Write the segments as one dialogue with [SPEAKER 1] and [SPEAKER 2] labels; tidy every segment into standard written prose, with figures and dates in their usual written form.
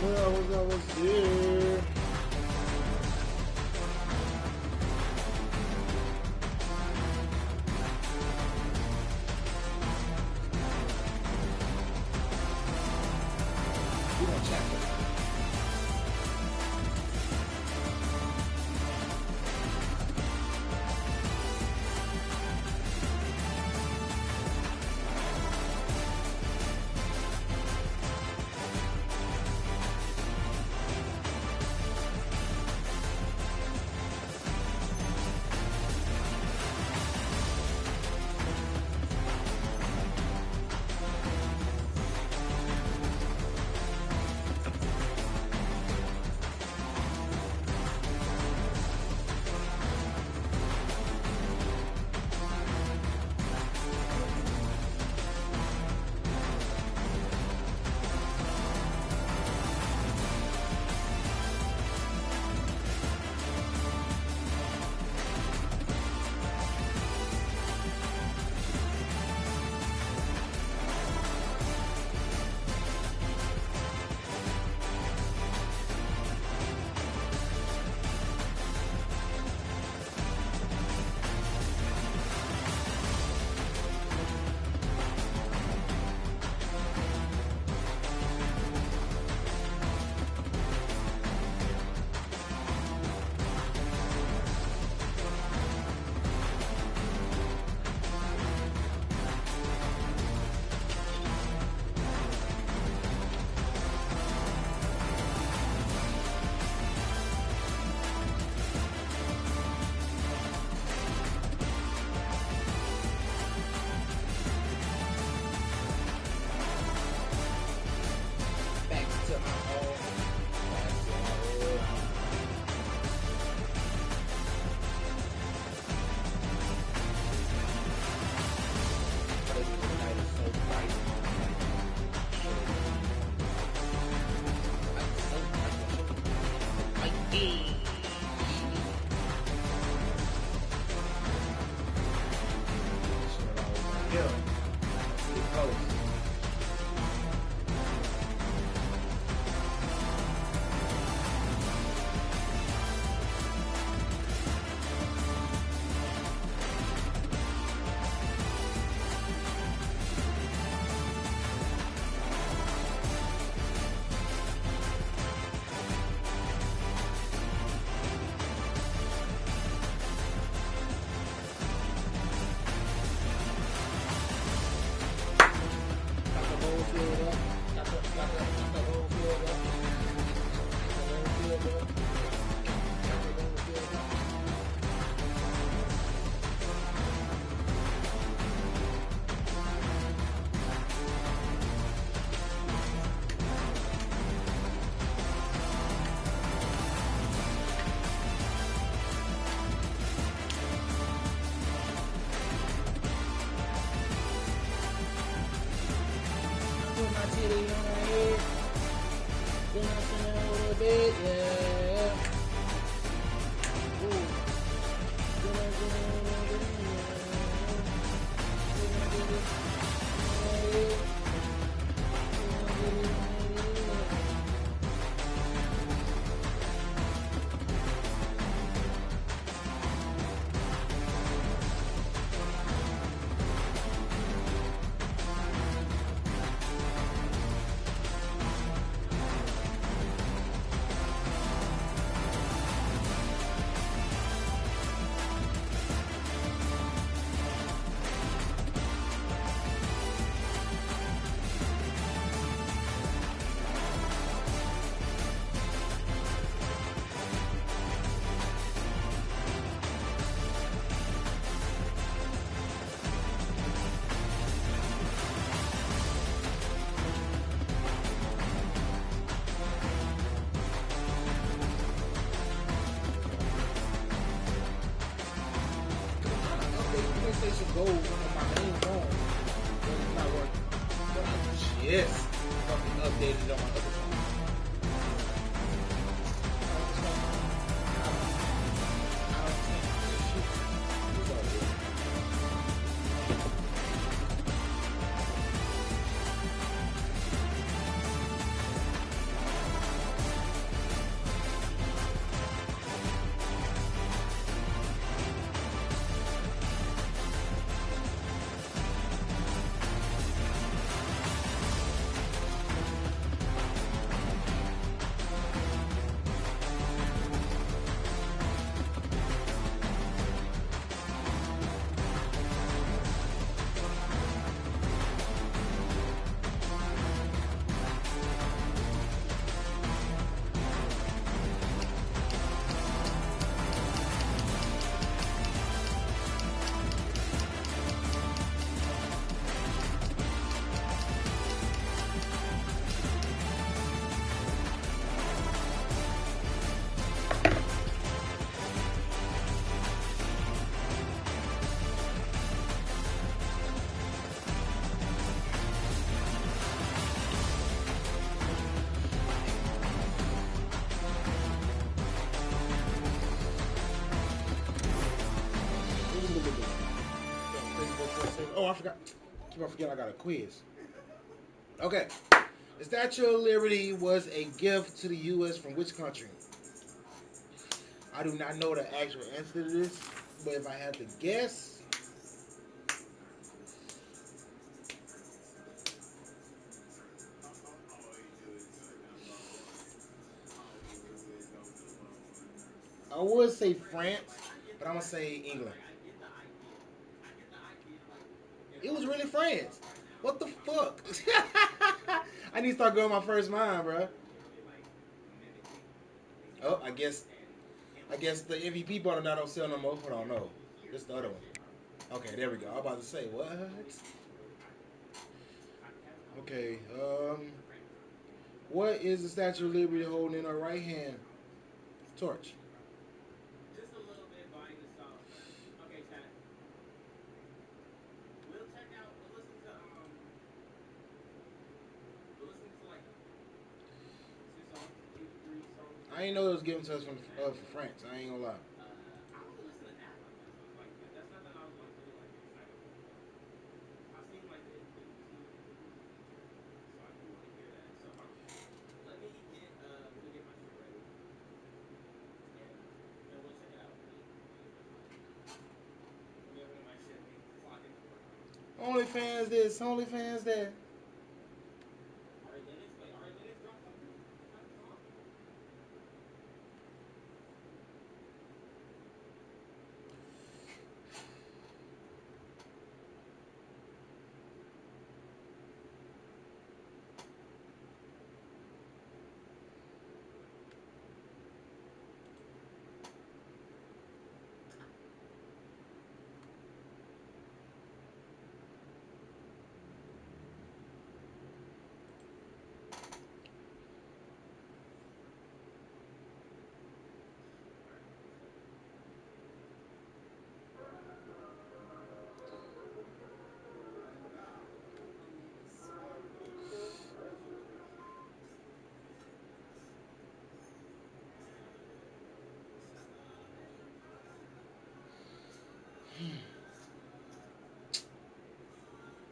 [SPEAKER 1] Well, was there. We gonna check it. PlayStation Gold on my main phone, but it's not working. But I just fucking updated on my other phone. I don't think this shit is all good. forgot. Keep on forgetting I got a quiz. Okay. The Statue of Liberty was a gift to the U.S. from which country? I do not know the actual answer to this, but if I had to guess, I would say France, but I'm gonna say England. It was really France. What the fuck? I need to start going my first mind, bro. Oh, I guess the MVP bottle now don't sell no more. Hold on, no, it's the other one. Okay, there we go. I'm about to say what? Okay, what is the Statue of Liberty holding in her right hand? Torch. I ain't know it was given to us from for France. I ain't gonna lie. OnlyFans this, OnlyFans that.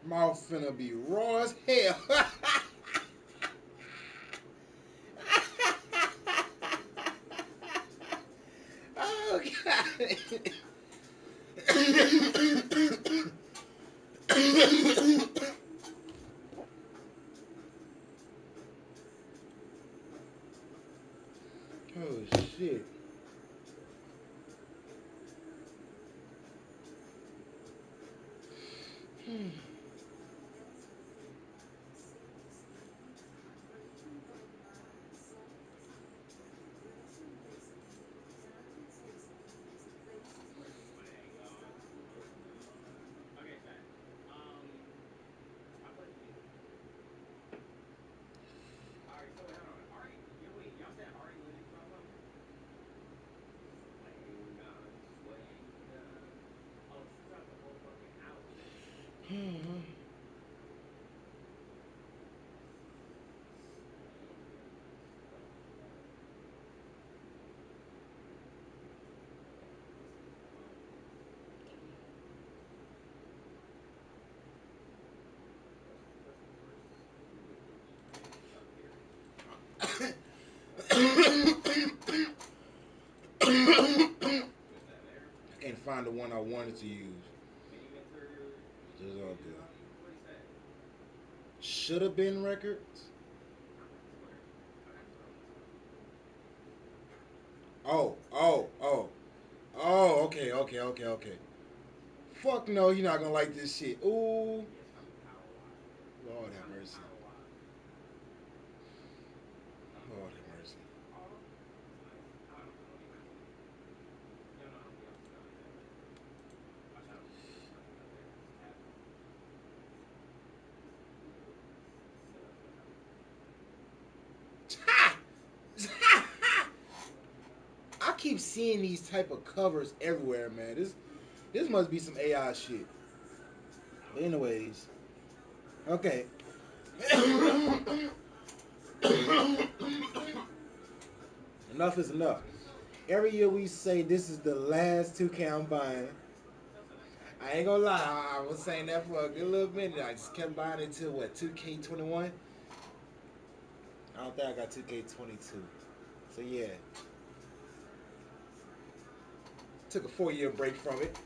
[SPEAKER 1] Mouth finna be raw as hell. Oh god. Oh shit. I can't find the one I wanted to use. It's all good. Should have been records. Oh, oh, oh, oh. Okay, okay, okay, okay. Fuck no, you're not gonna like this shit. Ooh, Lord have mercy. Lord have mercy. I keep seeing these type of covers everywhere, man. This must be some AI shit. But anyways, okay. Enough is enough. Every year we say this is the last 2K I'm buying. I ain't gonna lie, I was saying that for a good little minute. I just kept buying it till what, 2K21? I don't think I got 2K22. So yeah, took a 4 year break from it.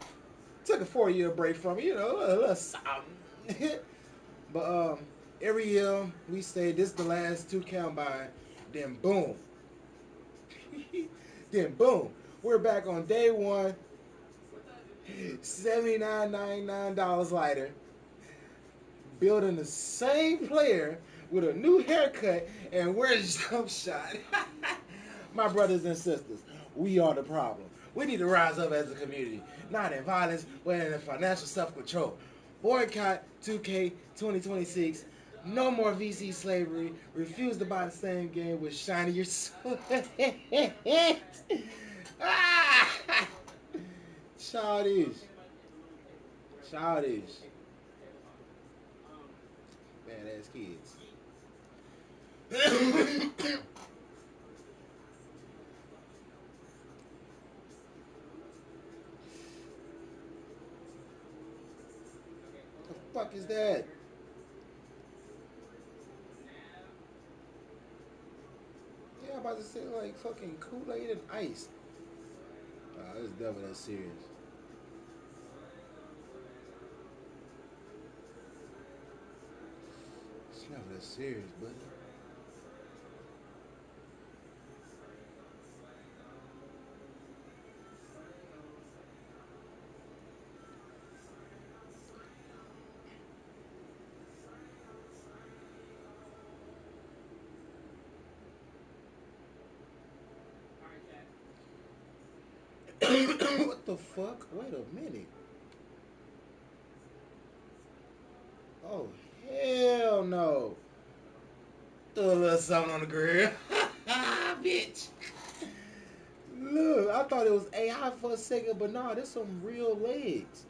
[SPEAKER 1] Took a 4 year break from it, you know, a little something. But every year we say this is the last 2K I'm buying. Then boom, then boom, we're back on day one. $79.99 lighter, building the same player with a new haircut, and where's jump shot? My brothers and sisters, we are the problem. We need to rise up as a community, not in violence, but in financial self-control. Boycott 2K 2026. No more VC slavery. Refuse to buy the same game with shinier sweat. Ah! Childish. Childish. Badass kids. The fuck is that? Yeah, I'm about to say like fucking Kool-Aid and ice. It's never that serious. It's never that serious, buddy. What the fuck? Wait a minute. Oh hell no. Throw a little something on the grill. Bitch. Look, I thought it was AI for a second, but nah, there's some real legs.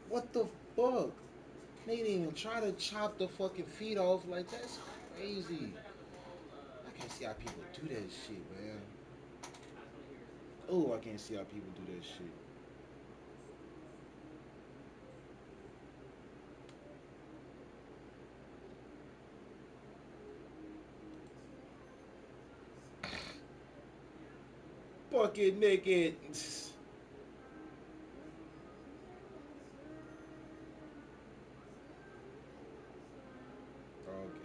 [SPEAKER 1] What the fuck? They didn't even try to chop the fucking feet off. Like, that's crazy. I can't see how people do that shit, man. Oh, I can't see how people do that shit. Bucket naked. Okay.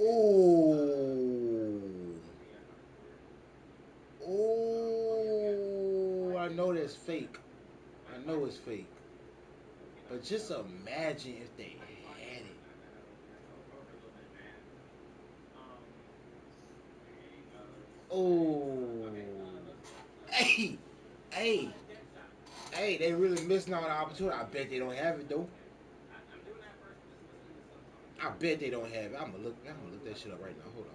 [SPEAKER 1] Oh. Oh. I know that's fake. I know it's fake. But just imagine if they had it. Oh. Hey. Hey. Hey, they really missing out on the opportunity. I bet they don't have it though. I bet they don't have it. I'm gonna look that shit up right now. Hold on.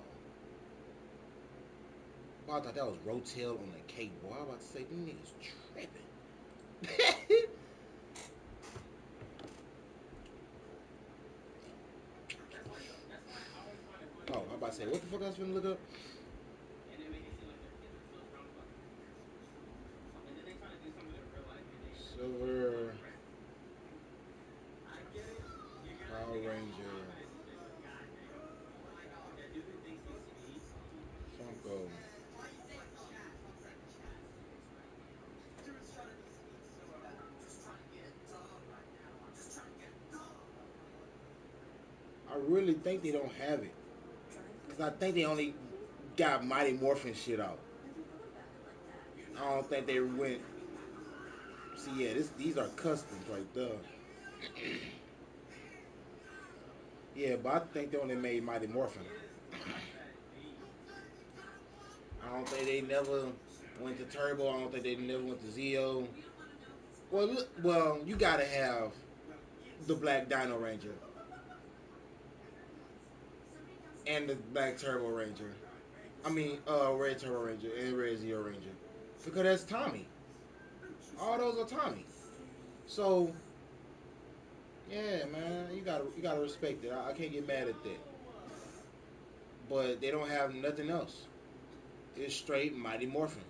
[SPEAKER 1] Boy, I thought that was Rotel on the cake, boy. I was about to say these niggas tripping. Oh, I'm about to say, what the fuck I was finna look up? Silver Power Ranger Funko. I really think they don't have it. Because I think they only got Mighty Morphin shit out. I don't think they went. See, yeah, these are customs right there. Yeah, but I think they only made Mighty Morphin. I don't think they never went to Turbo. I don't think they never went to Zeo. Well, well, you gotta have the Black Dino Ranger and the Black Turbo Ranger. I mean, Red Turbo Ranger and Red Zeo Ranger, because that's Tommy. All those are Tommy. So yeah, man, you gotta respect it. I can't get mad at that. But they don't have nothing else. It's straight Mighty Morphin.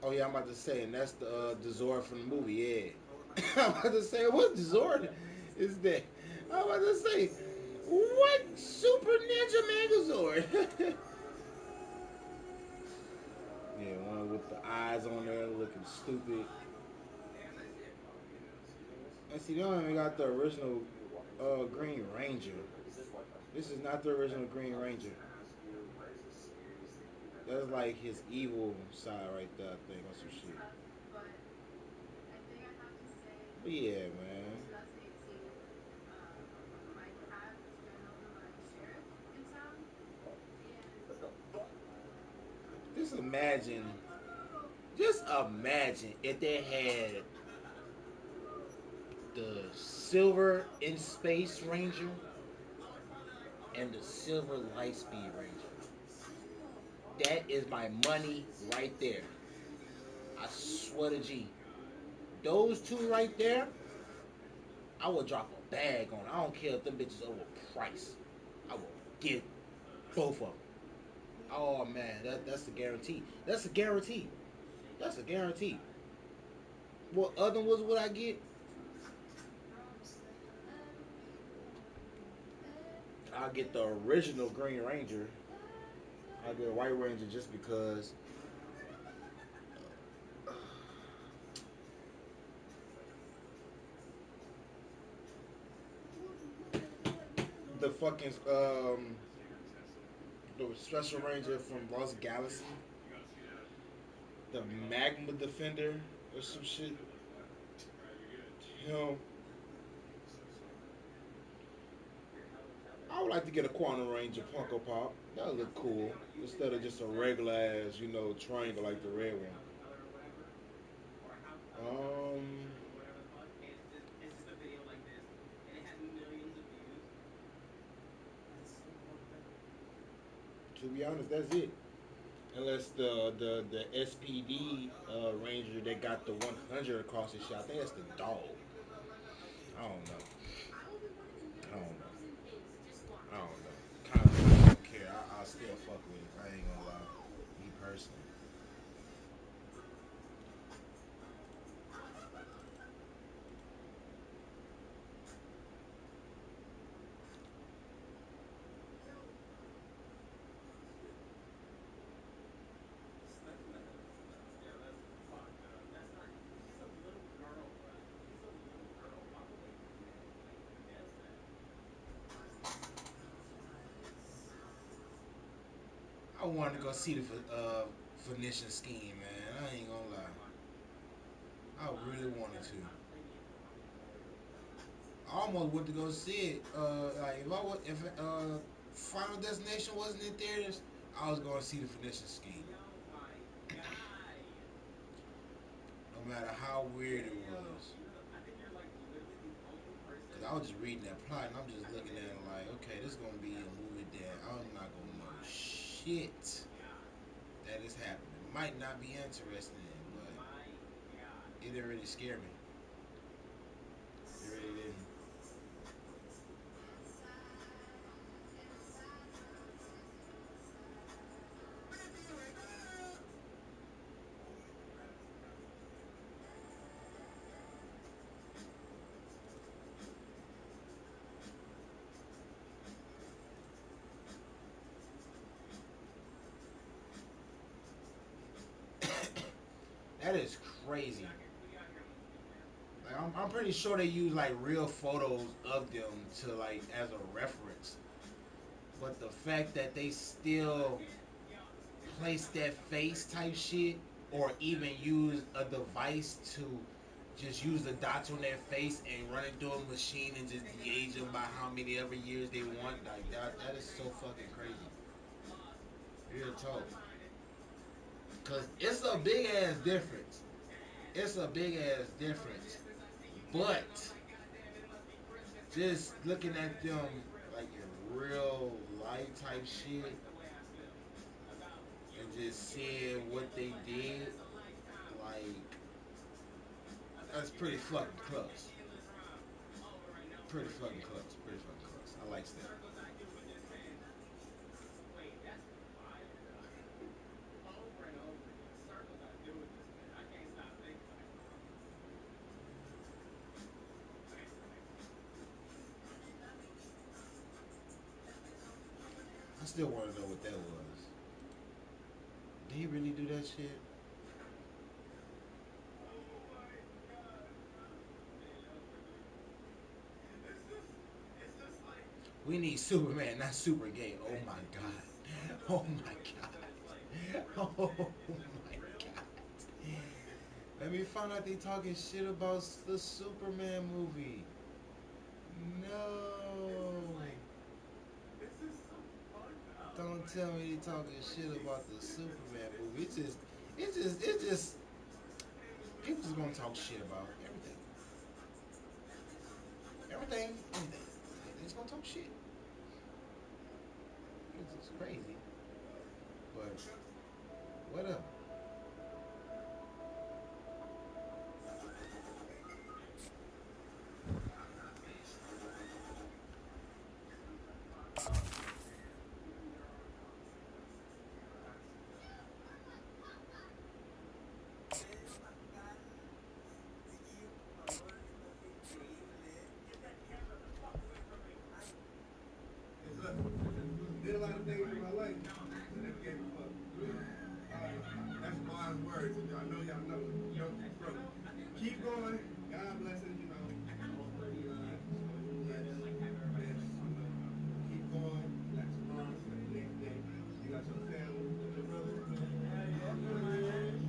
[SPEAKER 1] Oh yeah, I'm about to say, and that's the Zord from the movie. Yeah, I'm about to say, what Zord is that? I'm about to say, what Super Ninja Megazord? Yeah, one with the eyes on there looking stupid. And see, they don't even got the original Green Ranger. This is not the original Green Ranger. That's like his evil side right there, I think, or some shit. But yeah, man. Just imagine, just imagine if they had the Silver in Space Ranger and the Silver Lightspeed Ranger. That is my money right there. I swear to G. Those two right there, I would drop a bag on. I don't care if them bitches overpriced. I will get both of them. Oh man, that's a guarantee. That's a guarantee. That's a guarantee. What other ones would I get? I'll get the original Green Ranger. I'll get a White Ranger just because the fucking the Special Ranger from Lost Galaxy, the Magma Defender or some shit. Him, I would like to get a Quantum Ranger Funko Pop. That would look cool instead of just a regular ass, triangle like the red one. Um, to be honest, that's it. Unless the SPD Ranger that got the 100 across his shit. I think that's the dog. I don't know. I don't know. I don't know. Kind of don't care. I still fuck with it. I ain't gonna lie. Me personally. I wanted to go see the Phoenician scheme, man. I ain't gonna lie. I really wanted to. I almost went to go see it. Like if Final Destination wasn't in theaters, I was going to see the Phoenician scheme. No matter how weird it was. Cause I was just reading that plot and I'm just looking at it like, okay, this is gonna be a movie that I'm not gonna know shit that is happening. Might not be interesting, but it didn't really scare me. It really didn't. That is crazy. Like I'm pretty sure they use like real photos of them to like as a reference. But the fact that they still place that face type shit or even use a device to just use the dots on their face and run it through a machine and just gauge them by how many ever years they want, like that is so fucking crazy. Real talk. Cause it's a big ass difference. It's a big ass difference. But just looking at them like real life type shit and just said what they did, like that's pretty fucking close. Pretty fucking close. Pretty fucking close. I like that. I still want to know what that was. Did he really do that shit? We need Superman, not Super Gay. Oh my god. Oh my god. Oh my god. Let me find out they talking shit about the Superman movie. No. Don't tell me they talking shit about the Superman movie. It's just, people just gonna talk shit about everything. Everything. They just gonna talk shit. It's just crazy. But whatever.
[SPEAKER 2] Did a lot of things in my life, but never gave a fuck. That's wise words. I know y'all know it. You know, bro. Keep going. God blesses, you know. Hopefully, yes. Keep going. That's tomorrow. That's the next day. You got your family, you got your brothers. Hell yeah.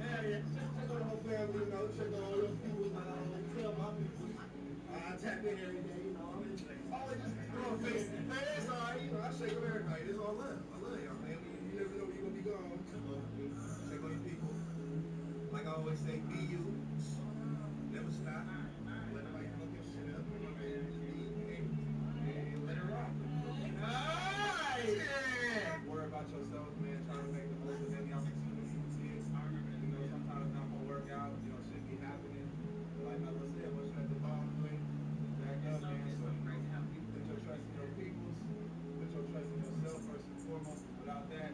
[SPEAKER 2] Hell yeah. Check on the whole family, you know. Check on all your peoples. Like I always tell my peoples. I tap in every day, you know. Always just throw a face. Man, it's all right. You know, I shake up everybody. It's all love. I love y'all, man. You never know when you're going to be gone. Check on your people. Like I always say, be you. Never stop. Let nobody fuck your shit up. You know what I mean? Just be hey, and let it rock. Nice! Yeah. Worry about yourself, man. Try to make the most of any opportunity you get. You know, sometimes it's not gonna work out. You know, shit be happening. But like I said, once you're at the bottom of it, back up, man. So you know, put your trust in your peoples. Put your trust in yourself first and foremost. Because without that,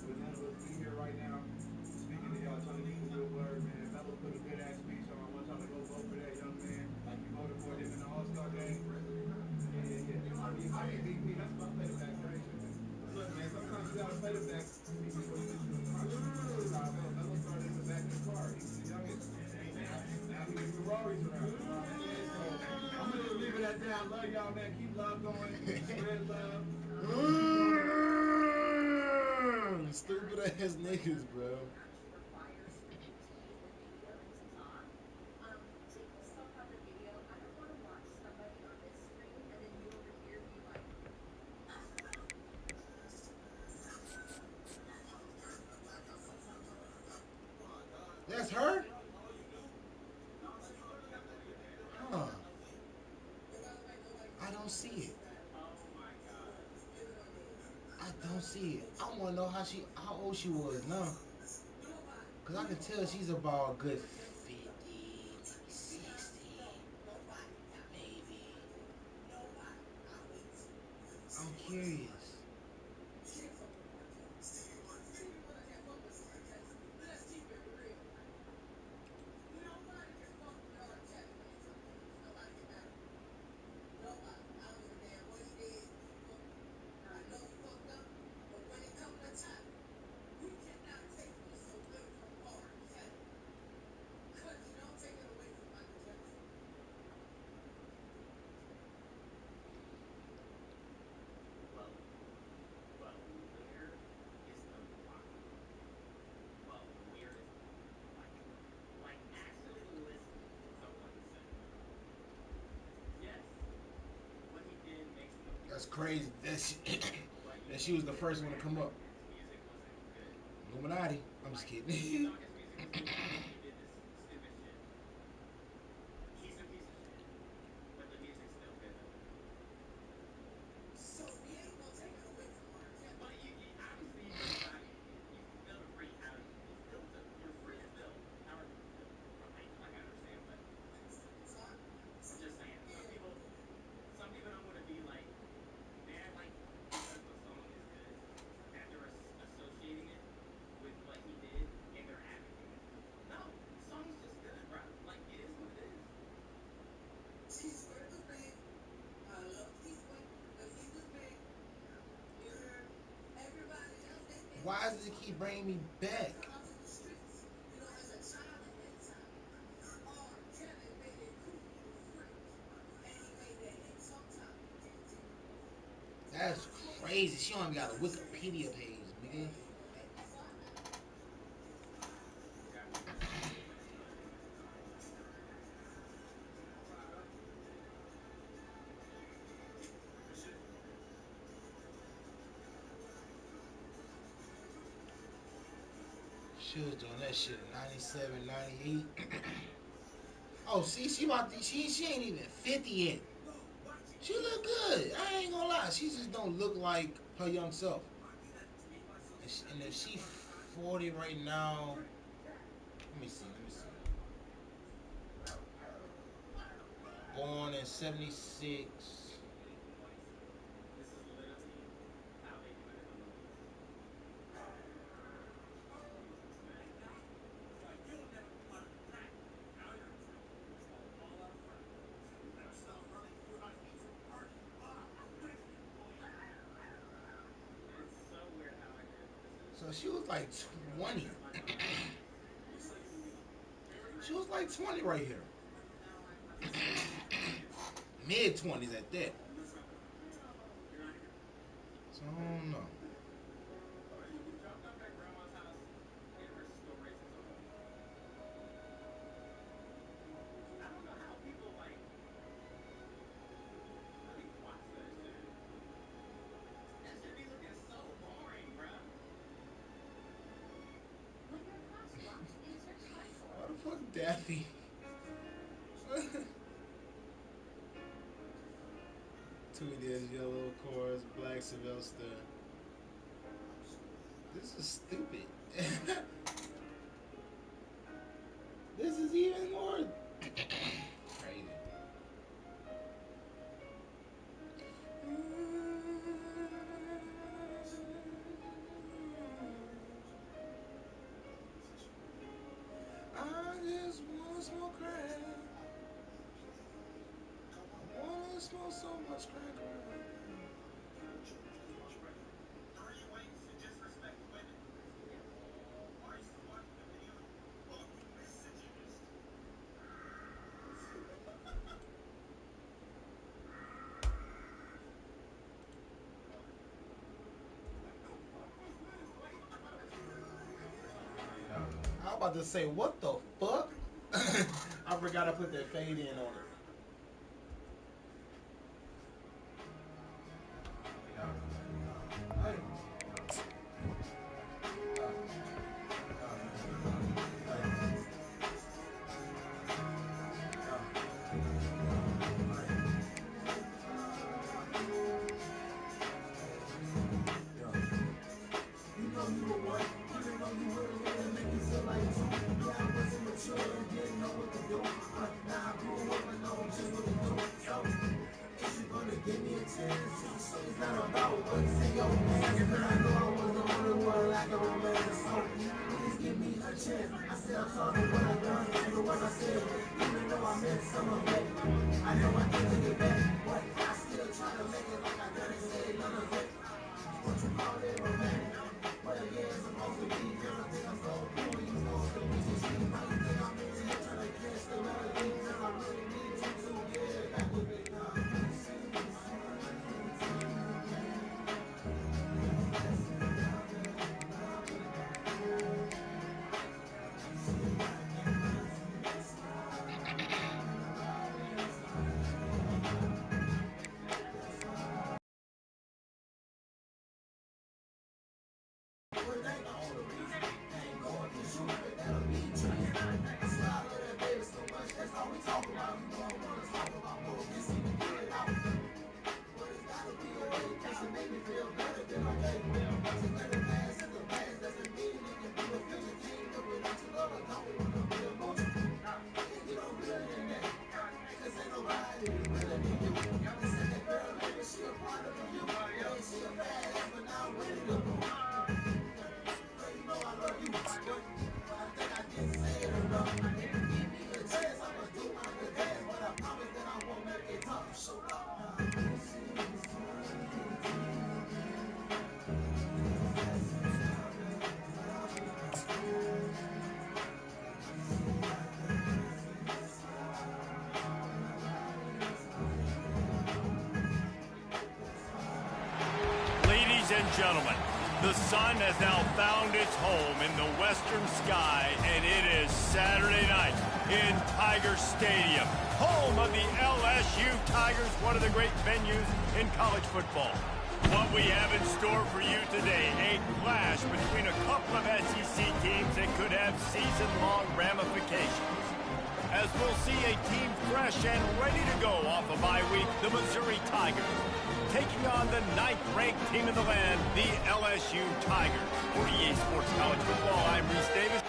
[SPEAKER 2] would none of us be here right now? Speaking to y'all, trying to give you a good word, man. Melo put a good ass speech on. I want y'all to go vote for that young man, like you voted for him in the All Star game. Yeah. I mean, VP, that's my play the back. That ain't tripping. Look, man, sometimes you gotta play the back before you get to the front. That's how I felt. Melo started in the back of the car. He was the youngest. Now he's Ferrari's around. You know what I'm saying? So I'm gonna just leave it at that. I love y'all, man. Keep love going. Spread love.
[SPEAKER 1] Stupid ass niggas, bro. That's her? Huh. I don't see it. I don't see it. I want to know how old she was now. Because I can tell she's about a good 50, maybe 60, maybe. I'm curious. That's crazy. That she was the first one to come up. Illuminati. I'm just kidding. Why does it keep bringing me back? That's crazy. She don't even got a Wikipedia page, nigga. She was doing that shit in 97, 98. Oh, see, she ain't even 50 yet. She look good. I ain't gonna lie. She just don't look like her young self. And if she 40 right now, let me see. Born in 76. So she was like 20. She was like 20 right here. Mid 20s at that. So I don't know. What the fuck, Daffy? Tweety yellow chorus, black Sylvester. This is stupid. This is even more crazy. I just wanna smoke crack. I wanna smoke so much crack. I was about to say, what the fuck? I forgot I put that fade in on it.
[SPEAKER 3] and gentlemen, the sun has now found its home in the western sky, and it is Saturday night in Tiger Stadium, home of the LSU Tigers, one of the great venues in college football. What we have in store for you today, a clash between a couple of SEC teams that could have season-long ramifications. As we'll see a team fresh and ready to go off a bye week, the Missouri Tigers, taking on the 9th-ranked team in the land, the LSU Tigers. For EA Sports College Football, I'm Reese Davis.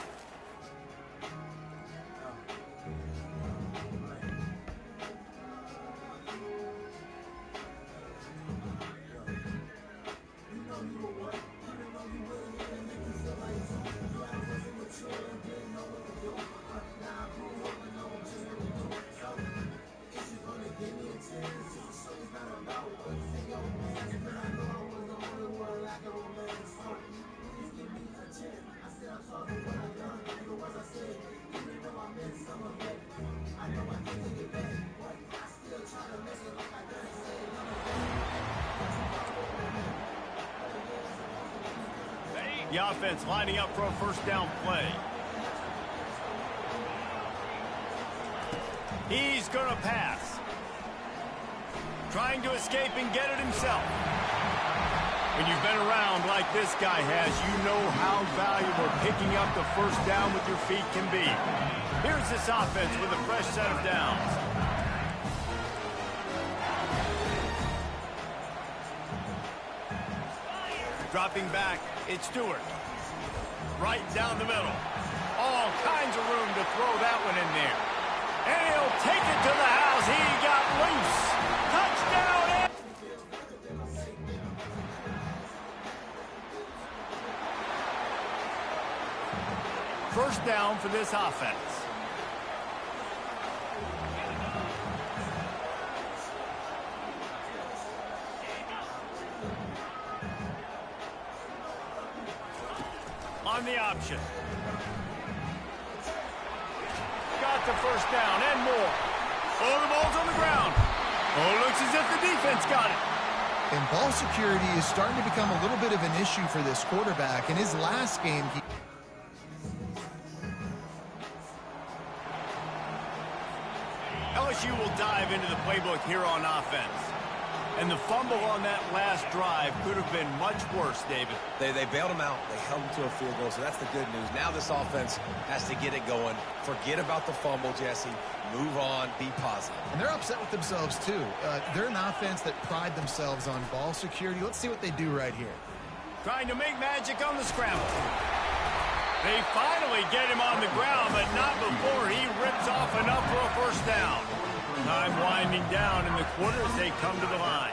[SPEAKER 3] The offense lining up for a first down play. He's going to pass. Trying to escape and get it himself. When you've been around like this guy has, you know how valuable picking up the first down with your feet can be. Here's this offense with a fresh set of downs. Dropping back, it's Stewart. Right down the middle. All kinds of room to throw that one in there. And he'll take it to the house. He got loose. Touchdown! First down for this offense. On the option. Got the first down and more. Oh, the ball's on the ground. Oh, it looks as if the defense got it.
[SPEAKER 4] And ball security is starting to become a little bit of an issue for this quarterback. In his last game,
[SPEAKER 3] LSU will dive into the playbook here on offense. And the fumble on that last drive could have been much worse, David.
[SPEAKER 5] They bailed him out. They held him to a field goal, so that's the good news. Now this offense has to get it going. Forget about the fumble, Jesse. Move on. Be positive.
[SPEAKER 4] and they're upset with themselves too. They're an offense that pride themselves on ball security. Let's see what they do right here.
[SPEAKER 3] Trying to make magic on the scramble. They finally get him on the ground, but not before he rips off enough for a first down. Time winding down in the quarter as they come to the line.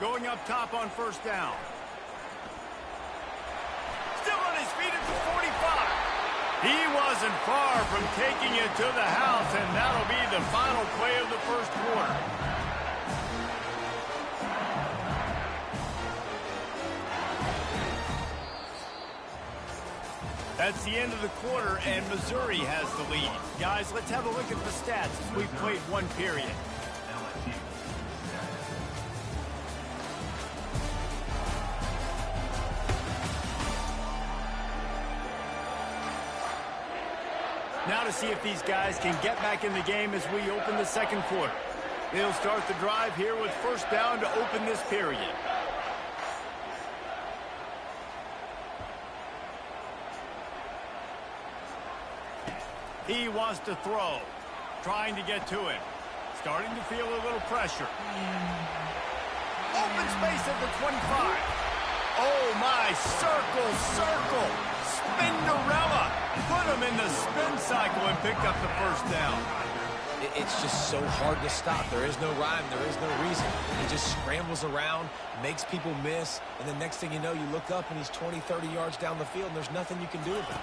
[SPEAKER 3] Going up top on first down. Still on his feet at the 45. He wasn't far from taking it to the house, and that'll be the final play of the first quarter. That's the end of the quarter, and Missouri has the lead. Guys, let's have a look at the stats as we've played one period. Now to see if these guys can get back in the game as we open the second quarter. They'll start the drive here with first down to open this period. He wants to throw, trying to get to it. Starting to feel a little pressure. Open space at the 25. Oh my, circle. Spinderella. Put him in the spin cycle and picked up the first down.
[SPEAKER 5] It's just so hard to stop. There is no rhyme. There is no reason. He just scrambles around, makes people miss, and the next thing you know, you look up and he's 20, 30 yards down the field, and there's nothing you can do about it.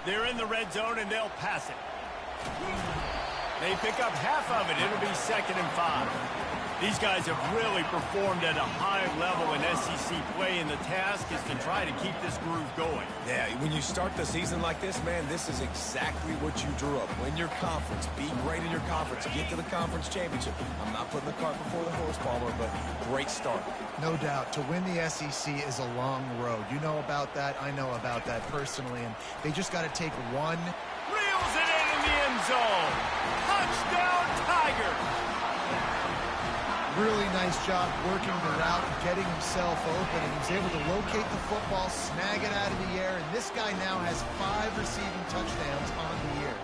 [SPEAKER 3] They're in the red zone, and they'll pass it. They pick up half of it. It'll be 2nd and 5. These guys have really performed at a high level in SEC play, and the task is to try to keep this groove going.
[SPEAKER 5] Yeah, when you start the season like this, man, this is exactly what you drew up. Win your conference, be great in your conference, get to the conference championship. I'm not putting the cart before the horse, Palmer, but great start.
[SPEAKER 4] No doubt. To win the SEC is a long road. You know about that. I know about that personally, and they just got to take one.
[SPEAKER 3] Reels it in the end zone. Touchdown, Tigers.
[SPEAKER 4] Really nice job working the route and getting himself open, and he was able to locate the football, snag it out of the air, and this guy now has 5 receiving touchdowns on the year.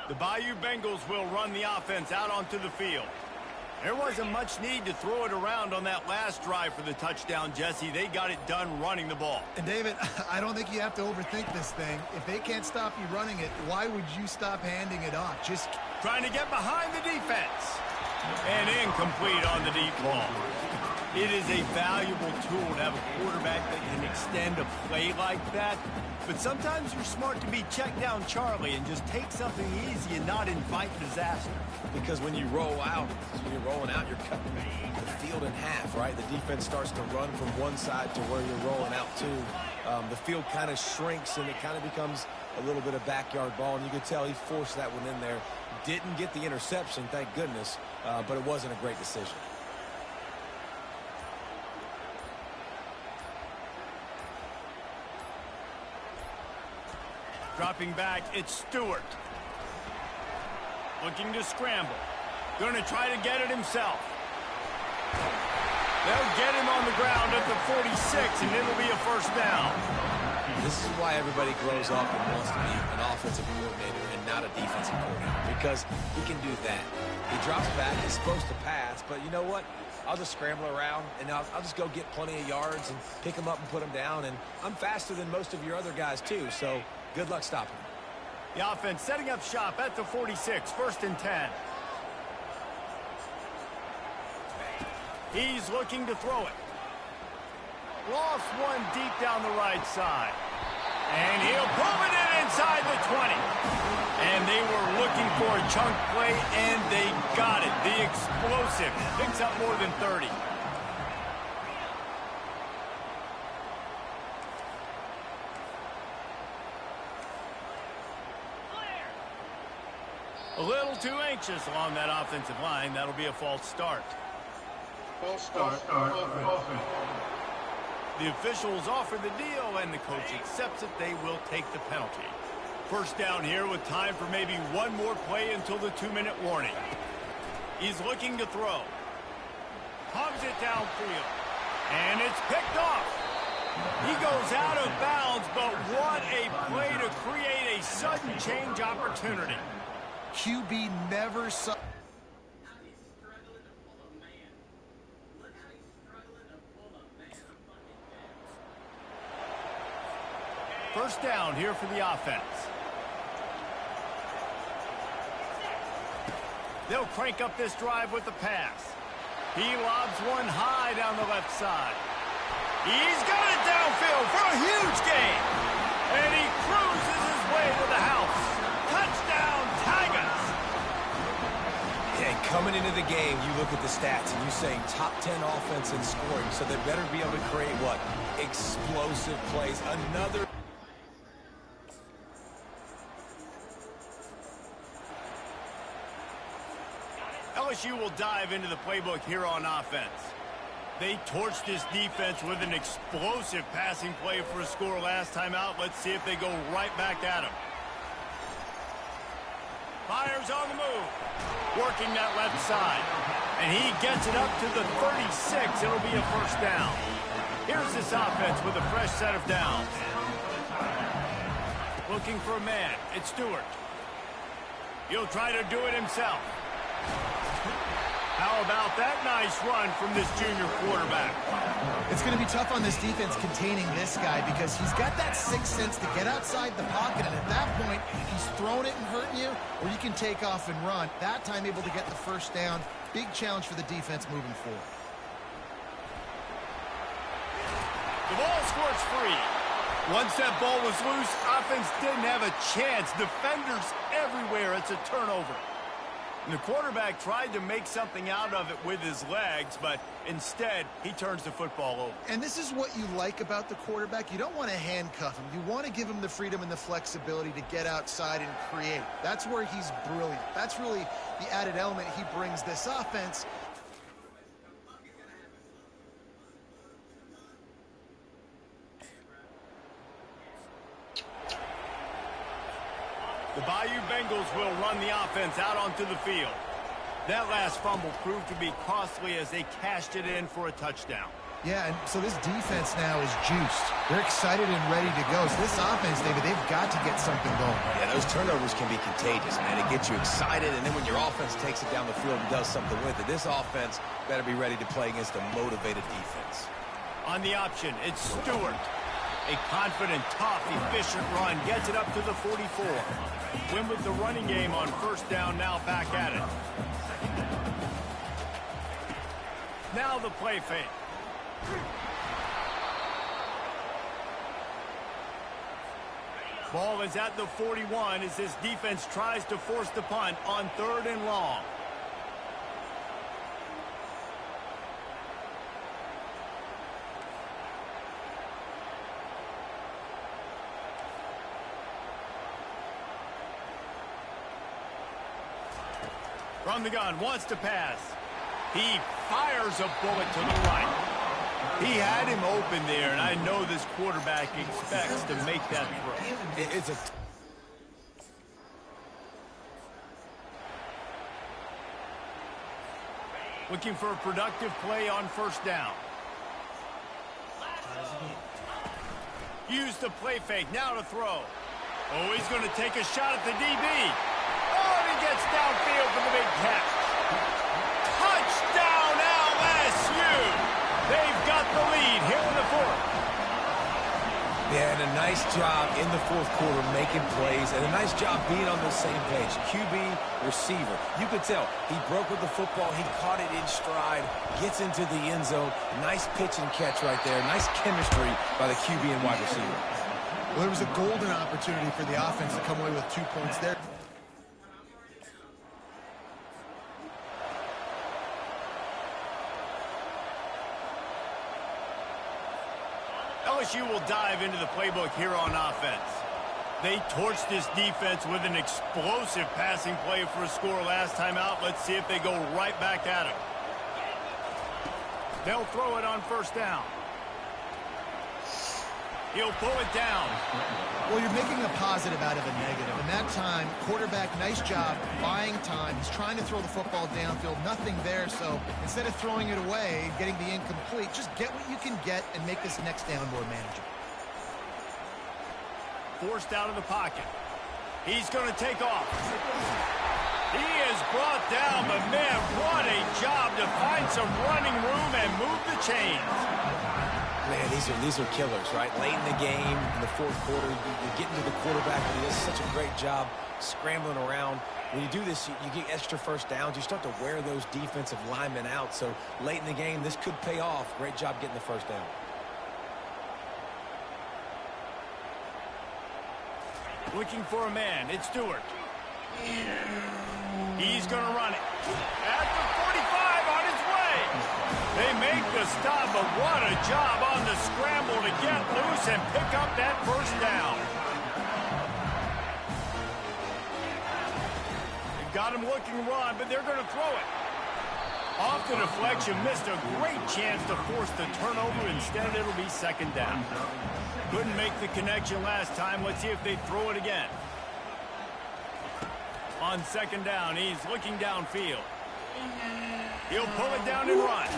[SPEAKER 3] The Bayou Bengals will run the offense out onto the field. There wasn't much need to throw it around on that last drive for the touchdown, Jesse. They got it done running the ball.
[SPEAKER 4] And David, I don't think you have to overthink this thing. If they can't stop you running it, why would you stop handing it off? Just
[SPEAKER 3] trying to get behind the defense. And incomplete on the deep ball. It is a valuable tool to have a quarterback that can extend a play like that. But sometimes you're smart to be check down Charlie and just take something easy and not invite disaster.
[SPEAKER 5] Because when you're rolling out, you're cutting the field in half, right? The defense starts to run from one side to where you're rolling out to. The field kind of shrinks, and it kind of becomes a little bit of backyard ball. And you could tell he forced that one in there. Didn't get the interception, thank goodness, but it wasn't a great decision.
[SPEAKER 3] Dropping back, it's Stewart. Looking to scramble. Going to try to get it himself. They'll get him on the ground at the 46, and it'll be a first down.
[SPEAKER 5] This is why everybody grows up and wants to be an offensive coordinator and not a defensive coordinator, because he can do that. He drops back, he's supposed to pass, but you know what? I'll just scramble around, and I'll just go get plenty of yards and pick him up and put him down, and I'm faster than most of your other guys too, so good luck stopping him.
[SPEAKER 3] The offense setting up shop at the 46, 1st and 10. He's looking to throw it. Lost one deep down the right side. And he'll pull it in inside the 20. And they were looking for a chunk play, and they got it. The explosive picks up more than 30. A little too anxious along that offensive line. That'll be a false start.
[SPEAKER 2] False start. Offense.
[SPEAKER 3] The officials offer the deal, and the coach accepts it. They will take the penalty. First down here with time for maybe one more play until the 2-minute warning. He's looking to throw. Hogs it downfield. And it's picked off. He goes out of bounds, but what a play to create a sudden change opportunity.
[SPEAKER 4] QB never saw.
[SPEAKER 3] First down here for the offense. They'll crank up this drive with the pass. He lobs one high down the left side. He's got it downfield for a huge gain. And he cruises his way to the house. Touchdown, Tigers.
[SPEAKER 5] Yeah, coming into the game, you look at the stats and you say top 10 offense in scoring, so they better be able to create what? Explosive plays. Another.
[SPEAKER 3] LSU will dive into the playbook here on offense. They torched this defense with an explosive passing play for a score last time out. Let's see if they go right back at him. Fires on the move. Working that left side. And he gets it up to the 36. It'll be a first down. Here's this offense with a fresh set of downs. Looking for a man. It's Stewart. He'll try to do it himself. How about that nice run from this junior quarterback?
[SPEAKER 4] It's going to be tough on this defense containing this guy because he's got that sixth sense to get outside the pocket, and at that point, he's throwing it and hurting you, or you can take off and run. That time able to get the first down. Big challenge for the defense moving forward.
[SPEAKER 3] The ball squirts free. Once that ball was loose, offense didn't have a chance. Defenders everywhere. It's a turnover. And the quarterback tried to make something out of it with his legs, but instead, he turns the football over.
[SPEAKER 4] And this is what you like about the quarterback. You don't want to handcuff him. You want to give him the freedom and the flexibility to get outside and create. That's where he's brilliant. That's really the added element he brings this offense.
[SPEAKER 3] The Bayou Bengals will run the offense out onto the field. That last fumble proved to be costly as they cashed it in for a touchdown.
[SPEAKER 4] Yeah, and so this defense now is juiced. They're excited and ready to go. So this offense, David, they've got to get something going.
[SPEAKER 5] Yeah, those turnovers can be contagious, man. It gets you excited, and then when your offense takes it down the field and does something with it, this offense better be ready to play against a motivated defense.
[SPEAKER 3] On the option, it's Stewart. A confident, tough, efficient run gets it up to the 44. Win with the running game on first down, now back at it. Now the play fake. Ball is at the 41 as this defense tries to force the punt on 3rd and long. From the gun, wants to pass. He fires a bullet to the right. He had him open there, and I know this quarterback expects to make that throw.
[SPEAKER 5] It's a...
[SPEAKER 3] Looking for a productive play on first down. Use the play fake, now to throw. Oh, he's going to take a shot at the DB. Oh, and he gets downfield for the big catch. Touchdown, LSU! They've got the lead here in the 4th.
[SPEAKER 5] Yeah, and a nice job in the 4th quarter making plays, and a nice job being on the same page. QB, receiver. You could tell he broke with the football. He caught it in stride, gets into the end zone. Nice pitch and catch right there. Nice chemistry by the QB and wide receiver.
[SPEAKER 4] Well, there was a golden opportunity for the offense to come away with 2 points there.
[SPEAKER 3] LSU will dive into the playbook here on offense. They torched this defense with an explosive passing play for a score last time out. Let's see if they go right back at it. They'll throw it on first down. He'll pull it down.
[SPEAKER 4] Well, you're making a positive out of a negative. And that time, quarterback, nice job, buying time. He's trying to throw the football downfield. Nothing there, so instead of throwing it away, getting the incomplete, just get what you can get and make this next down more manageable.
[SPEAKER 3] Forced out of the pocket. He's going to take off. He is brought down, but man, what a job to find some running room and move the chains.
[SPEAKER 5] Man, these are killers, right? Late in the game, in the 4th quarter, you're getting to the quarterback, and he does such a great job scrambling around. When you do this, you get extra first downs. You start to wear those defensive linemen out. So late in the game, this could pay off. Great job getting the first down.
[SPEAKER 3] Looking for a man. It's Stewart. He's going to run it. At the 45 on his way. They make the stop, but what a job on the scramble to get loose and pick up that first down. They've got him looking run, but they're going to throw it. Off the deflection, missed a great chance to force the turnover. Instead, it'll be second down. Couldn't make the connection last time. Let's see if they throw it again. On second down, he's looking downfield. He'll pull it down and run.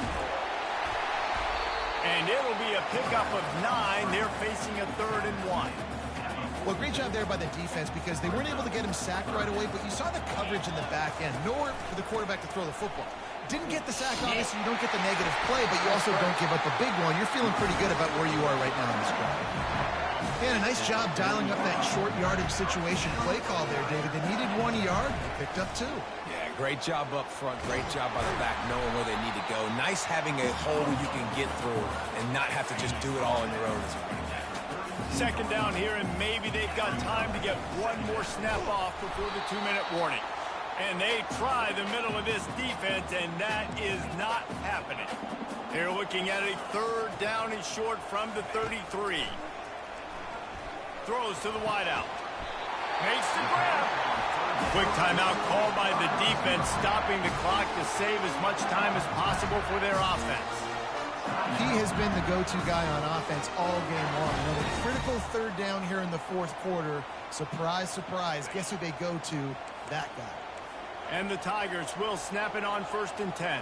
[SPEAKER 3] And it'll be a pickup of 9. They're facing a 3rd and 1.
[SPEAKER 4] Well, great job there by the defense because they weren't able to get him sacked right away, but you saw the coverage in the back end. Nowhere for the quarterback to throw the football. Didn't get the sack, obviously you don't get the negative play, but you also don't give up a big one. You're feeling pretty good about where you are right now in this drive. And a nice job dialing up that short yardage situation play call there, David. They needed 1 yard. They picked up 2.
[SPEAKER 5] Yeah, great job up front. Great job by the back knowing where they need to go. Nice having a hole you can get through and not have to just do it all on your own as a running back.
[SPEAKER 3] 2nd down here, and maybe they've got time to get 1 more snap off before the 2-minute warning. And they try the middle of this defense, and that is not happening. They're looking at a 3rd down and short from the 33. Throws to the wideout. Makes the grab. Quick timeout called by the defense, stopping the clock to save as much time as possible for their offense.
[SPEAKER 4] He has been the go-to guy on offense all game long. Another critical 3rd down here in the 4th quarter. Surprise, surprise. Guess who they go to? That guy.
[SPEAKER 3] And the Tigers will snap it on 1st and 10.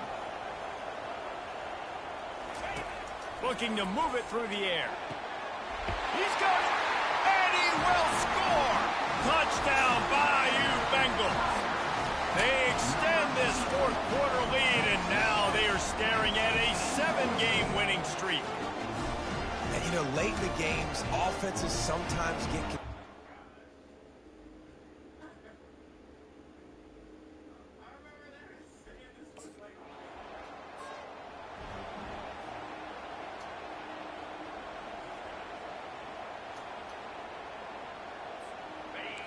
[SPEAKER 3] Looking to move it through the air. He's got it, and he will score! Touchdown, Bayou Bengals. They extend this 4th quarter lead, and now they are staring at a 7-game winning streak.
[SPEAKER 5] And, you know, late in the games, offenses sometimes get...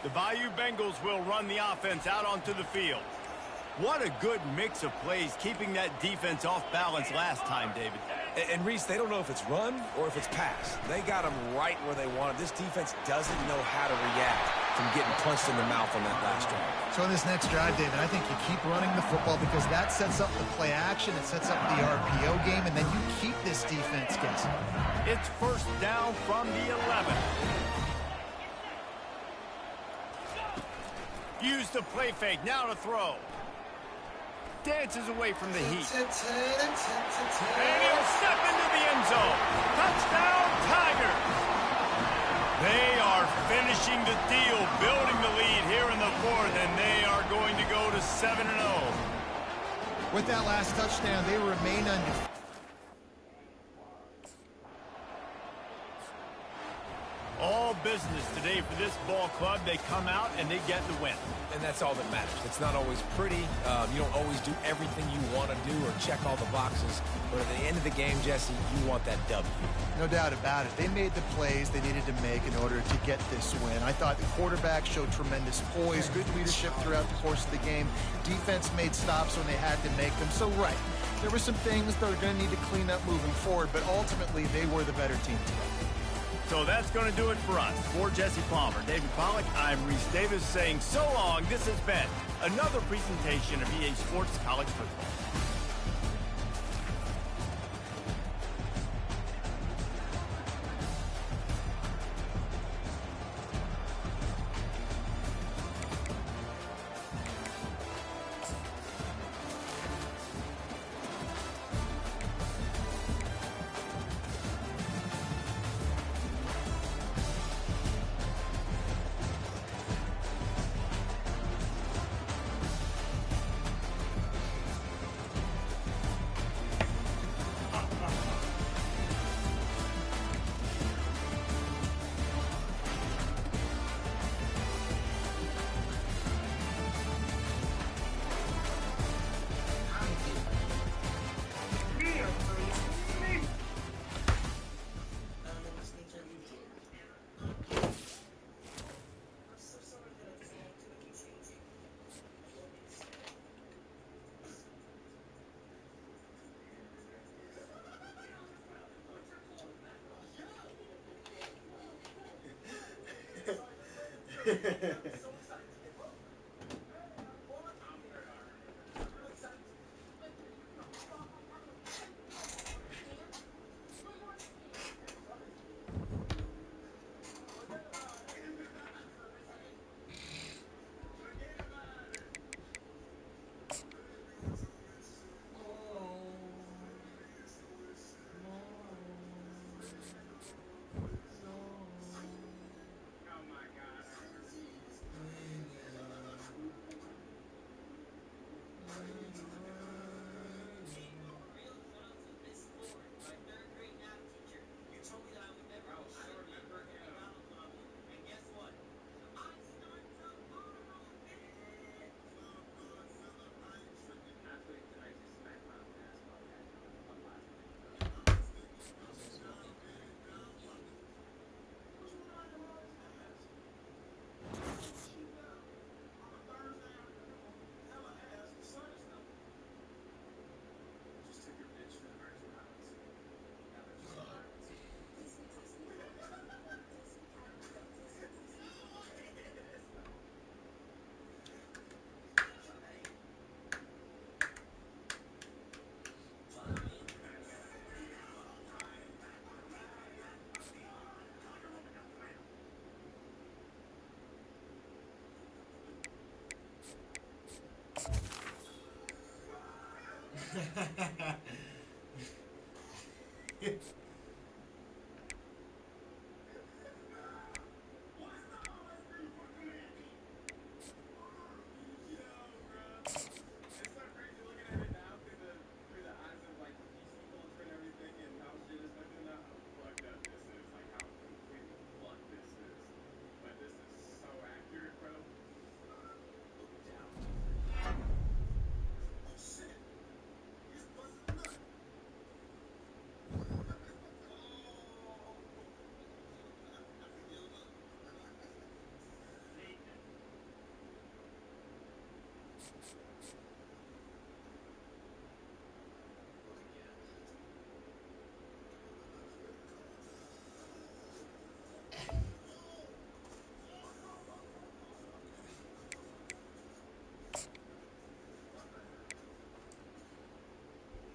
[SPEAKER 3] The Bayou Bengals will run the offense out onto the field. What a good mix of plays, keeping that defense off balance last time, David.
[SPEAKER 5] And Reese, they don't know if it's run or if it's pass. They got them right where they want them. This defense doesn't know how to react from getting punched in the mouth on that last drive.
[SPEAKER 4] So in this next drive, David, I think you keep running the football because that sets up the play action, it sets up the RPO game, and then you keep this defense guessing.
[SPEAKER 3] It's 1st down from the 11. Use the play fake, now to throw. Dances away from the heat. And he'll step into the end zone. Touchdown, Tigers! They are finishing the deal, building the lead here in the 4th, and they are going to go to 7-0.
[SPEAKER 4] With that last touchdown, they remain undefeated.
[SPEAKER 3] All business today for this ball club. They come out and they get the win.
[SPEAKER 5] And that's all that matters. It's not always pretty. You don't always do everything you want to do or check all the boxes. But at the end of the game, Jesse, you want that W.
[SPEAKER 4] No doubt about it. They made the plays they needed to make in order to get this win. I thought the quarterback showed tremendous poise, good leadership throughout the course of the game. Defense made stops when they had to make them. So, right, there were some things they're going to need to clean up moving forward, but ultimately they were the better team today.
[SPEAKER 3] So that's going to do it for us. For Jesse Palmer, David Pollack, I'm Reese Davis saying so long. This has been another presentation of EA Sports College Football.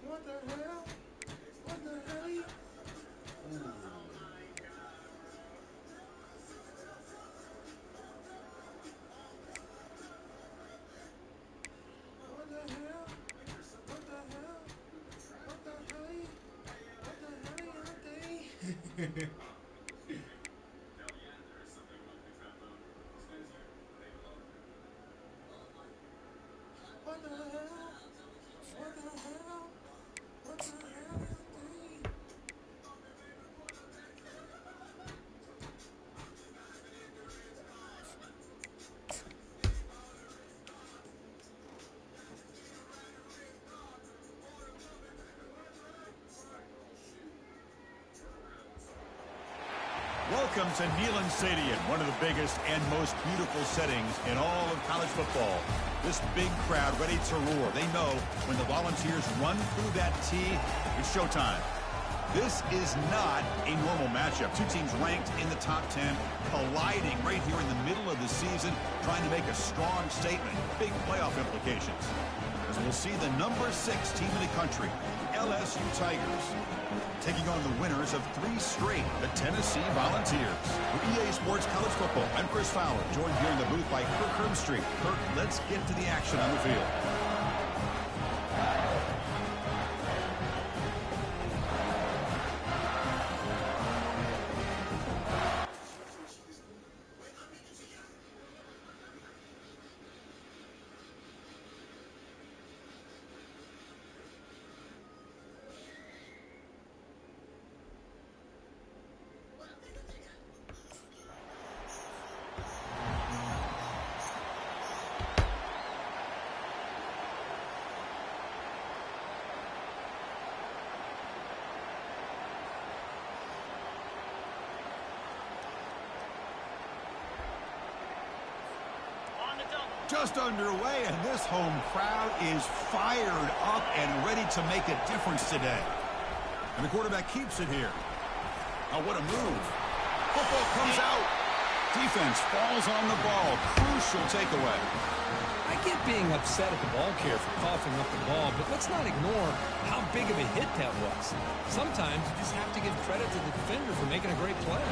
[SPEAKER 1] What the hell? What the hell? Ooh. What the hell? What the hell? What the hell? What the hell? What the hell? What the hell? What the hell?
[SPEAKER 3] Welcome to Neyland Stadium, one of the biggest and most beautiful settings in all of college football. This big crowd ready to roar. They know when the Volunteers run through that tee, it's showtime. This is not a normal matchup. Two teams ranked in the top 10, colliding right here in the middle of the season, trying to make a strong statement. Big playoff implications. As we'll see the number 6 team in the country, LSU Tigers, taking on the winners of 3 straight, the Tennessee Volunteers. For EA Sports College Football, I'm Chris Fowler, joined here in the booth by Kirk Herbstreit. Kirk, let's get to the action on the field. Just underway, and this home crowd is fired up and ready to make a difference today. And the quarterback keeps it here. Oh, what a move. Football comes out. Defense falls on the ball. Crucial takeaway.
[SPEAKER 5] I get being upset at the ball carrier for coughing up the ball, but let's not ignore how big of a hit that was. Sometimes you just have to give credit to the defender for making a great play.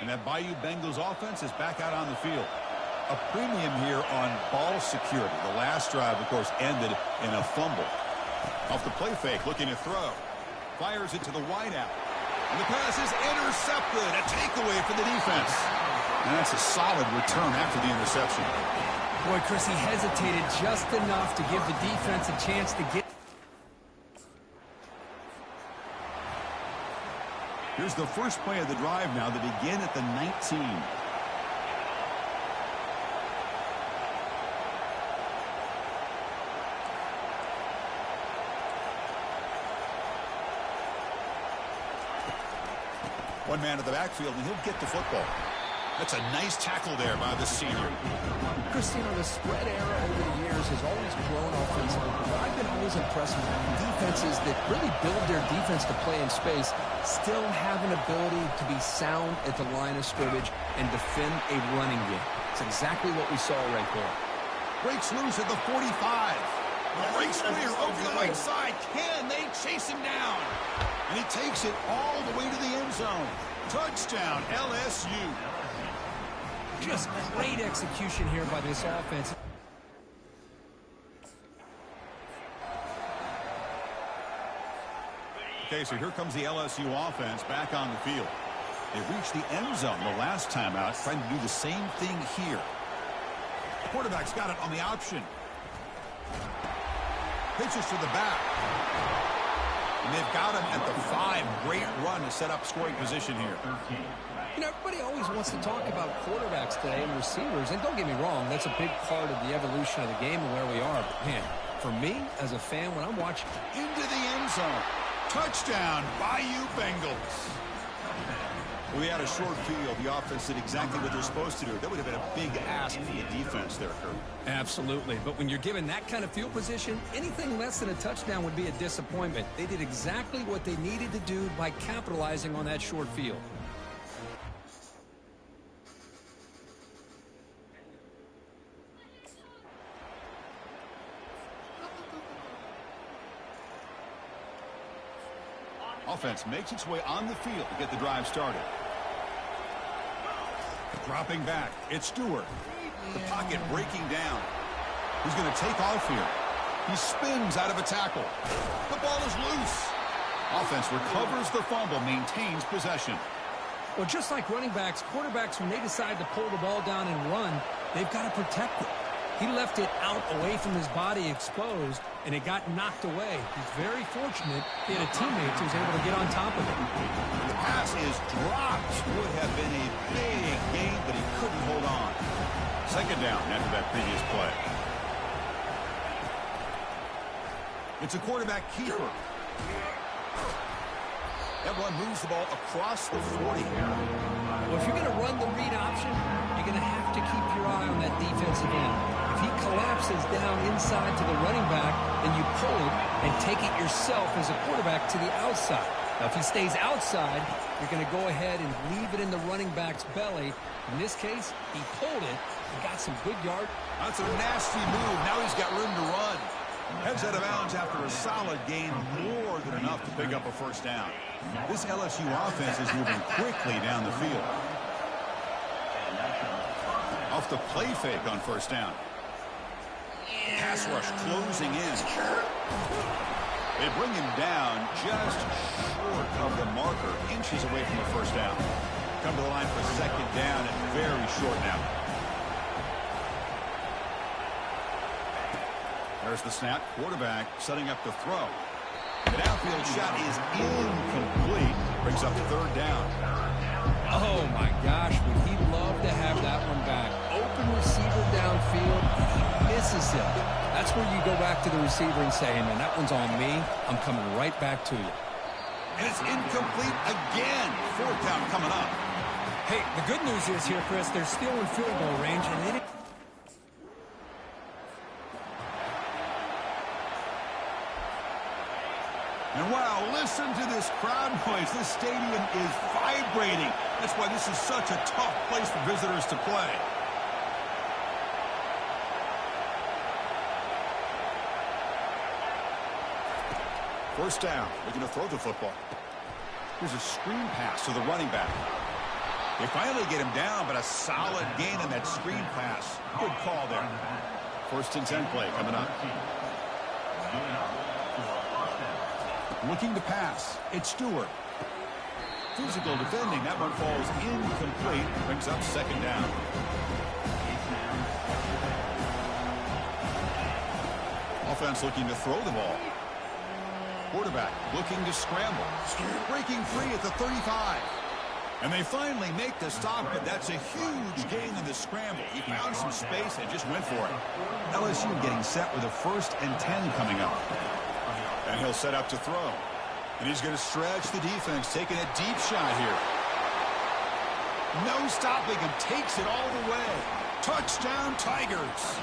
[SPEAKER 3] And that Bayou Bengals offense is back out on the field. A premium here on ball security. The last drive, of course, ended in a fumble. Off the play fake, looking to throw. Fires it to the wideout. And the pass is intercepted. A takeaway for the defense. And that's a solid return after the interception.
[SPEAKER 5] Boy, Chris, he hesitated just enough to give the defense a chance to get.
[SPEAKER 3] Here's the first play of the drive now to begin at the 19. One man at the backfield, and he'll get the football.
[SPEAKER 6] That's a nice tackle there by the senior.
[SPEAKER 5] Christina, the spread era over the years has always grown offensively, but I've been always impressed with defenses that really build their defense to play in space, still have an ability to be sound at the line of scrimmage and defend a running game. It's exactly what we saw right there.
[SPEAKER 6] Breaks loose at the 45. Breaks clear over the right side. Can they chase him down? And he takes it all the way to the end zone. Touchdown, LSU.
[SPEAKER 5] Just great execution here by this offense.
[SPEAKER 6] Okay, so here comes the LSU offense back on the field. They reached the end zone the last time out, trying to do the same thing here. Quarterback's got it on the option. Pitches to the back. And they've got him at the 5. Great run to set up scoring position here.
[SPEAKER 5] You know, everybody always wants to talk about quarterbacks today and receivers. And don't get me wrong, that's a big part of the evolution of the game and where we are. But, man, for me, as a fan, when I'm watching...
[SPEAKER 6] Into the end zone. Touchdown, Bayou Bengals. We had a short field. The offense did exactly what they're supposed to do. That would have been a big ask for the defense there, Kurt.
[SPEAKER 5] Absolutely. But when you're given that kind of field position, anything less than a touchdown would be a disappointment. They did exactly what they needed to do by capitalizing on that short field.
[SPEAKER 6] Offense makes its way on the field to get the drive started. Dropping back, it's Stewart. The pocket breaking down. He's going to take off here. He spins out of a tackle. The ball is loose. Offense recovers the fumble, maintains possession.
[SPEAKER 5] Well, just like running backs, quarterbacks, when they decide to pull the ball down and run, they've got to protect it. He left it out away from his body exposed, and it got knocked away. He's very fortunate he had a teammate who was able to get on top of it.
[SPEAKER 6] The pass is dropped. Would have been a big gain, but he couldn't hold on. Second down after that previous play. It's a quarterback keeper. That one moves the ball across the 40.
[SPEAKER 5] Well, if you're going to run the read option, you're going to have to keep your eye on that defensive end. If he collapses down inside to the running back, then you pull it and take it yourself as a quarterback to the outside. Now, if he stays outside, you're going to go ahead and leave it in the running back's belly. In this case, he pulled it and got some good yard.
[SPEAKER 6] That's a nasty move. Now he's got room to run. Heads out of bounds after a solid gain, more than enough to pick up a first down. This LSU offense is moving quickly down the field. Off the play fake on first down. Pass rush closing in. They bring him down just short of the marker, inches away from a first down. Come to the line for second down and very short now. There's the snap. Quarterback setting up the throw. The downfield shot is incomplete. Brings up third down.
[SPEAKER 5] Oh, my gosh. Would he love to have that one back? Open receiver downfield. He misses it. That's where you go back to the receiver and say, hey, man, that one's on me. I'm coming right back to you.
[SPEAKER 6] And it's incomplete again. Fourth down coming up.
[SPEAKER 5] Hey, the good news is here, Chris, they're still in field goal range, and they didn't.
[SPEAKER 6] And wow, listen to this crowd noise. This stadium is vibrating. That's why this is such a tough place for visitors to play. First down, looking to throw the football. Here's a screen pass to the running back. They finally get him down, but a solid gain in that screen pass. Good call there. First and 10 play coming up. Looking to pass. It's Stewart. Physical defending. That one falls incomplete. Brings up second down. Offense looking to throw the ball. Quarterback looking to scramble. Breaking free at the 35. And they finally make the stop, but that's a huge gain in the scramble. He found some space and just went for it. LSU getting set with a first and 10 coming up. And he'll set up to throw. And he's going to stretch the defense, taking a deep shot here. No stopping him. Takes it all the way. Touchdown, Tigers.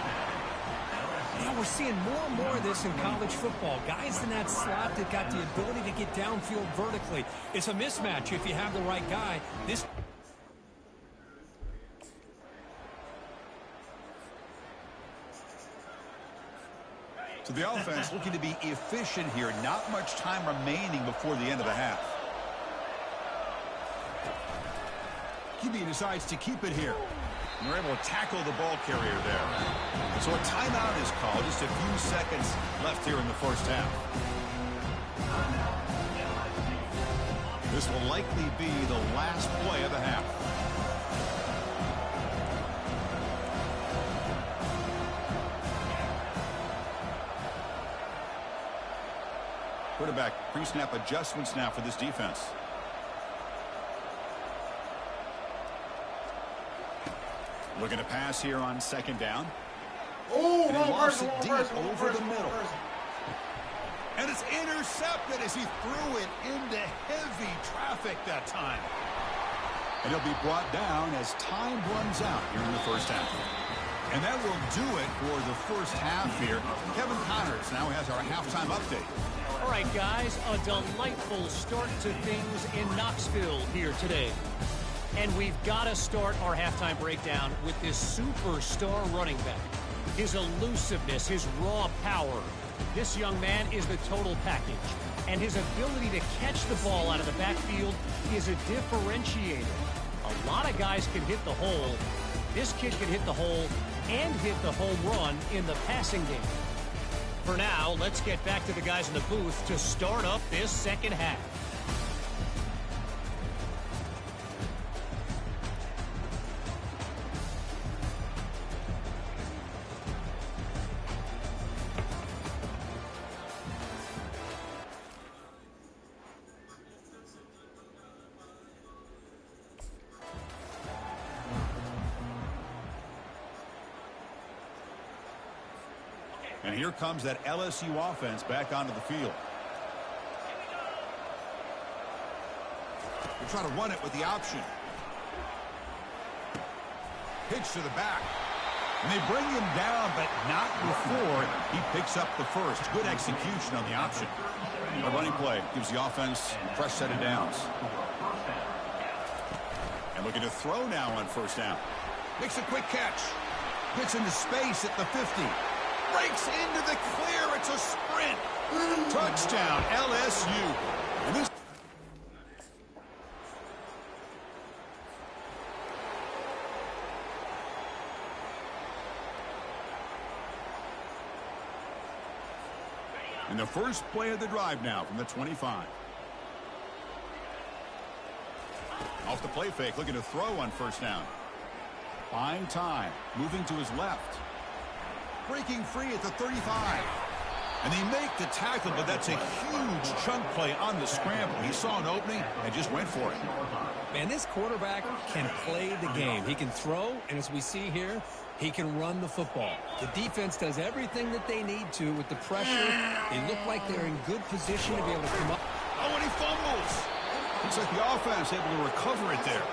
[SPEAKER 7] Yeah, we're seeing more and more of this in college football. Guys in that slot that got the ability to get downfield vertically. It's a mismatch if you have the right guy. This.
[SPEAKER 6] So the offense looking to be efficient here. Not much time remaining before the end of the half. QB decides to keep it here. And they're able to tackle the ball carrier there. So a timeout is called. Just a few seconds left here in the first half. This will likely be the last play of the half. Quarterback pre-snap adjustments now for this defense. Looking to pass here on second down.
[SPEAKER 1] Oh,
[SPEAKER 6] And he
[SPEAKER 1] wrong
[SPEAKER 6] lost
[SPEAKER 1] person,
[SPEAKER 6] it deep over the middle. And it's intercepted as he threw it into heavy traffic that time. And he'll be brought down as time runs out here in the first half. And that will do it for the first half here. Kevin Connors now has our halftime update.
[SPEAKER 7] All right, guys, a delightful start to things in Knoxville here today. And we've got to start our halftime breakdown with this superstar running back. His elusiveness, his raw power. This young man is the total package. And his ability to catch the ball out of the backfield is a differentiator. A lot of guys can hit the hole. This kid can hit the hole and hit the home run in the passing game. For now, let's get back to the guys in the booth to start up this second half.
[SPEAKER 6] And here comes that LSU offense back onto the field. They try to run it with the option. Pitch to the back. And they bring him down, but not before he picks up the first. Good execution on the option. A running play gives the offense a fresh set of downs. And looking to throw now on first down. Makes a quick catch. Gets into space at the 50. Breaks into the clear. It's a sprint. Touchdown, LSU. And this and the first play of the drive now from the 25. Off the play fake, looking to throw on first down. Buying time, moving to his left. Breaking free at the 35. And they make the tackle, but that's a huge chunk play on the scramble. He saw an opening and just went for it.
[SPEAKER 7] Man, this quarterback can play the game. He can throw, and as we see here, he can run the football. The defense does everything that they need to with the pressure. They look like they're in good position to be able to come up.
[SPEAKER 6] Oh, and he fumbles. Looks like the offense able to recover it there.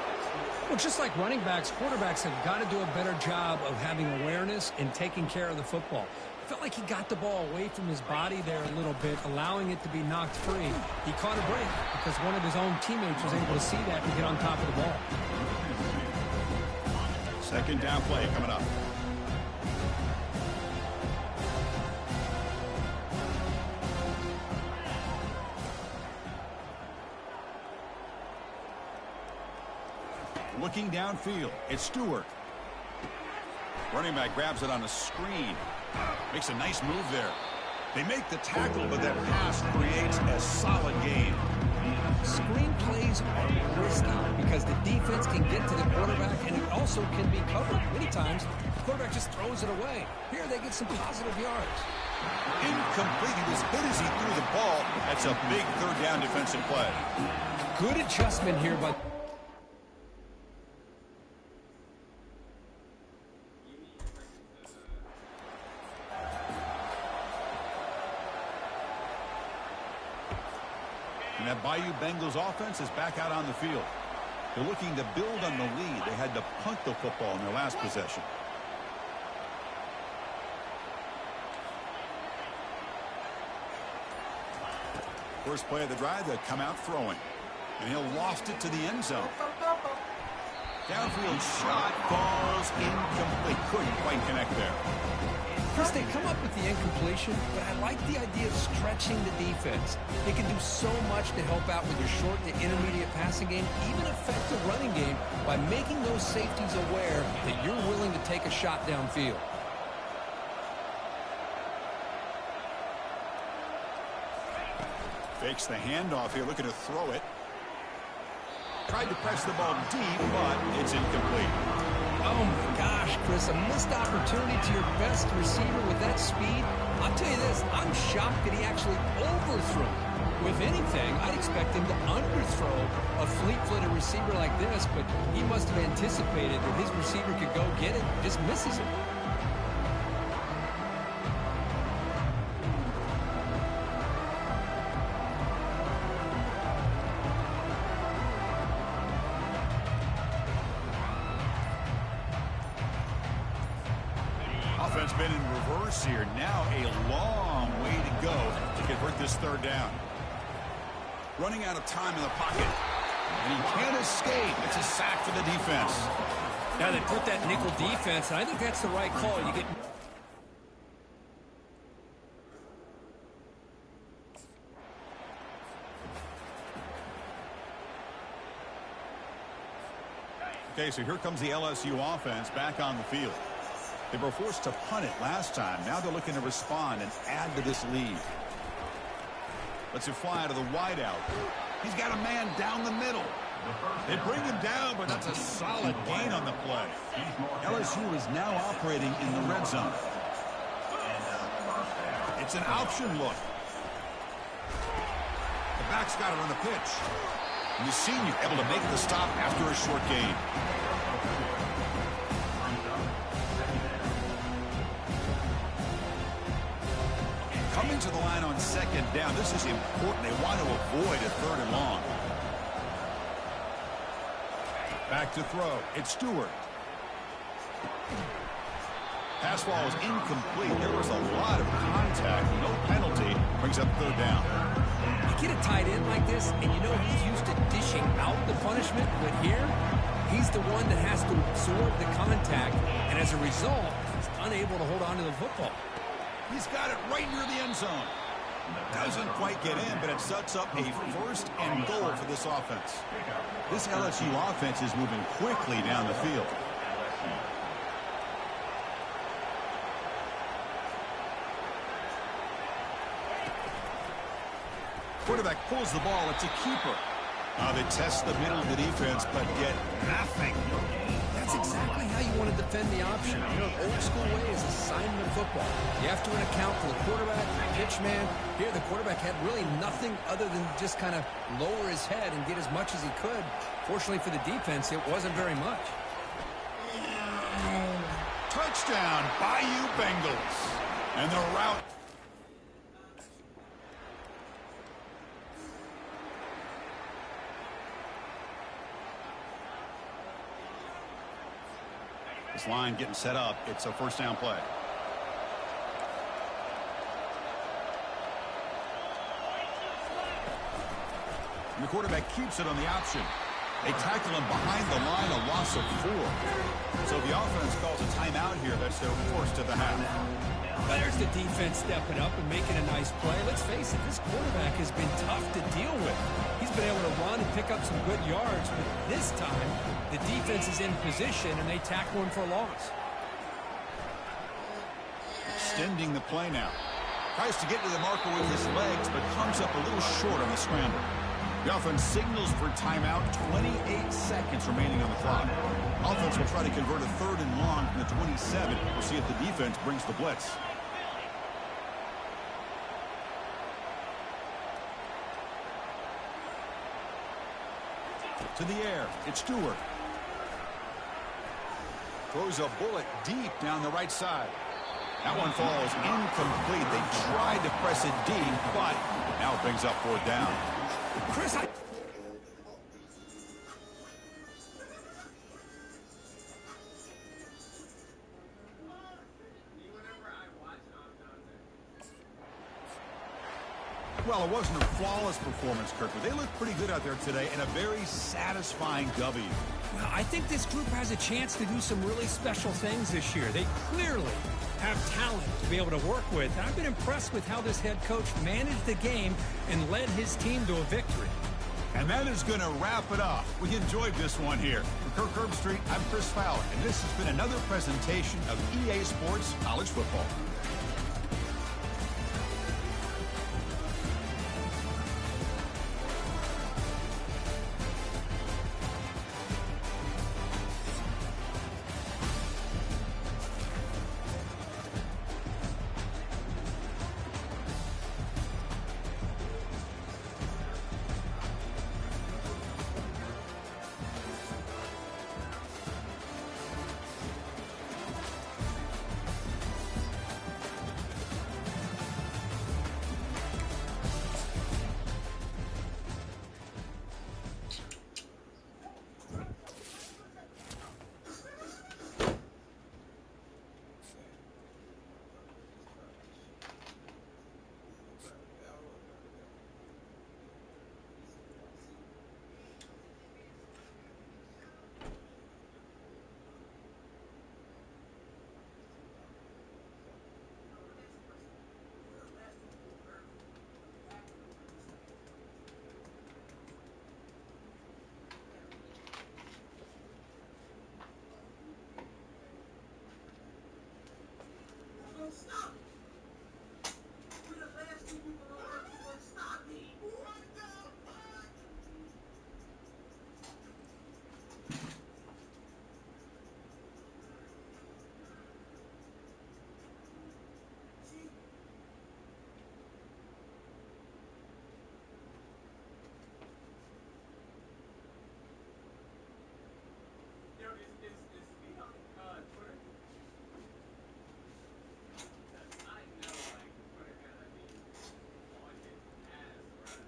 [SPEAKER 7] Well, just like running backs, quarterbacks have got to do a better job of having awareness and taking care of the football. I felt like he got the ball away from his body there a little bit, allowing it to be knocked free. He caught a break because one of his own teammates was able to see that and get on top of the ball.
[SPEAKER 6] Second down play coming up. Looking downfield, it's Stewart. Running back grabs it on a screen. Makes a nice move there. They make the tackle, but that pass creates a solid gain.
[SPEAKER 7] Screen plays are risky because the defense can get to the quarterback, and it also can be covered. Many times, the quarterback just throws it away. Here, they get some positive yards.
[SPEAKER 6] Incomplete. He was hit as he threw the ball. That's a big third down defensive play.
[SPEAKER 7] Good adjustment here, but
[SPEAKER 6] and that Bayou Bengals offense is back out on the field. They're looking to build on the lead. They had to punt the football in their last possession. First play of the drive, they come out throwing. And he'll loft it to the end zone. Downfield shot falls incomplete. Couldn't quite connect there.
[SPEAKER 5] Chris, they come up with the incompletion, but I like the idea of stretching the defense. They can do so much to help out with your short to intermediate passing game, even affect the running game by making those safeties aware that you're willing to take a shot downfield.
[SPEAKER 6] Fakes the handoff here, looking to throw it. Tried to press the ball deep, but it's incomplete.
[SPEAKER 5] Oh my gosh, Chris, a missed opportunity to your best receiver with that speed. I'll tell you this, I'm shocked that he actually overthrew. If anything, I'd expect him to underthrow a fleet-footed receiver like this, but he must have anticipated that his receiver could go get it, just misses it.
[SPEAKER 6] Offense been in reverse here. Now a long way to go to convert this third down. Running out of time in the pocket. And he can't escape. It's a sack for the defense.
[SPEAKER 5] Now they put that nickel defense, and I think that's the right call. You get...
[SPEAKER 6] Okay, so here comes the LSU offense back on the field. They were forced to punt it last time. Now they're looking to respond and add to this lead. Lets it fly out of the wideout. He's got a man down the middle. They bring him down, but that's a solid gain on the play. LSU is now operating in the red zone. It's an option look. The back's got it on the pitch. And the senior able to make the stop after a short gain. Coming to the line on second down. This is important. They want to avoid a third and long. Back to throw. It's Stewart. Pass ball is incomplete. There was a lot of contact. No penalty. Brings up third down.
[SPEAKER 5] You get a tight end like this, and you know he's used to dishing out the punishment, but here, he's the one that has to absorb the contact, and as a result, he's unable to hold on to the football.
[SPEAKER 6] He's got it right near the end zone. Doesn't quite get in, but it sets up a first and goal for this offense. This LSU offense is moving quickly down the field. Quarterback pulls the ball. It's a keeper. They test the middle of the defense, but get nothing.
[SPEAKER 5] That's exactly how you want to defend the option. You know, old school way is assignment football. You have to account for the quarterback, the pitch man. Here, the quarterback had really nothing other than just kind of lower his head and get as much as he could. Fortunately for the defense, it wasn't very much.
[SPEAKER 6] Touchdown, Bayou Bengals. And the route. This line getting set up. It's a first down play. And the quarterback keeps it on the option. They tackle him behind the line, a loss of 4. So the offense calls a timeout here. That's their first of the half.
[SPEAKER 5] Well, there's the defense stepping up and making a nice play. Let's face it, this quarterback has been tough to deal with. He's been able to run and pick up some good yards, but this time, the defense is in position and they tackle him for a loss.
[SPEAKER 6] Extending the play now. Tries to get to the marker with his legs, but comes up a little short on the scramble. The offense signals for timeout. 28 seconds remaining on the clock. Offense will try to convert a third and long from the 27. We'll see if the defense brings the blitz. To the air. It's Stewart. Throws a bullet deep down the right side. That one falls incomplete. They tried to press it deep, but now it brings up fourth down.
[SPEAKER 5] Chris,
[SPEAKER 6] Well, it wasn't a flawless performance, Kirk, but they looked pretty good out there today and a very satisfying W.
[SPEAKER 8] Well, I think this group has a chance to do some really special things this year. They clearly have talent to be able to work with. And I've been impressed with how this head coach managed the game and led his team to a victory.
[SPEAKER 6] And that is going to wrap it up. We enjoyed this one here. For Kirk Herbstreit, I'm Chris Fowler, and this has been another presentation of EA Sports College Football.
[SPEAKER 2] Stop! We're the last two people on earth who's gonna stop me! What the fuck? See? Yo, is Speed on Twitter? I know, like, Twitter gotta be on his ass, bruh.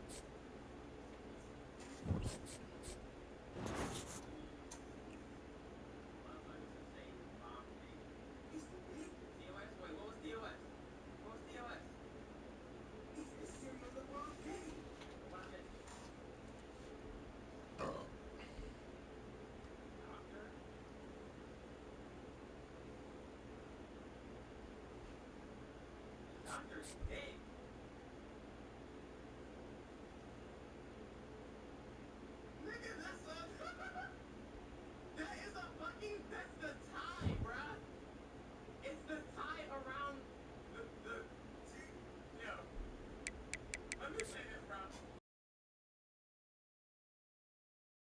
[SPEAKER 2] Motherfuckers are saying bomb thing. DOS? Wait, what was DOS? What was DOS? He's the serial LeBron James. What I missed? Doctor? Doctor's dead. Nigga, that's a... that is a fucking... That's the tie, bruh. It's the tie around the... Yo. Let me say this, bro.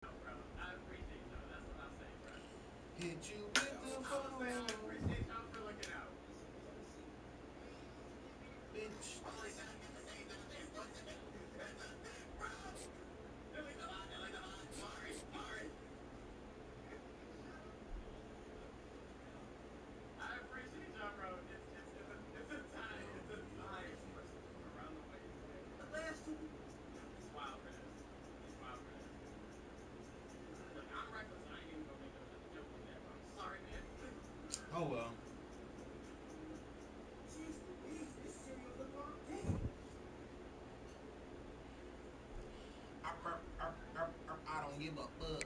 [SPEAKER 2] No, bro. I appreciate y'all. That's what I'll say, bro.
[SPEAKER 1] Hit you with the
[SPEAKER 2] I would say I
[SPEAKER 1] phone,
[SPEAKER 2] appreciate y'all for looking out.
[SPEAKER 1] bitch.
[SPEAKER 2] I appreciate y'all, bro. It's a tie. It's a tie around the way. The last two. He's wild for this. He's wild for this. Look, I'm reckless. I ain't even gonna make a joke on that, bro. I'm sorry, man.
[SPEAKER 1] Oh well.
[SPEAKER 2] Jeez Louise, this serial LeBron James.
[SPEAKER 1] I don't give a fuck.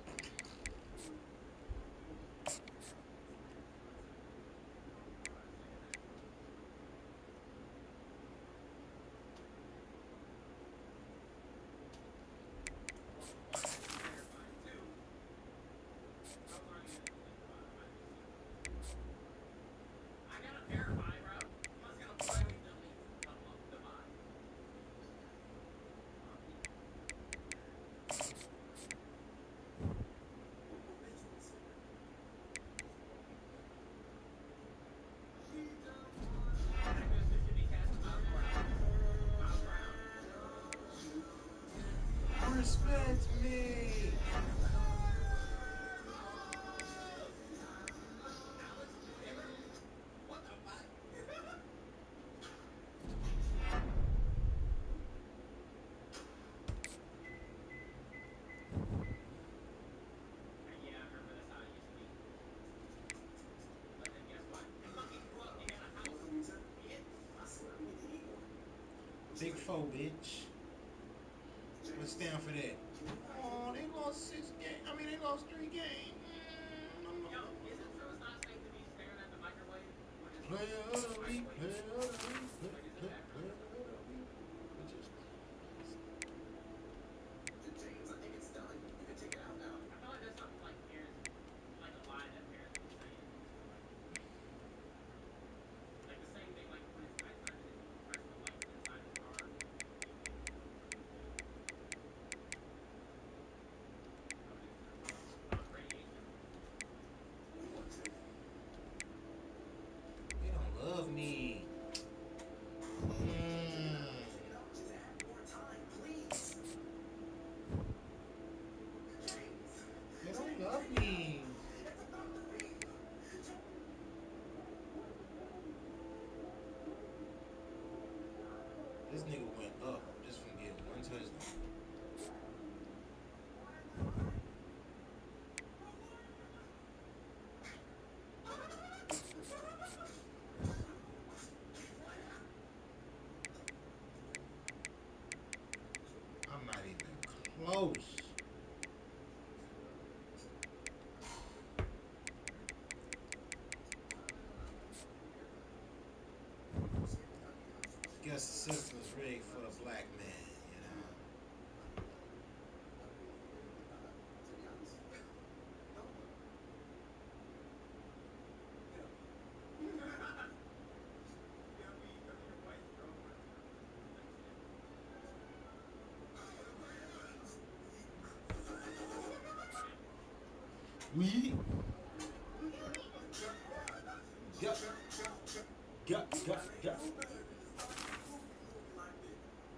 [SPEAKER 2] Terrifying, too. I was already gonna think about it.
[SPEAKER 1] Big 4, bitch. What's stand for that? Oh, they lost 6 games. I mean, they lost 3 games. Yo, is it true it's not safe to be staring at the microwave? Player of the week, player of the week, player of the week. We just
[SPEAKER 9] James, I think it's done. You can take it out now. I feel like that's something like parents, like a lie that parents would say. Like the same thing, like when it's nighttime and you press the lights inside the car.
[SPEAKER 1] they don't love me. They don't love me. This nigga went up just from getting one touchdown. I'm not even close. Guess the system's rigged for the black man, you know. We got.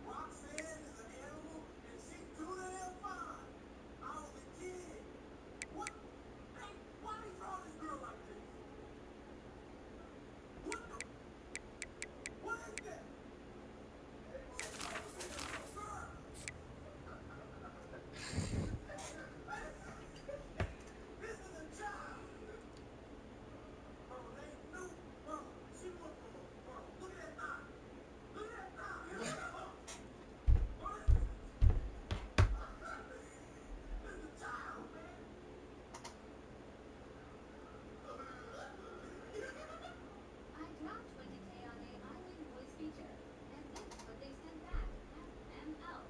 [SPEAKER 2] Roxanne is an animal and she's too damn fine. I was a kid. What? Hey, why they draw this girl like this? What the? What is that? This is a child. Bro, they knew. Bro, she was, bro, look at that eye. Look at that eye. Bro, this is a child, man.
[SPEAKER 10] I dropped 20K on a island voice feature, and this is what they sent back. FML.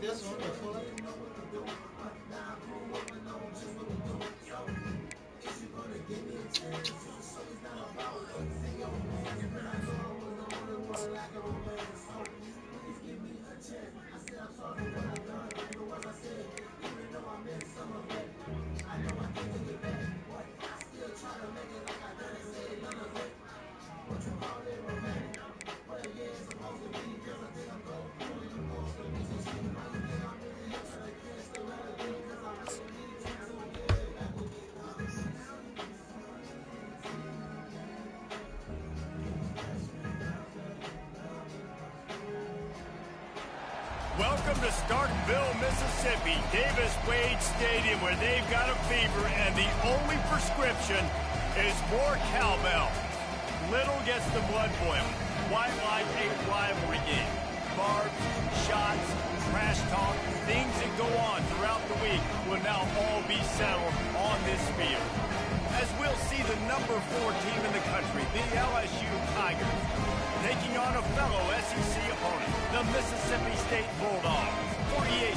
[SPEAKER 1] this one. The fuck?
[SPEAKER 3] Welcome to Starkville, Mississippi, Davis-Wade Stadium, where they've got a fever, and the only prescription is more cowbell. Little gets the blood boiling. Why like a rivalry game? Barbs, shots, trash talk, things that go on throughout the week will now all be settled on this field. As we'll see the number 4 team in the country, the LSU Tigers, taking on a fellow SEC opponent, the Mississippi State Bulldogs. 48.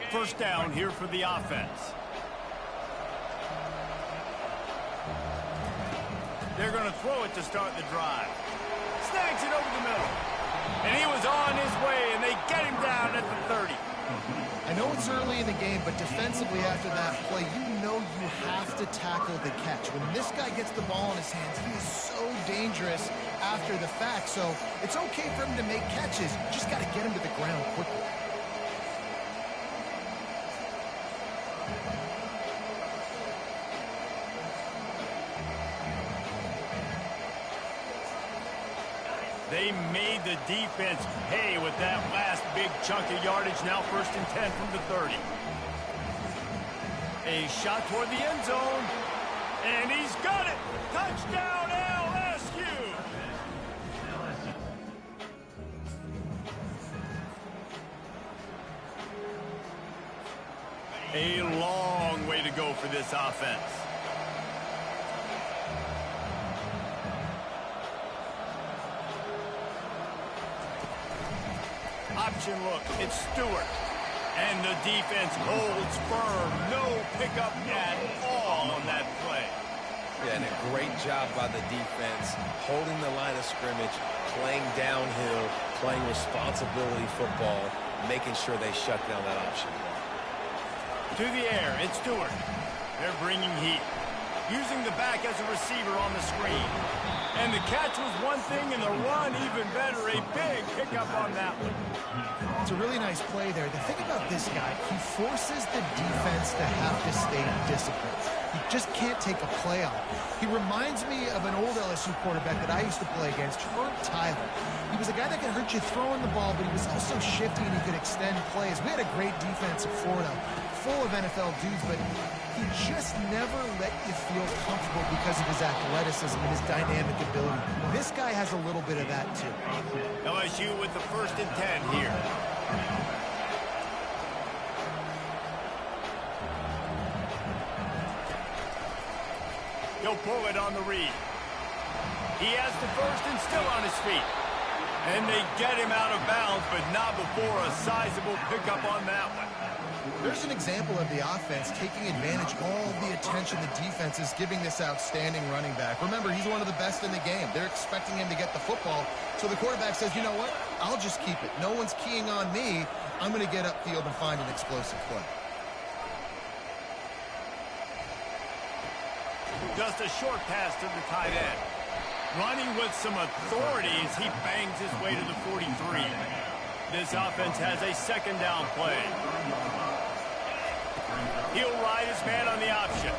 [SPEAKER 3] First down here for the offense. They're going to throw it to start the drive. Snags it over the middle. And he was on his way, and they get him down at the 30.
[SPEAKER 4] I know it's early in the game, but defensively after that play, you know you have to tackle the catch. When this guy gets the ball in his hands, he is so dangerous after the fact. So it's okay for him to make catches. You just got to get him to the ground quickly.
[SPEAKER 3] They made the defense pay with that last big chunk of yardage. Now 1st and 10 from the 30. A shot toward the end zone. And he's got it. Touchdown LSU. A long way to go for this offense. Option look, it's Stewart. And the defense holds firm. No pickup at all on that play.
[SPEAKER 5] Yeah, and a great job by the defense, holding the line of scrimmage, playing downhill, playing responsibility football, making sure they shut down that option.
[SPEAKER 3] To the air, it's Stewart. They're bringing heat. Using the back as a receiver on the screen. And the catch was one thing, and the run even better. A big pickup on that one.
[SPEAKER 4] It's a really nice play there. The thing about this guy, he forces the defense to have to stay disciplined. He just can't take a play on. He reminds me of an old LSU quarterback that I used to play against, Herb Tyler. He was a guy that could hurt you throwing the ball, but he was also shifty and he could extend plays. We had a great defense at Florida, full of NFL dudes, but he just never let you feel comfortable because of his athleticism and his dynamic ability. This guy has a little bit of that, too.
[SPEAKER 3] LSU with the 1st and 10 here. He'll pull it on the read. He has the 1st and still on his feet. And they get him out of bounds, but not before a sizable pickup on that one.
[SPEAKER 4] There's an example of the offense taking advantage of all the attention the defense is giving this outstanding running back. Remember, he's one of the best in the game. They're expecting him to get the football. So the quarterback says, you know what? I'll just keep it. No one's keying on me. I'm going to get upfield and find an explosive play.
[SPEAKER 3] Just a short pass to the tight end. Running with some authority as he bangs his way to the 43. This offense has a 2nd down play. He'll ride his man on the option.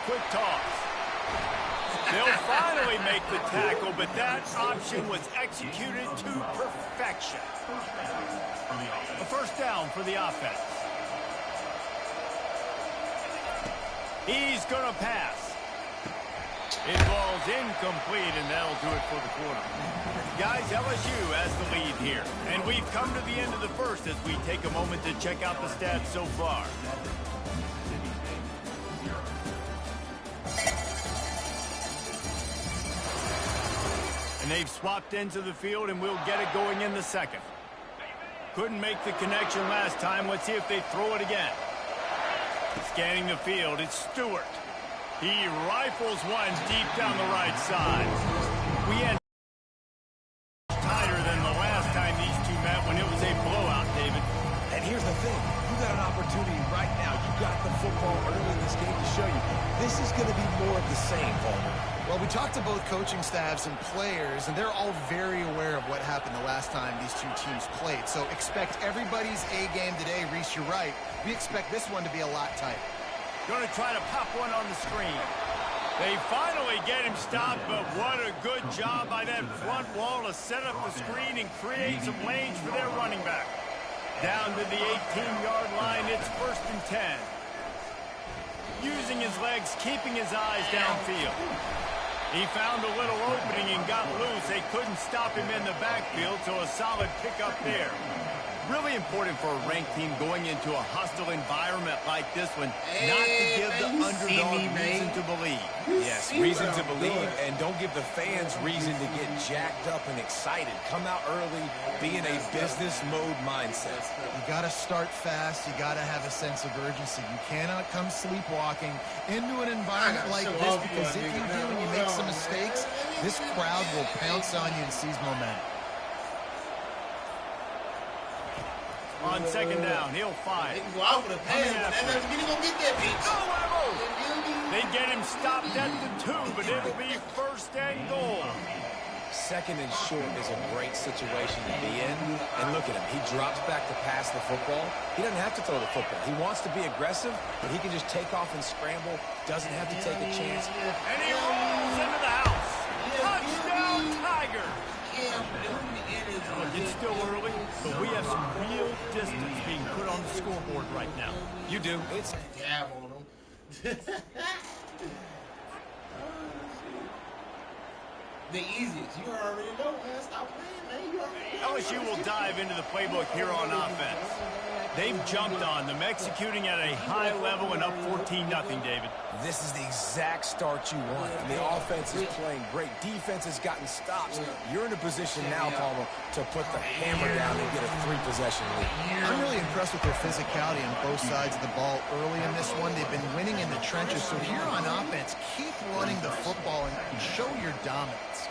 [SPEAKER 3] Quick toss. They'll finally make the tackle, but that option was executed to perfection. A 1st down for the offense. He's going to pass. It falls incomplete, and that'll do it for the quarter. Guys, LSU has the lead here. And we've come to the end of the 1st as we take a moment to check out the stats so far. And they've swapped into the field, and we'll get it going in the 2nd. Couldn't make the connection last time. Let's see if they throw it again. Scanning the field, it's Stewart. He rifles one deep down the right side. We end tighter than the last time these two met when it was a blowout, David.
[SPEAKER 5] And here's the thing. You got an opportunity right now. You got the football early in this game to show you. This is going to be more of the same, Palmer.
[SPEAKER 4] Well, we talked to both coaching staffs and players, and they're all very aware of what happened the last time these two teams played. So expect everybody's A game today. Reese, you're right. We expect this one to be a lot tighter.
[SPEAKER 3] Going to try to pop one on the screen. They finally get him stopped, but what a good job by that front wall to set up the screen and create some lanes for their running back. Down to the 18-yard line, it's 1st and 10. Using his legs, keeping his eyes downfield. He found a little opening and got loose. They couldn't stop him in the backfield, so a solid pickup there. Really important for a ranked team going into a hostile environment like this one, not to give the underdog reason to believe.
[SPEAKER 5] Yes, reason to believe, and don't give the fans reason to get jacked up and excited. Come out early, be in a business mode mindset.
[SPEAKER 4] You got to start fast. You got to have a sense of urgency. You cannot come sleepwalking into an environment like this, because if you do and you make some mistakes, this crowd will pounce on you and seize momentum.
[SPEAKER 3] On 2nd down, he'll fire.
[SPEAKER 1] They can go out with a pass, but that doesn't mean he's going to get that bitch.
[SPEAKER 3] They get him stopped at the 2, but it'll be 1st and goal.
[SPEAKER 5] 2nd and short is a great situation to be in. And look at him. He drops back to pass the football. He doesn't have to throw the football. He wants to be aggressive, but he can just take off and scramble. Doesn't have to take a chance.
[SPEAKER 3] And he rolls into the house. Touchdown, Tigers. It's still early, but we have some real distance being put on the scoreboard right now.
[SPEAKER 5] You do. It's
[SPEAKER 1] jab on him. The easiest. You already know, man. Stop playing, man. You already know.
[SPEAKER 3] LSU will dive into the playbook here on offense. They've jumped on them, executing at a high level and up 14-0, David.
[SPEAKER 5] This is the exact start you want. And the offense is playing great. Defense has gotten stops. You're in a position now, Palmer, to put the hammer down and get a 3-possession lead.
[SPEAKER 4] I'm really impressed with their physicality on both sides of the ball early in this one. They've been winning in the trenches. So here on offense, keep running the football and show your dominance.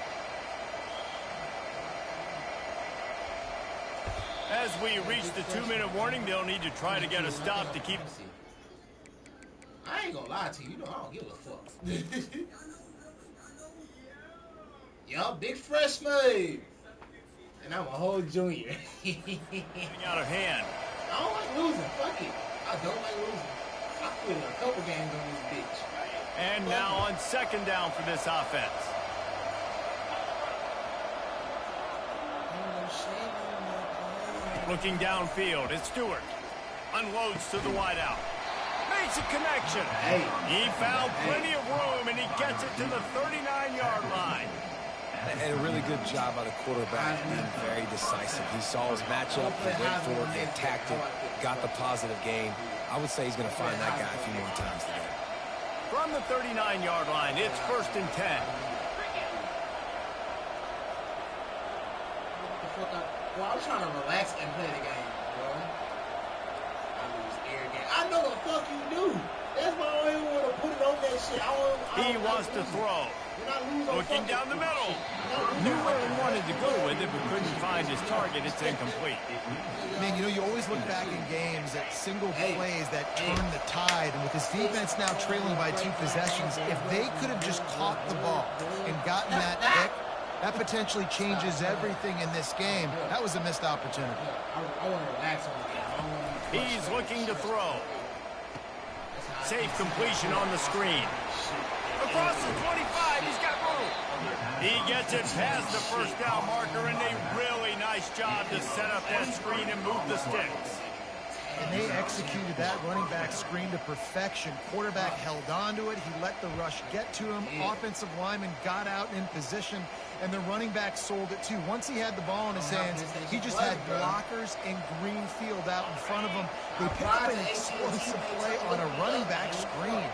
[SPEAKER 3] As we reach the 2-minute warning, they'll need to try to get a stop to keep...
[SPEAKER 1] I ain't gonna lie to you. You know I don't give a fuck. Y'all big freshman. And I'm a whole junior.
[SPEAKER 3] out of hand.
[SPEAKER 1] I don't like losing. Fuck it. I don't like losing. I quit a couple games on this bitch.
[SPEAKER 3] And now on 2nd down for this offense. Looking downfield, it's Stewart. Unloads to the wideout. Makes a connection.
[SPEAKER 1] Hey.
[SPEAKER 3] He found plenty of room, and he gets it to the 39-yard line.
[SPEAKER 5] And a really good job by the quarterback being very decisive. He saw his matchup, he went for it, they attacked it, got the positive gain. I would say he's going to find that guy a few more times today.
[SPEAKER 3] From the 39-yard line, it's 1st and 10.
[SPEAKER 1] Well, I'm trying to relax and play the game, bro. I lose every game. I know the fuck you do. That's why I don't even want to put it on that shit.
[SPEAKER 3] He wants to throw. Looking down the middle. Knew where he wanted to go with it, but couldn't find his target. It's incomplete.
[SPEAKER 4] Man, you know, you always look back in games at single plays that turn the tide. And with his defense now trailing by 2 possessions, if they could have just caught the ball and gotten that pick, that potentially changes everything in this game. That was a missed opportunity.
[SPEAKER 1] I want to relax on the game.
[SPEAKER 3] He's looking to throw. Safe completion on the screen. Across the 25, he's got room. He gets it past the first down marker, and a really nice job to set up that screen and move the sticks.
[SPEAKER 4] And they executed that running back screen to perfection. Quarterback held on to it. He let the rush get to him. Offensive lineman got out in position, and the running back sold it too. Once he had the ball in his hands, he just had blockers and green field out in front of him. They picked up an explosive play on a running back screen.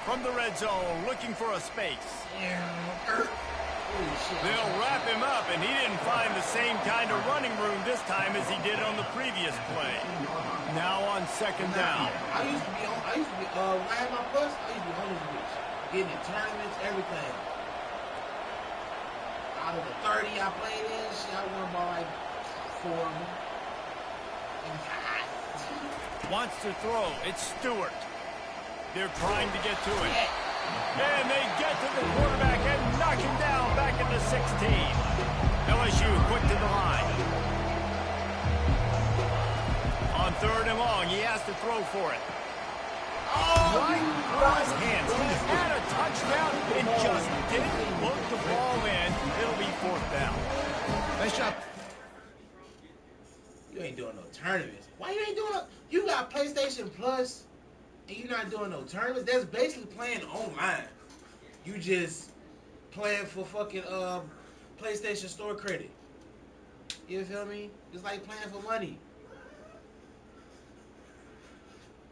[SPEAKER 3] From the red zone, looking for a space. They'll wrap him up, and he didn't find the same kind of running room this time as he did on the previous play. Now on 2nd down.
[SPEAKER 1] I used to be, when I had my plus, I used to be on this bitch. Getting in tournaments, everything. Out of the 30 I played in, shit, I won by like 4 of them.
[SPEAKER 3] Wants to throw. It's Stewart. They're trying to get to it. And they get to the quarterback and knock him down back into 16. LSU quick to the line. On 3rd and long, he has to throw for it. Right through his hands. He had a touchdown and just didn't look the ball in. It'll be 4th down.
[SPEAKER 4] Nice job.
[SPEAKER 1] You ain't doing no tournaments. Why you ain't doing no... You got PlayStation Plus... and you're not doing no tournaments. That's basically playing online. You just playing for fucking PlayStation Store credit. You feel me? It's like playing for money.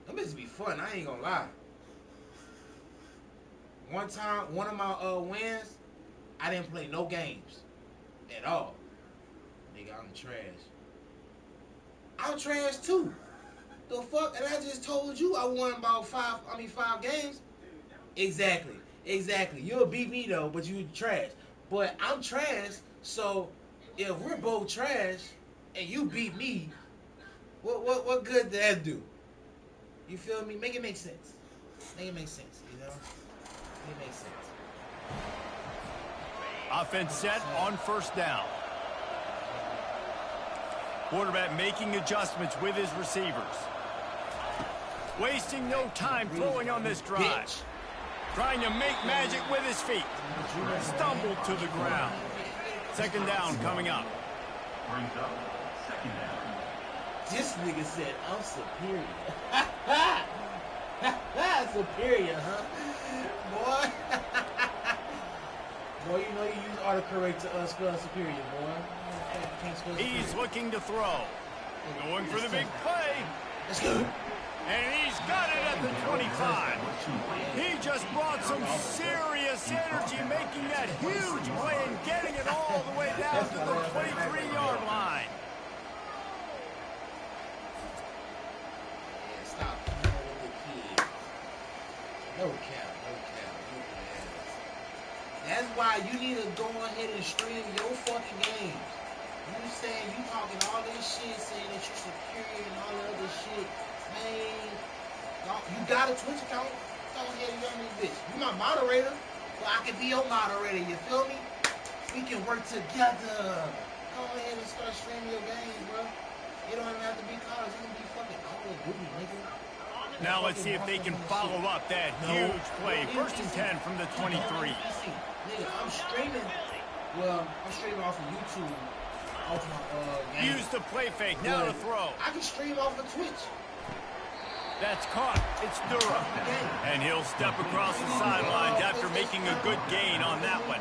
[SPEAKER 1] That must be fun. I ain't gonna lie. One time, one of my wins, I didn't play no games at all. Nigga, I'm trash. I'm trash too. The fuck? And I just told you I won about 5 games. Exactly. You'll beat me though, but you trash. But I'm trash, so if we're both trash and you beat me, what good did that do? You feel me? Make it make sense. Make it make sense, you know? Make it make sense.
[SPEAKER 3] Offense set on 1st down. Quarterback making adjustments with his receivers. Wasting no time throwing on this drive.
[SPEAKER 1] Bitch.
[SPEAKER 3] Trying to make magic with his feet. Stumbled to the ground. 2nd down coming up.
[SPEAKER 1] This nigga said, I'm superior. Superior, huh? Boy. Boy, you know you use autocorrect to spell superior, boy.
[SPEAKER 3] He's looking to throw. Going for the big play.
[SPEAKER 1] Let's go.
[SPEAKER 3] And he's got it at the 25. He just brought some serious energy making that huge play and getting it all the way down to the 23-yard line.
[SPEAKER 1] Yeah, stop playing with the kid. No cap. That's why you need to go ahead and stream your fucking games. You saying you talking all this shit, saying that you're superior and all that other shit. Man, you got a Twitch account? Go ahead and run this bitch. You my moderator, but I can be your moderator, you feel me? We can work together. Go ahead and start streaming your games, bro. You don't even have to be college. You can be fucking Call of Duty, nigga.
[SPEAKER 3] Now let's see if they can follow up that huge play. 1st and 10 from the 23.
[SPEAKER 1] Nigga, I'm streaming. Well, I'm streaming off of YouTube, off my game.
[SPEAKER 3] Use the play fake. Now to throw.
[SPEAKER 1] I can stream off of Twitch.
[SPEAKER 3] That's caught. It's Dura. And he'll step across the sidelines after making a good gain on that one.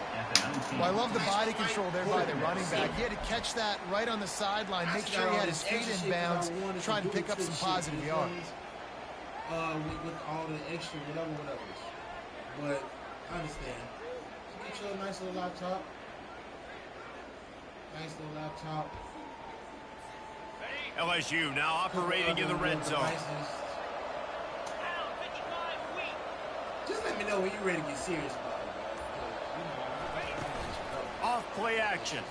[SPEAKER 4] Well, I love the body control there by the running back. He had to catch that right on the sideline, make sure he had his feet in bounds, trying to pick up some positive yards.
[SPEAKER 1] With all the extra whatever. But I understand. Get you a nice little laptop.
[SPEAKER 3] LSU now operating in the red zone.
[SPEAKER 1] Just let me know when you're ready to get serious about it.
[SPEAKER 3] Off play action.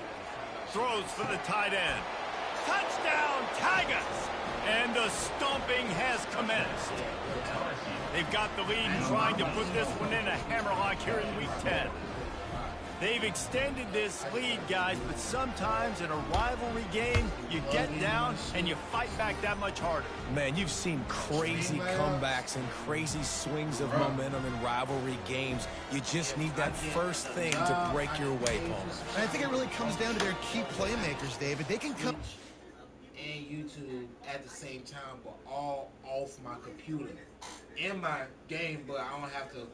[SPEAKER 3] Throws for the tight end. Touchdown, Tigers! And the stomping has commenced. They've got the lead and trying to put this one in a hammerlock here in Week 10. They've extended this lead, guys, but sometimes in a rivalry game, you get down and you fight back that much harder.
[SPEAKER 5] Man, you've seen crazy comebacks and crazy swings of momentum in rivalry games. You just need that first thing to break your way, Paul.
[SPEAKER 4] And I think it really comes down to their key playmakers, David. They can come
[SPEAKER 1] and YouTube at the same time, but all off my computer in my game, but I don't have to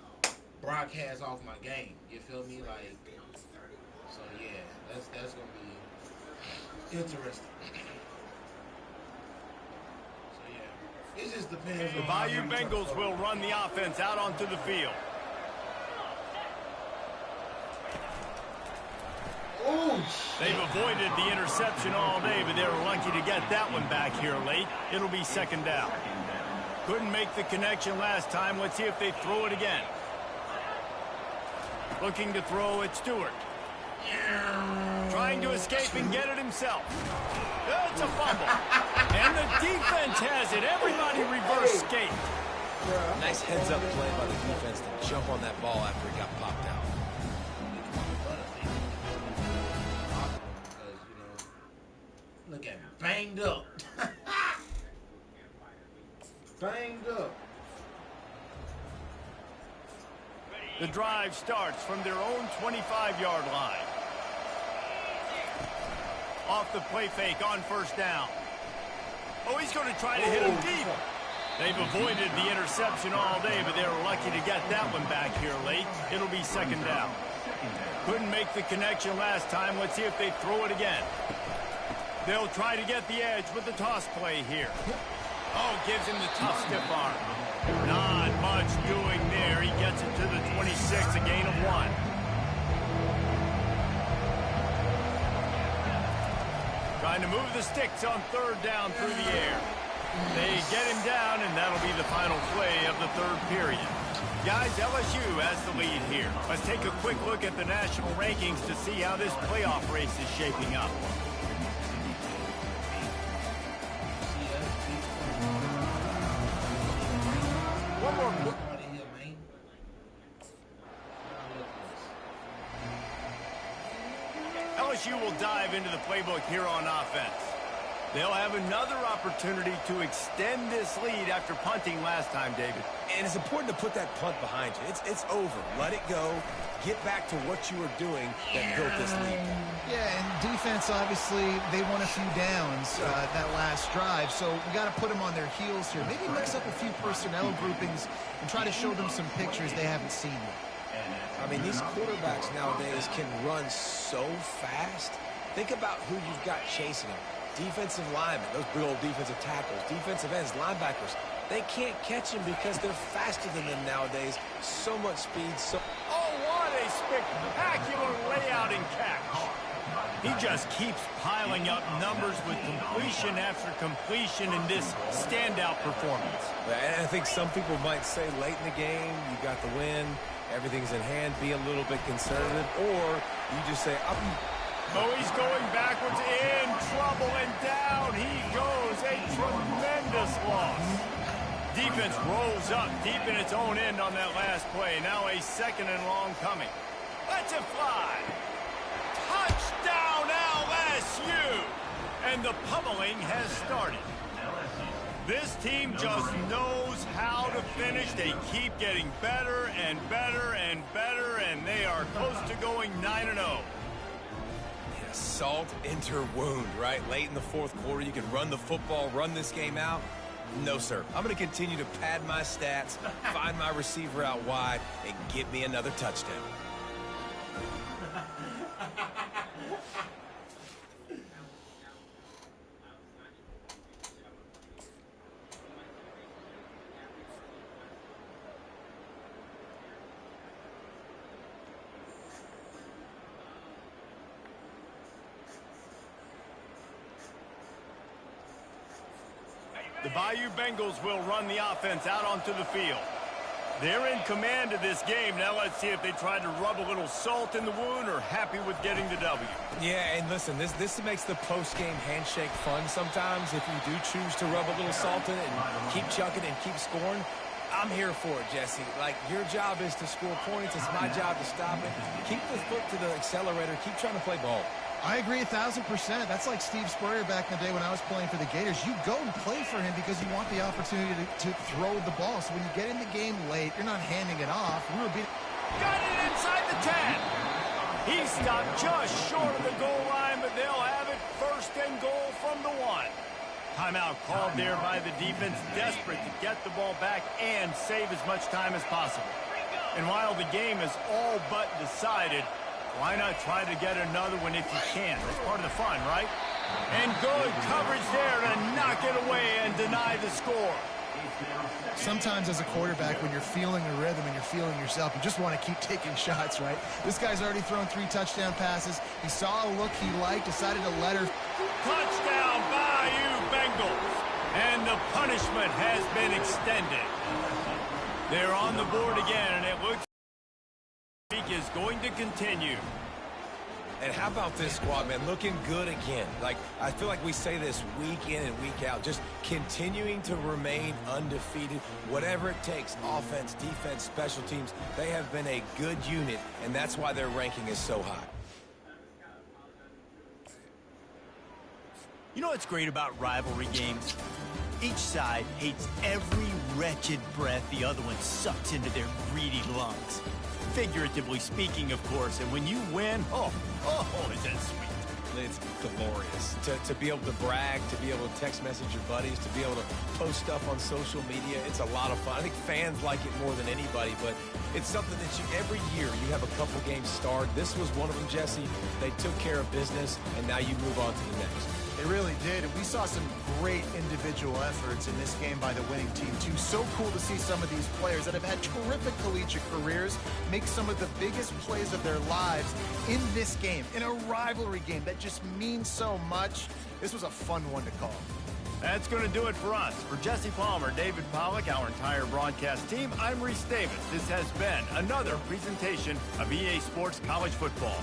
[SPEAKER 1] broadcast off my game. You feel me? Like, so yeah, that's gonna be interesting. So yeah, it just depends.
[SPEAKER 3] The Bayou Bengals will run the offense out onto the field. They've avoided the interception all day, but they were lucky to get that one back here late. It'll be second down. Couldn't make the connection last time. Let's see if they throw it again. Looking to throw at Stewart. Trying to escape and get it himself. It's a fumble. And the defense has it. Everybody reverse skate.
[SPEAKER 5] Nice heads-up play by the defense to jump on that ball after it got popped out.
[SPEAKER 1] Look at him, banged up. Banged up.
[SPEAKER 3] The drive starts from their own 25-yard line. Off the play fake on first down. Oh, he's going to try to hit him deep. They've avoided the interception all day, but they were lucky to get that one back here late. It'll be second down. Couldn't make the connection last time. Let's see if they throw it again. They'll try to get the edge with the toss play here. Oh, gives him the tough stiff arm. Not much doing there. He gets it to the 26, a gain of 1. Trying to move the sticks on third down through the air. They get him down, and that'll be the final play of the third period. Guys, LSU has the lead here. Let's take a quick look at the national rankings to see how this playoff race is shaping up. One more. LSU will dive into the playbook here on offense. They'll have another opportunity to extend this lead after punting last time, David.
[SPEAKER 5] And it's important to put that punt behind you. It's over. Let it go. Get back to what you were doing that built this lead.
[SPEAKER 4] Yeah, and defense, obviously, they won a few downs that last drive, so we got to put them on their heels here. Maybe mix up a few personnel groupings and try to show them some pictures they haven't seen yet.
[SPEAKER 5] I mean, these quarterbacks nowadays can run so fast. Think about who you've got chasing them. Defensive linemen, those big old defensive tackles, defensive ends, linebackers. They can't catch them because they're faster than them nowadays. So much speed.
[SPEAKER 3] Oh, what a spectacular layout and catch. He just keeps piling up numbers with completion after completion in this standout performance.
[SPEAKER 5] And I think some people might say late in the game, you got the win, everything's in hand, be a little bit conservative, or you just say,
[SPEAKER 3] oh, he's going backwards, in trouble, and down he goes. A tremendous loss. Defense rolls up deep in its own end on that last play. Now a second and long coming. Let's it fly. Touchdown LSU. And the pummeling has started. This team just knows how to finish. They keep getting better and better and better, and they are close to going 9-0.
[SPEAKER 5] Yeah, salt enter wound, right? Late in the fourth quarter, you can run the football, run this game out. No, sir. I'm going to continue to pad my stats, find my receiver out wide, and get me another touchdown.
[SPEAKER 3] The Bayou Bengals will run the offense out onto the field. They're in command of this game. Now let's see if they try to rub a little salt in the wound or happy with getting the W.
[SPEAKER 5] Yeah, and listen, this makes the post-game handshake fun sometimes if you do choose to rub a little salt in it and keep chucking and keep scoring. I'm here for it, Jesse. Like, your job is to score points. It's my job to stop it. Keep the foot to the accelerator. Keep trying to play ball.
[SPEAKER 4] I agree 1,000%. That's like Steve Spurrier back in the day when I was playing for the Gators. You go and play for him because you want the opportunity to throw the ball. So when you get in the game late, you're not handing it off. We were beating...
[SPEAKER 3] Got it inside the 10. He stopped just short of the goal line, but they'll have it first and goal from the 1. Timeout called there by the defense, desperate to get the ball back and save as much time as possible. And while the game is all but decided, why not try to get another one if you can? That's part of the fun, right? And good coverage there to knock it away and deny the score.
[SPEAKER 4] Sometimes as a quarterback, when you're feeling the rhythm and you're feeling yourself, you just want to keep taking shots, right? This guy's already thrown 3 touchdown passes. He saw a look he liked, decided to let her...
[SPEAKER 3] Touchdown, Bayou Bengals. And the punishment has been extended. They're on the board again, and it looks like the streak is going to continue.
[SPEAKER 5] And how about this squad, man? Looking good again. Like, I feel like we say this week in and week out. Just continuing to remain undefeated. Whatever it takes, offense, defense, special teams, they have been a good unit, and that's why their ranking is so high.
[SPEAKER 3] You know what's great about rivalry games? Each side hates every wretched breath the other one sucks into their greedy lungs. Figuratively speaking, of course, and when you win, oh, is that sweet.
[SPEAKER 5] It's glorious. To be able to brag, to be able to text message your buddies, to be able to post stuff on social media, it's a lot of fun. I think fans like it more than anybody, but it's something that every year you have a couple games start. This was one of them, Jesse. They took care of business, and now you move on to the next.
[SPEAKER 4] They really did, and we saw some great individual efforts in this game by the winning team, too. So cool to see some of these players that have had terrific collegiate careers make some of the biggest plays of their lives in this game, in a rivalry game that just means so much. This was a fun one to call.
[SPEAKER 3] That's going to do it for us. For Jesse Palmer, David Pollack, our entire broadcast team, I'm Reese Davis. This has been another presentation of EA Sports College Football.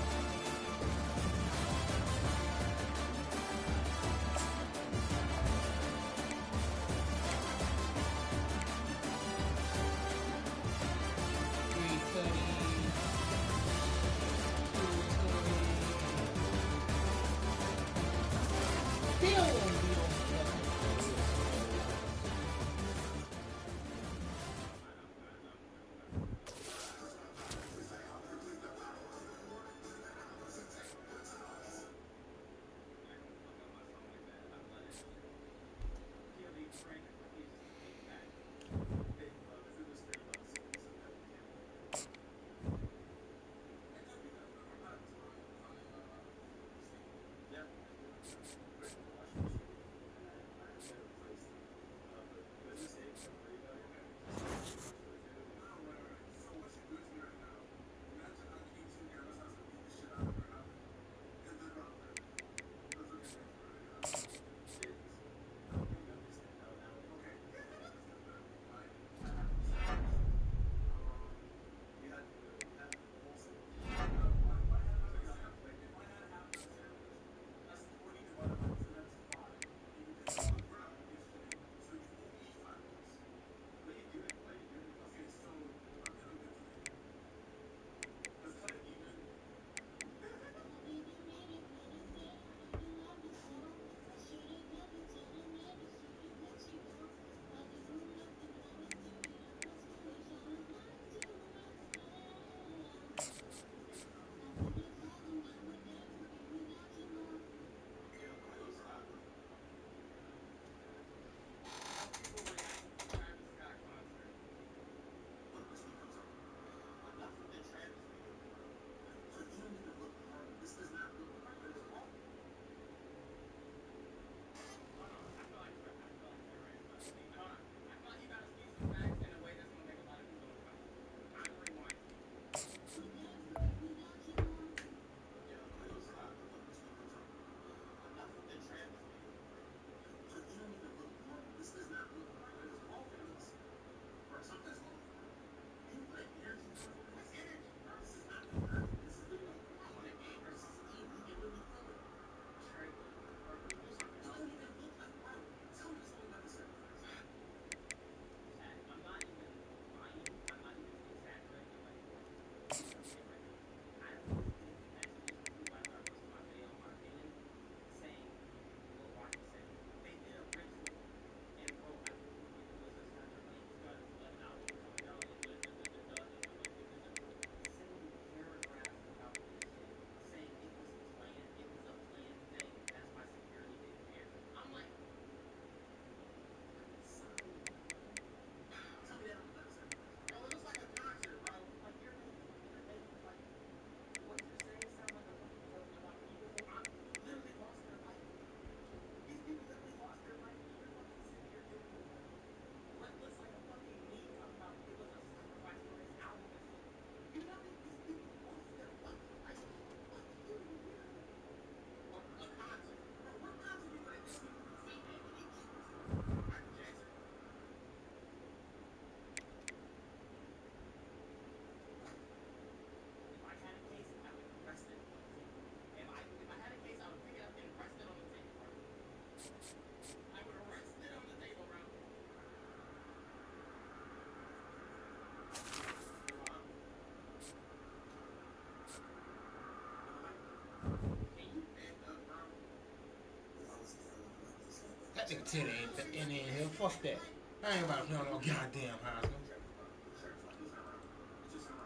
[SPEAKER 1] That nigga Teddy ain't in here. Fuck that. I ain't about to play on no goddamn Heisman.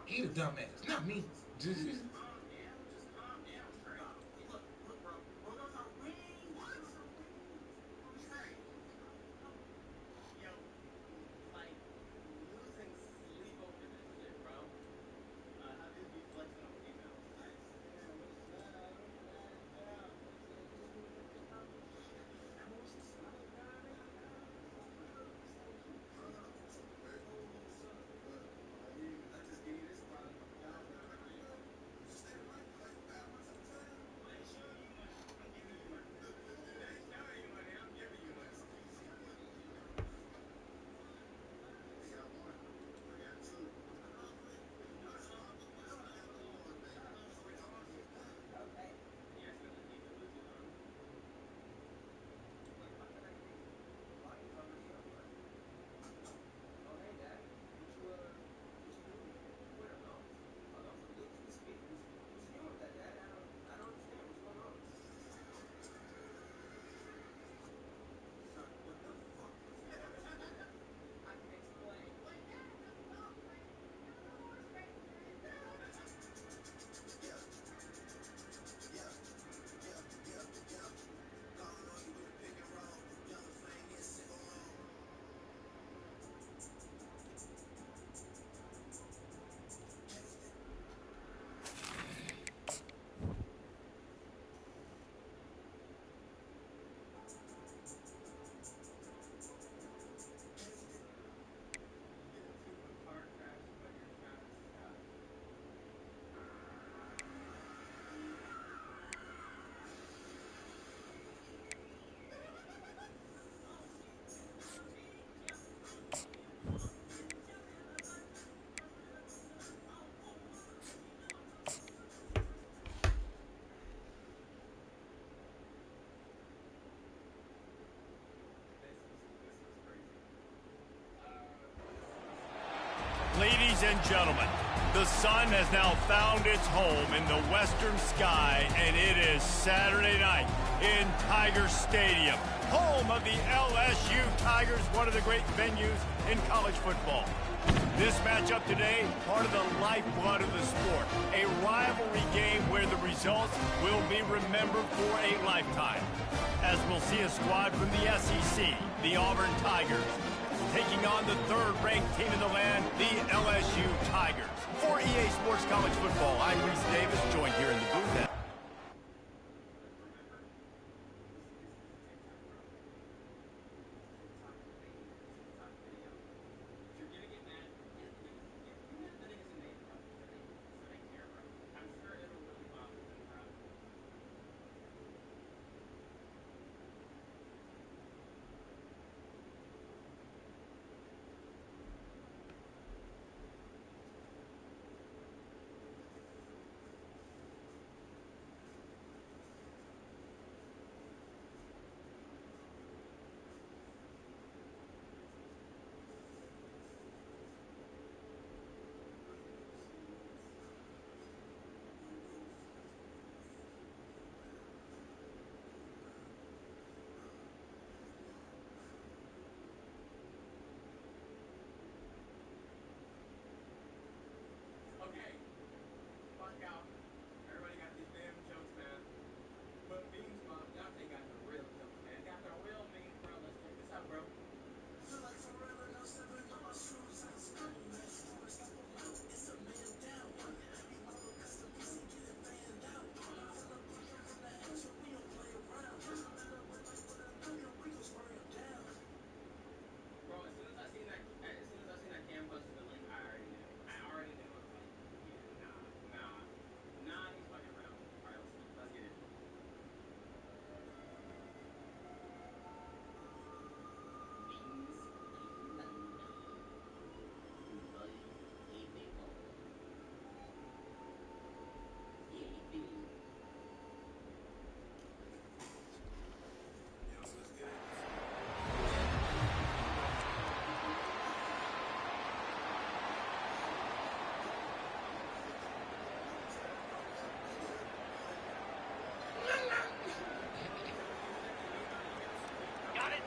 [SPEAKER 1] He the dumbass, not me.
[SPEAKER 3] Ladies and gentlemen, the sun has now found its home in the western sky, and it is Saturday night in Tiger Stadium, home of the LSU Tigers, one of the great venues in college football. This matchup today, part of the lifeblood of the sport, a rivalry game where the results will be remembered for a lifetime. As we'll see a squad from the SEC, the Auburn Tigers, taking on the third-ranked team in the land, the LSU Tigers. For EA Sports College Football, I'm Reese Davis, joined here in the booth.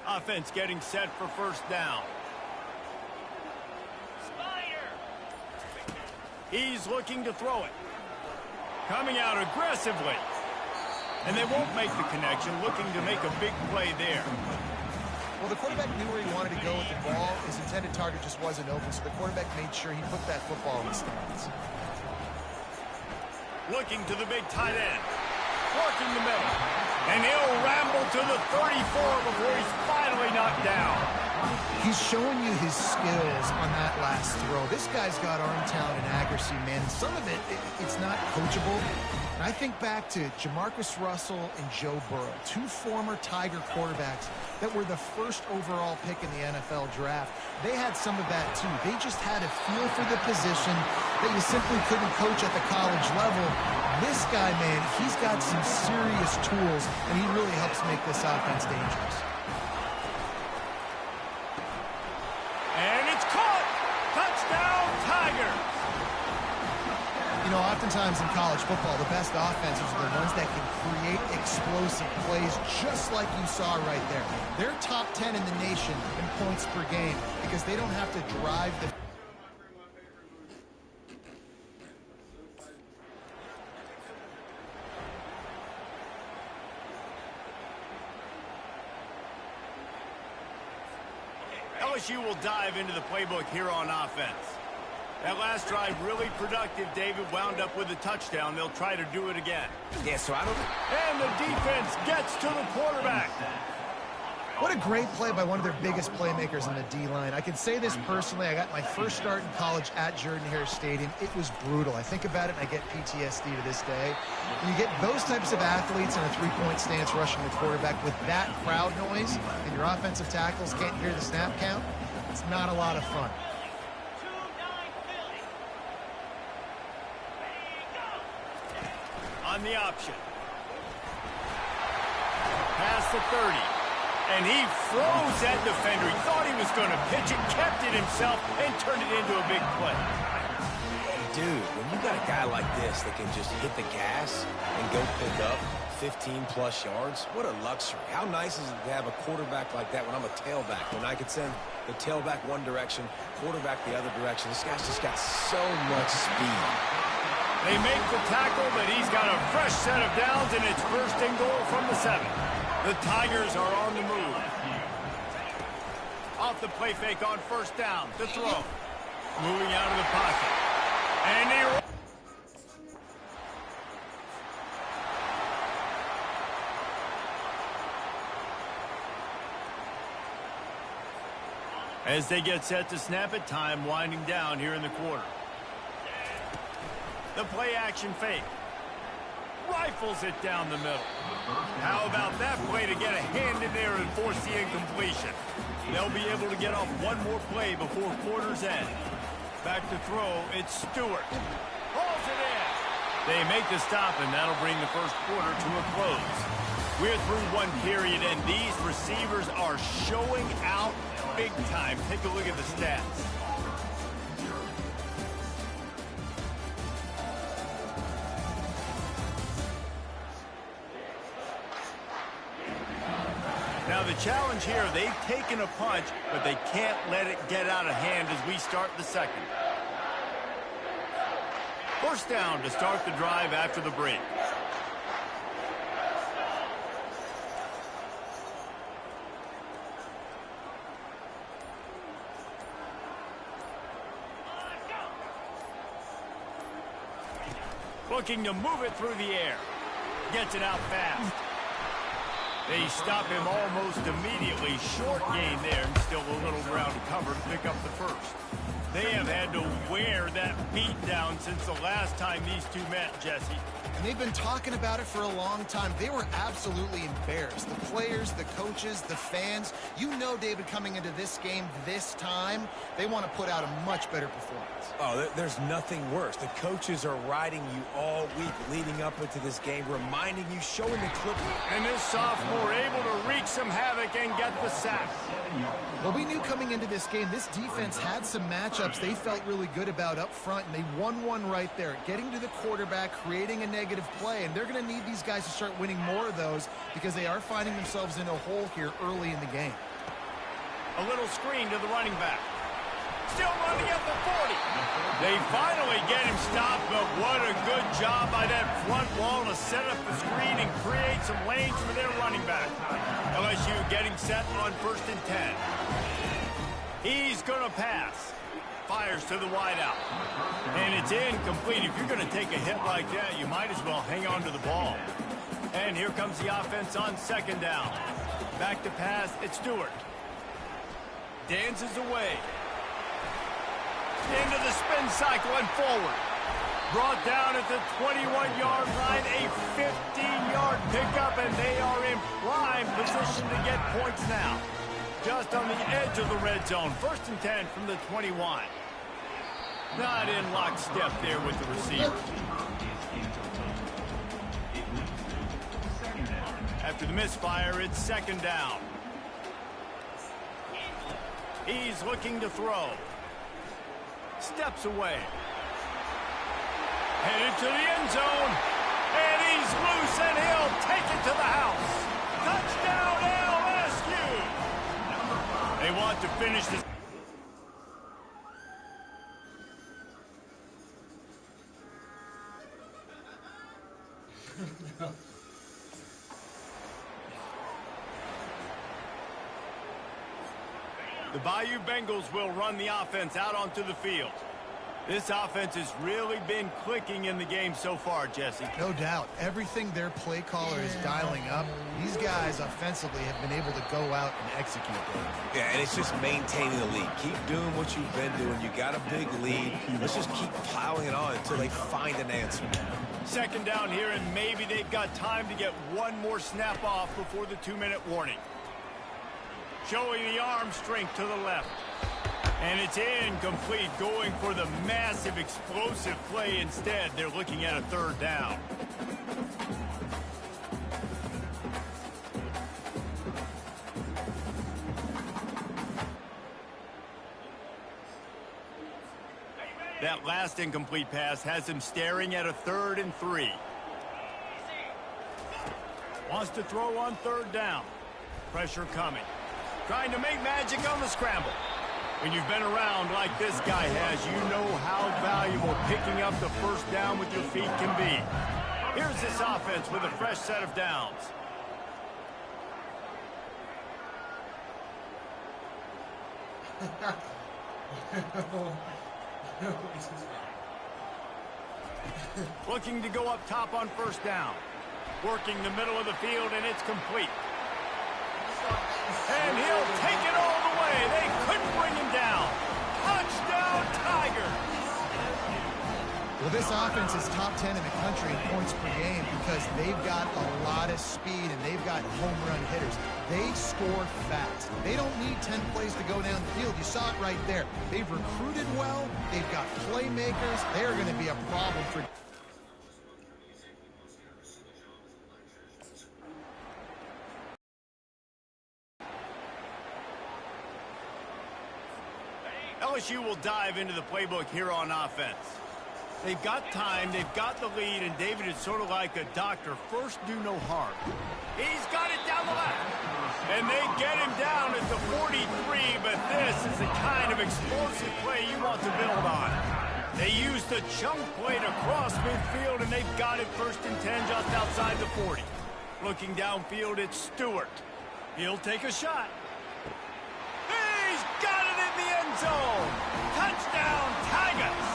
[SPEAKER 3] Offense getting set for first down. He's looking to throw it. Coming out aggressively. And they won't make the connection, looking to make a big play there.
[SPEAKER 4] Well, the quarterback knew where he wanted to go with the ball. His intended target just wasn't open, so the quarterback made sure he put that football in the stands.
[SPEAKER 3] Looking to the big tight end. Working the middle. And he'll ramble to the 34 before he's finally knocked down.
[SPEAKER 4] He's showing you his skills on that last throw. This guy's got arm talent and accuracy, man. Some of it's not coachable. And I think back to Jamarcus Russell and Joe Burrow, two former Tiger quarterbacks that were the first overall pick in the NFL draft. They had some of that, too. They just had a feel for the position that you simply couldn't coach at the college level. This guy, man, he's got some serious tools, and he really helps make this offense dangerous.
[SPEAKER 3] And it's caught! Touchdown, Tigers!
[SPEAKER 4] You know, oftentimes in college football, the best offenses are the ones that can create explosive plays just like you saw right there. They're top 10 in the nation in points per game because they don't have to drive the...
[SPEAKER 3] LSU will dive into the playbook here on offense. That last drive really productive. David wound up with a touchdown. They'll try to do it again.
[SPEAKER 5] Yeah, so I don't...
[SPEAKER 3] And the defense gets to the quarterback.
[SPEAKER 4] What a great play by one of their biggest playmakers in the D-line. I can say this personally. I got my first start in college at Jordan-Hare Stadium. It was brutal. I think about it and I get PTSD to this day. When you get those types of athletes in a three-point stance rushing the quarterback with that crowd noise and your offensive tackles can't hear the snap count, it's not a lot of fun.
[SPEAKER 3] On the option. Past the 30. And he froze that defender. He thought he was going to pitch it, kept it himself, and turned it into a big play.
[SPEAKER 5] Dude, when you got a guy like this that can just hit the gas and go pick up 15-plus yards, what a luxury. How nice is it to have a quarterback like that when I'm a tailback, when I could send the tailback one direction, quarterback the other direction. This guy's just got so much speed.
[SPEAKER 3] They make the tackle, but he's got a fresh set of downs, and it's first and goal from the 7. The Tigers are on the move. Off the play fake on first down. To throw. Moving out of the pocket. And he... As they get set to snap it, time winding down here in the quarter. The play action fake. Rifles it down the middle. How about that play to get a hand in there and force the incompletion? They'll be able to get off one more play before quarter's end. Back to throw, it's Stewart. Hauls it in. They make the stop, and that'll bring the first quarter to a close. We're through one period, and these receivers are showing out big time. Take a look at the stats. Now the challenge here, they've taken a punch, but they can't let it get out of hand as we start the second. First down to start the drive after the break. Looking to move it through the air. Gets it out fast. They stop him almost immediately. Short gain there, and still a little ground to cover to pick up the first. They have had to wear that beat down since the last time these two met, Jesse.
[SPEAKER 4] And they've been talking about it for a long time. They were absolutely embarrassed. The players, the coaches, the fans. You know, David, coming into this game this time, they want to put out a much better performance.
[SPEAKER 5] Oh, there's nothing worse. The coaches are riding you all week leading up into this game, reminding you, showing the clip.
[SPEAKER 3] And this sophomore able to wreak some havoc and get the sack.
[SPEAKER 4] Well, we knew coming into this game, this defense had some matchups they felt really good about up front, and they won one right there, getting to the quarterback, creating a negative play, and they're going to need these guys to start winning more of those because they are finding themselves in a hole here early in the game.
[SPEAKER 3] A little screen to the running back. Still running at the 40. They finally get him stopped, but what a good job by that front wall to set up the screen and create some lanes for their running back. LSU getting set on 1st and 10. He's going to pass. Fires to the wideout. And it's incomplete. If you're going to take a hit like that, you might as well hang on to the ball. And here comes the offense on 2nd down. Back to pass, it's Stewart. Dances away. Into the spin cycle and forward. Brought down at the 21-yard line, a 15-yard pickup, and they are in prime position to get points now. Just on the edge of the red zone. 1st and 10 from the 21. Not in lockstep there with the receiver. After the misfire, it's 2nd down. He's looking to throw. Steps away. Headed to the end zone. And he's loose, and he'll take it to the house. Touchdown, LSU! They want to finish this. The Bayou Bengals will run the offense out onto the field. This offense has really been clicking in the game so far, Jesse.
[SPEAKER 4] No doubt. Everything their play caller is dialing up, these guys offensively have been able to go out and execute them.
[SPEAKER 5] Yeah, and it's just maintaining the lead. Keep doing what you've been doing. You got a big lead. Let's just keep plowing it on until they find an answer.
[SPEAKER 3] 2nd down here, and maybe they've got time to get one more snap off before the 2-minute warning. Showing the arm strength to the left. And it's incomplete, going for the massive explosive play instead. They're looking at a 3rd down. That last incomplete pass has him staring at a 3rd and 3. Wants to throw on 3rd down. Pressure coming. Trying to make magic on the scramble. When you've been around like this guy has, you know how valuable picking up the 1st down with your feet can be. Here's this offense with a fresh set of downs. Looking to go up top on 1st down. Working the middle of the field, and it's complete. And he'll take it all the way. They couldn't bring him down. Touchdown, Tigers.
[SPEAKER 4] Well, this offense is top 10 in the country in points per game because they've got a lot of speed and they've got home run hitters. They score fast. They don't need 10 plays to go down the field. You saw it right there. They've recruited well. They've got playmakers. They're going to be a problem for...
[SPEAKER 3] LSU will dive into the playbook here on offense. They've got time, they've got the lead, and David is sort of like a doctor. First, do no harm. He's got it down the left. And they get him down at the 43, but this is the kind of explosive play you want to build on. They used the chunk play to cross midfield, and they've got it 1st and 10 just outside the 40. Looking downfield, it's Stewart. He'll take a shot. He's got it in the end zone. Touchdown, Tigers.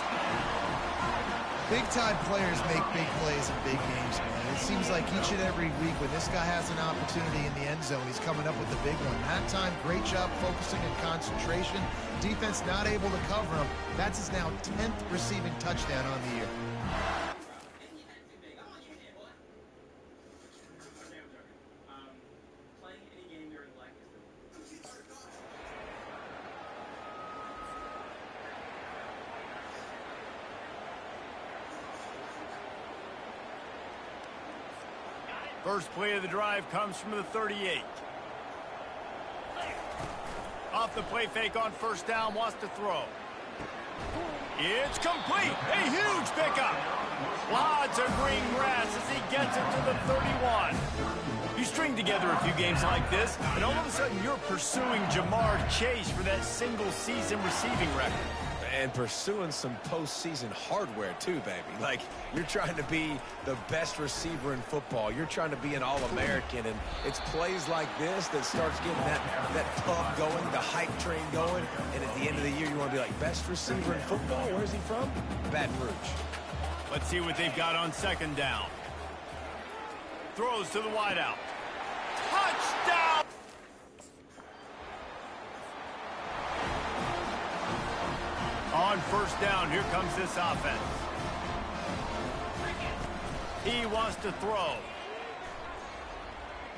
[SPEAKER 4] Big-time players make big plays in big games, man. It seems like each and every week when this guy has an opportunity in the end zone, he's coming up with the big one. That time, great job focusing and concentration. Defense not able to cover him. That's his now 10th receiving touchdown on the year.
[SPEAKER 3] First play of the drive comes from the 38. Off the play fake on 1st down, wants to throw. It's complete. A huge pickup. Lots of green grass as he gets it to the 31. He string together a few games like this, and all of a sudden you're pursuing Jamar Chase for that single-season receiving record.
[SPEAKER 5] And pursuing some postseason hardware, too, baby. Like, you're trying to be the best receiver in football. You're trying to be an All-American, and it's plays like this that starts getting that pump going, the hype train going, and at the end of the year, you want to be like, best receiver in football? Where's he from? Baton Rouge.
[SPEAKER 3] Let's see what they've got on second down. Throws to the wideout. Touchdown! On first down, here comes this offense. He wants to throw.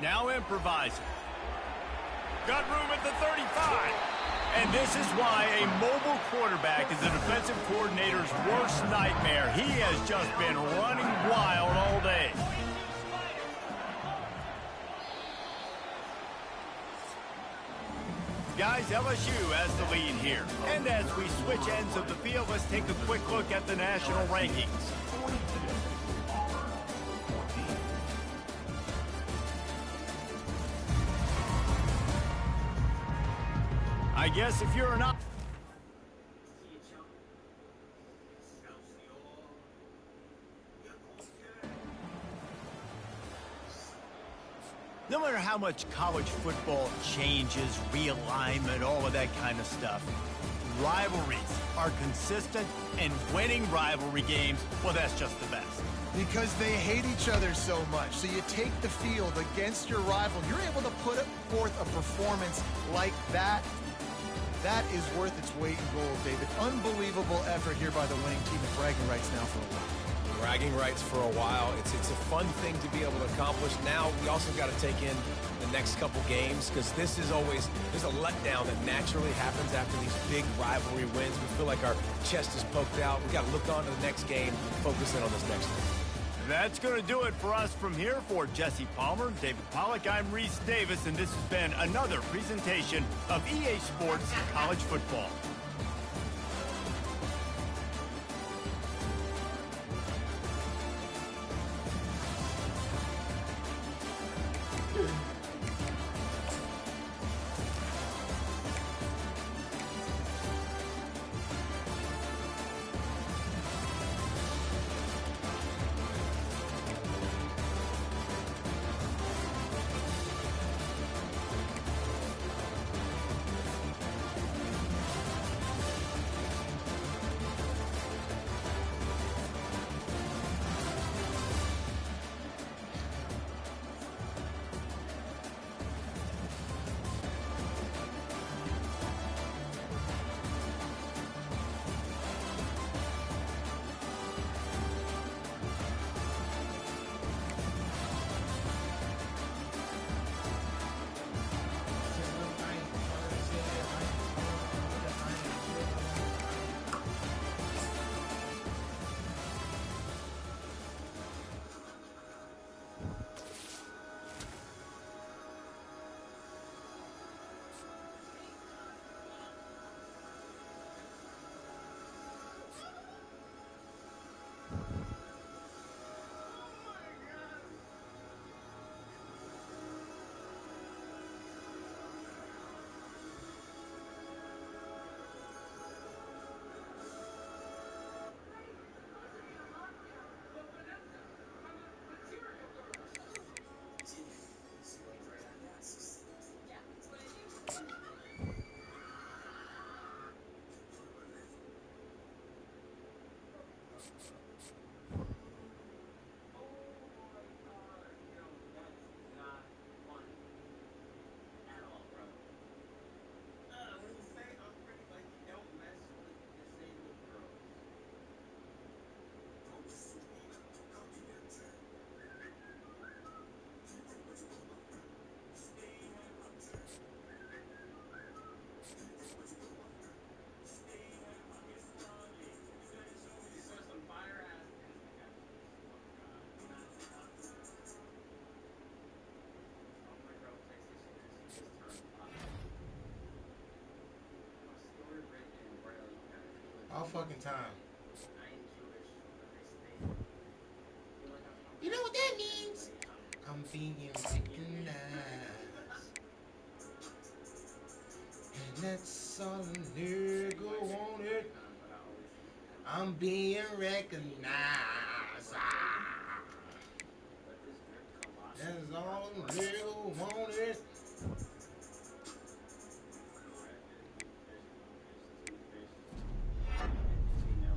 [SPEAKER 3] Now improvising. Got room at the 35. And this is why a mobile quarterback is the defensive coordinator's worst nightmare. He has just been running wild all day. Guys, LSU has the lead here. And as we switch ends of the field, let's take a quick look at the national rankings. I guess if you're not... No matter how much college football changes, realignment, all of that kind of stuff, rivalries are consistent, and winning rivalry games, well, that's just the best.
[SPEAKER 4] Because they hate each other so much. So you take the field against your rival. You're able to put forth a performance like that. That is worth its weight in gold, David. Unbelievable effort here by the winning team, and bragging rights now for a while.
[SPEAKER 5] Bragging rights for a while. It's a fun thing to be able to accomplish. Now we also got to take in the next couple games, because this is always, there's a letdown that naturally happens after these big rivalry wins. We feel like our chest is poked out. We got to look on to the next game, focus in on this next one.
[SPEAKER 3] That's going to do it for us from here. For Jesse Palmer, David Pollack, I'm Reese Davis, and this has been another presentation of EA Sports College Football.
[SPEAKER 1] All fucking time. You know what that means? I'm being taken now. That's all a nigga wanted.
[SPEAKER 9] but I always keep that.
[SPEAKER 1] I'm being recognized. Ah,
[SPEAKER 9] Let this drip colossal
[SPEAKER 1] that's
[SPEAKER 9] spark
[SPEAKER 1] all a
[SPEAKER 9] work.
[SPEAKER 1] nigga wanted.
[SPEAKER 9] Red fish, blue fish, clownfish, toothfish. If we know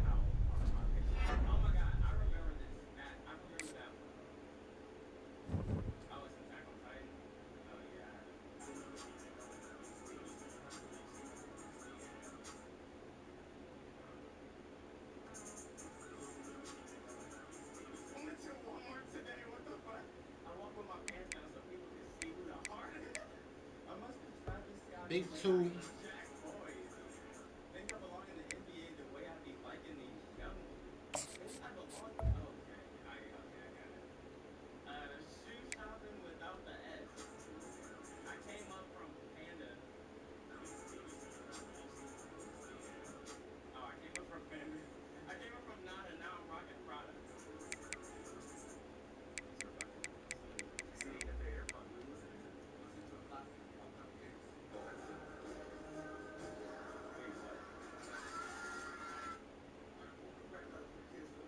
[SPEAKER 9] how my picture. Oh my god, I remember this. I remember that. Oh, it's Attack on Titan. Oh yeah, I haven't. I went to Walmart today. What the fuck? I walk with my pants down so people can see who the heart is. I must be Travis Scott the
[SPEAKER 1] Big
[SPEAKER 9] way I
[SPEAKER 1] two.
[SPEAKER 9] eat Jack Boys. Think I belong in the NBA the way I be liking these young. Think I belong. Okay, I got it. Shoe shopping without the S. I came up from Panda. Oh, I came up from Panda. I came up from Nada. Now I'm rocking Prada. These are fucking smooth. Seeing if they are fun. Listen to a classic. Uptown Kicks. Wait, what?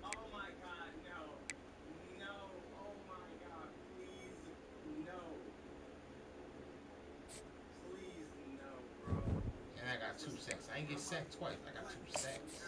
[SPEAKER 9] Oh my god, no. No. Oh my god, please. No. Please, no, bro.
[SPEAKER 1] And I got 2 sacks. I ain't get sacked twice. I got 2 sacks.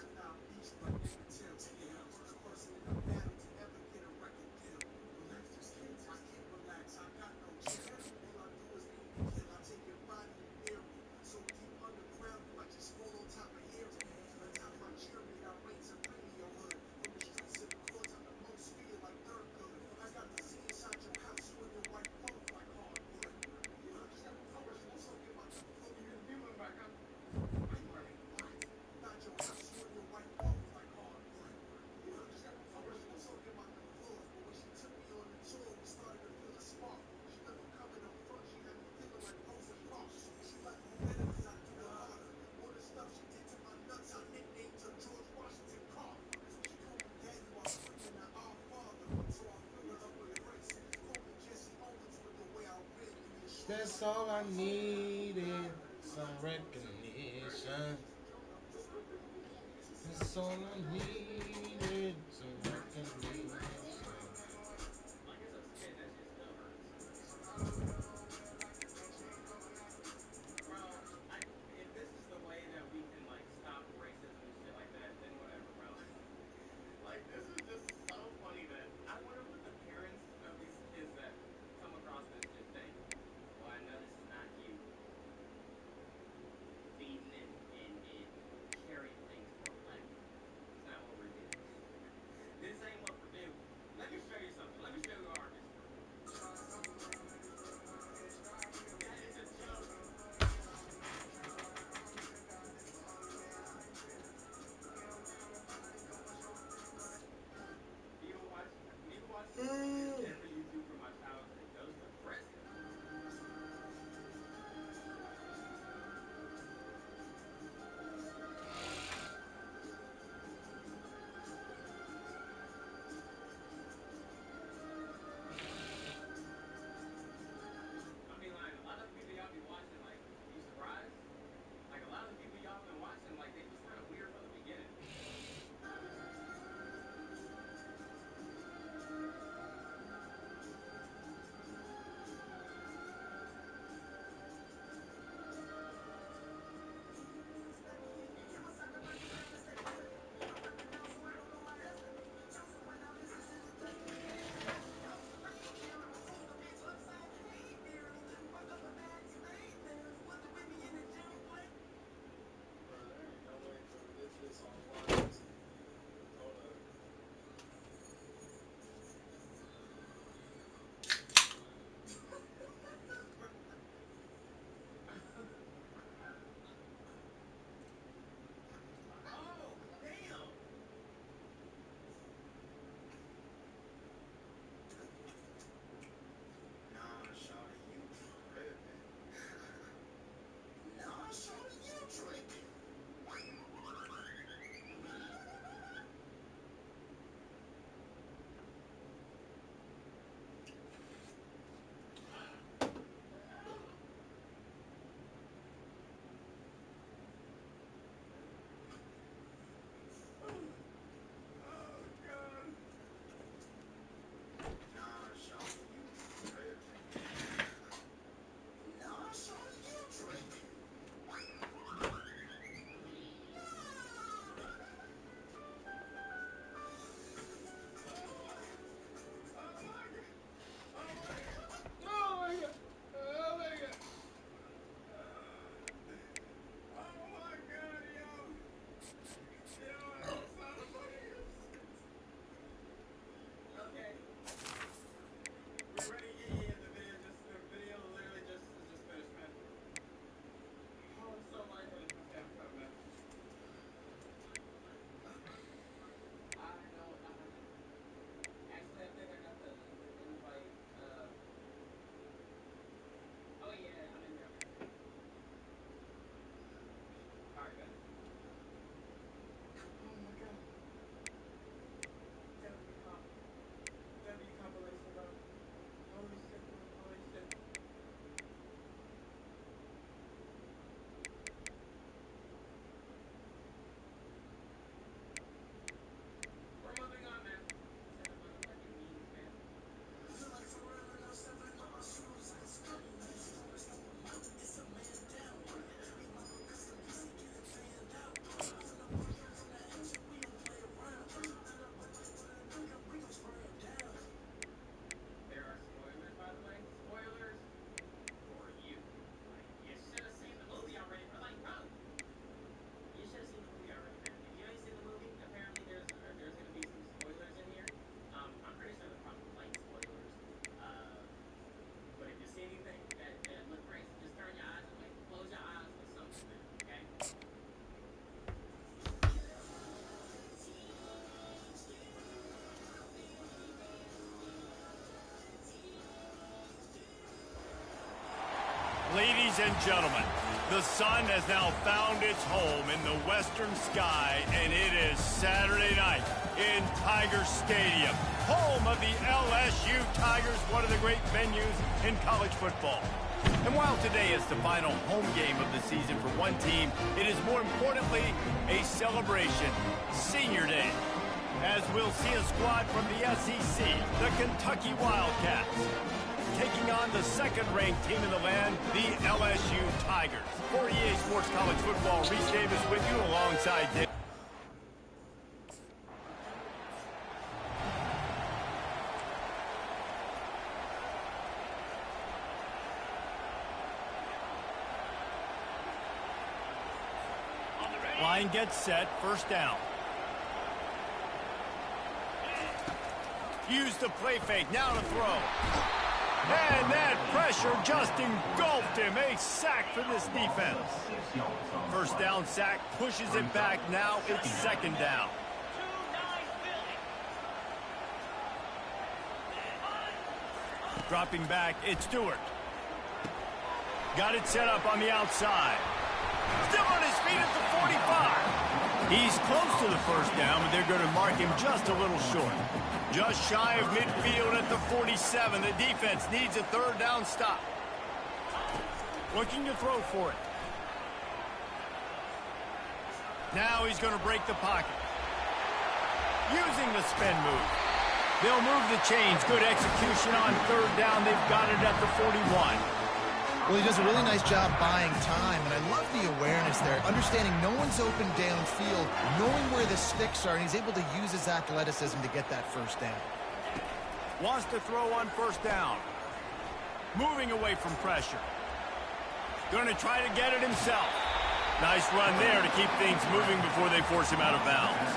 [SPEAKER 1] That's all I needed. Some recognition. That's all I needed. Some recognition.
[SPEAKER 9] Like it's a skin, that shit still hurts. Bro, if this is the way that we can like stop racism and shit like that, then whatever, bro. Like this is just so funny that I wonder what the parents of these kids that come across this shit think. Well, I know this is not you feeding and carrying things for black people. It's not what we're doing. This ain't what we're doing.
[SPEAKER 3] Ladies and gentlemen, the sun has now found its home in the western sky, and it is Saturday night in Tiger Stadium, home of the LSU Tigers, one of the great venues in college football. And while today is the final home game of the season for one team, it is more importantly a celebration, Senior Day, as we'll see a squad from the SEC, the Kentucky Wildcats, taking on the second-ranked team in the land, the LSU Tigers. For EA Sports College Football, Reese Davis with you alongside Dave. Line gets set, first down. Use the play fake, now to throw. And that pressure just engulfed him. A sack for this defense. First down sack, pushes it back. Now it's second down. Dropping back, it's Stewart. Got it set up on the outside. Still on his feet at the 45. He's close to the first down, but they're going to mark him just a little short. Just shy of midfield at the 47. The defense needs a third down stop. Looking to throw for it. Now he's going to break the pocket. Using the spin move. They'll move the chains. Good execution on third down. They've got it at the 41.
[SPEAKER 4] Well, he does a really nice job buying time, and I love the awareness there, understanding no one's open downfield, knowing where the sticks are, and he's able to use his athleticism to get that first down.
[SPEAKER 3] Wants to throw on first down. Moving away from pressure. Going to try to get it himself. Nice run there to keep things moving before they force him out of bounds.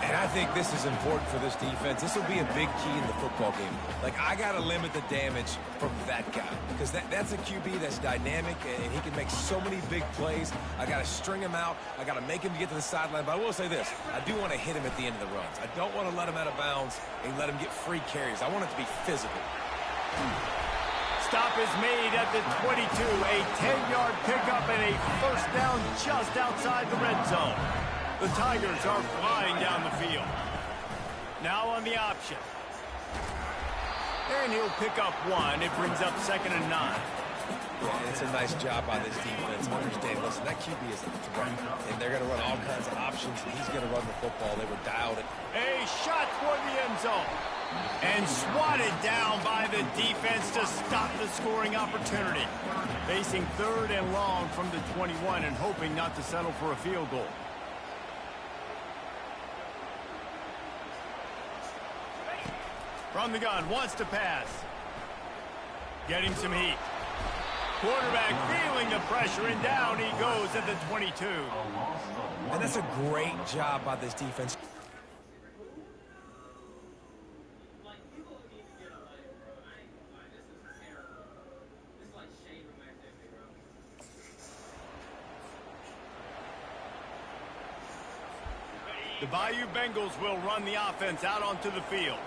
[SPEAKER 5] And I think this is important for this defense. This will be a big key in the football game. Like, I got to limit the damage from that guy because that's a QB that's dynamic, and he can make so many big plays. I got to string him out. I got to make him get to the sideline. But I will say this. I do want to hit him at the end of the runs. I don't want to let him out of bounds and let him get free carries. I want it to be physical.
[SPEAKER 3] Stop is made at the 22. A 10-yard pickup and a first down just outside the red zone. The Tigers are flying down the field. Now on the option. And he'll pick up one. It brings up 2nd and 9.
[SPEAKER 5] Yeah, it's a nice job by this defense. Understand, listen, that QB is a threat. And they're going to run all kinds of options. He's going to run the football. They were dialed it.
[SPEAKER 3] A shot toward the end zone. And swatted down by the defense to stop the scoring opportunity. Facing 3rd and long from the 21 and hoping not to settle for a field goal. From the gun, wants to pass. Getting some heat. Quarterback feeling the pressure, and down he goes at the 22.
[SPEAKER 5] And that's a great job by this defense.
[SPEAKER 9] Like, people need to get a life, bro. I ain't gonna lie. This is terrible. This is like shade room activity, bro.
[SPEAKER 3] The Bayou Bengals will run the offense out onto the field.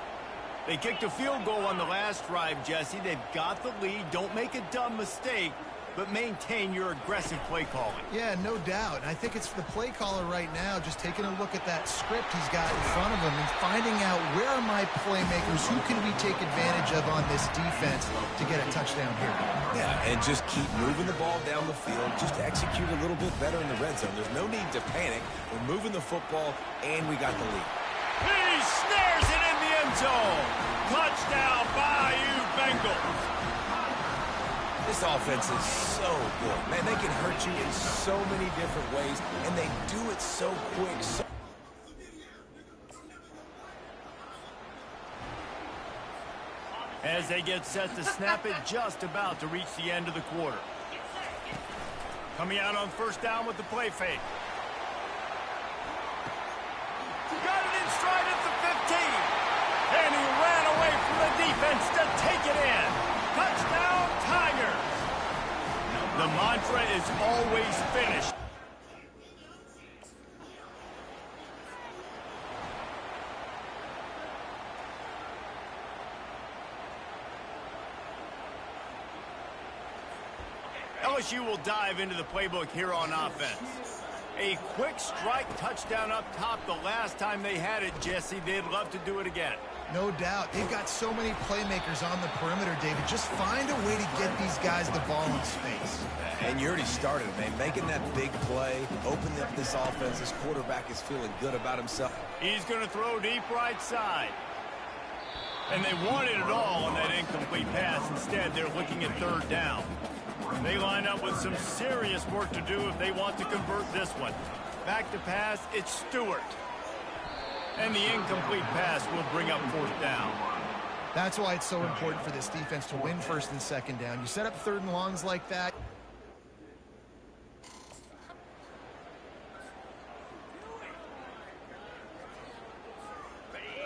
[SPEAKER 3] They kicked a field goal on the last drive, Jesse. They've got the lead. Don't make a dumb mistake, but maintain your aggressive play calling.
[SPEAKER 4] Yeah, no doubt. I think it's the play caller right now just taking a look at that script he's got in front of him and finding out where are my playmakers, who can we take advantage of on this defense to get a touchdown here.
[SPEAKER 5] Yeah, and just keep moving the ball down the field, just to execute a little bit better in the red zone. There's no need to panic. We're moving the football, and we got the lead.
[SPEAKER 3] He snares it in the end zone. Touchdown, Bayou Bengals.
[SPEAKER 5] This offense is so good. Man, they can hurt you in so many different ways, and they do it so quick.
[SPEAKER 3] As they get set to snap it, just about to reach the end of the quarter. Coming out on first down with the play fake. Got it in stride at the 15. And he ran away from the defense to take it in. Touchdown, Tigers. The mantra is always finished. LSU will dive into the playbook here on offense. A quick strike touchdown up top the last time they had it, Jesse. They'd love to do it again.
[SPEAKER 4] No doubt. They've got so many playmakers on the perimeter, David. Just find a way to get these guys the ball in space.
[SPEAKER 5] And you already started, man. Making that big play, opening up this offense. This quarterback is feeling good about himself.
[SPEAKER 3] He's going to throw deep right side. And they wanted it all on that incomplete pass. Instead, they're looking at third down. They line up with some serious work to do if they want to convert this one. Back to pass, it's Stewart. And the incomplete pass will bring up fourth down.
[SPEAKER 4] That's why it's so important for this defense to win first and second down. You set up third and longs like that.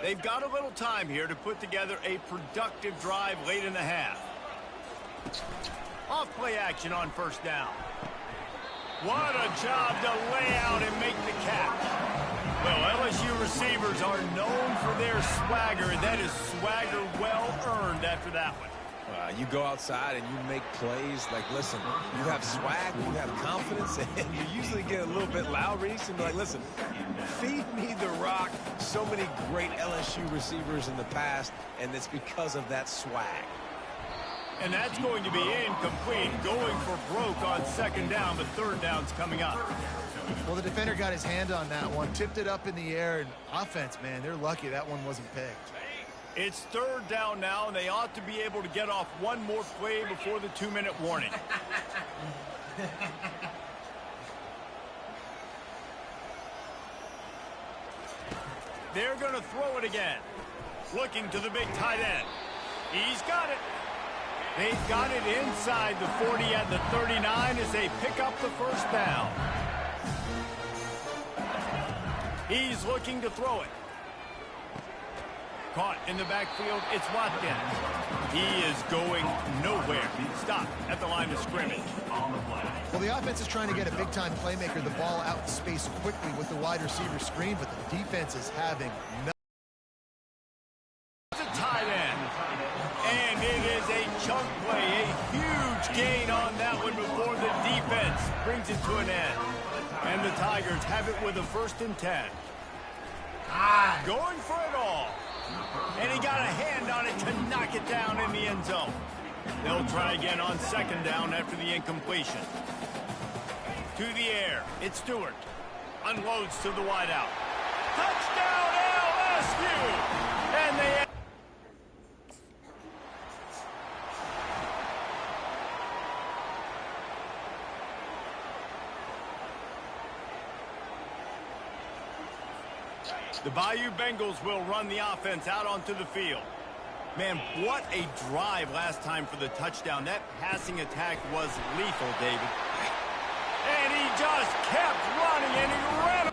[SPEAKER 3] They've got a little time here to put together a productive drive late in the half. Off play action on first down. What a job to lay out and make the catch. Well, LSU receivers are known for their swagger, and that is swagger well earned after that one.
[SPEAKER 5] You go outside and you make plays. Like, listen, you have swag, you have confidence, and you usually get a little bit loud, Reese, and be like, listen, feed me the rock. So many great LSU receivers in the past, and it's because of that swag.
[SPEAKER 3] And that's going to be incomplete, going for broke on second down, but third down's coming up.
[SPEAKER 4] Well, the defender got his hand on that one, tipped it up in the air, and offense, man, they're lucky that one wasn't picked.
[SPEAKER 3] It's third down now, and they ought to be able to get off one more play before the 2-minute warning. They're going to throw it again. Looking to the big tight end. He's got it. They've got it inside the 40 at the 39 as they pick up the first down. He's looking to throw it. Caught in the backfield, it's Watkins. He is going nowhere. Stop at the line of scrimmage.
[SPEAKER 4] Well, the offense is trying to get a big-time playmaker the ball out in space quickly with the wide receiver screen, but the defense is having no.
[SPEAKER 3] It's a tight end. And it is a chunk play, a huge gain on that one before the defense brings it to an end. And the Tigers have it with a 1st and 10. Going for it all. And he got a hand on it to knock it down in the end zone. They'll try again on second down after the incompletion. To the air, it's Stewart. Unloads to the wideout. Touchdown LSU! And they... The Bayou Bengals will run the offense out onto the field. Man, what a drive last time for the touchdown. That passing attack was lethal, David. And he just kept running, and he ran.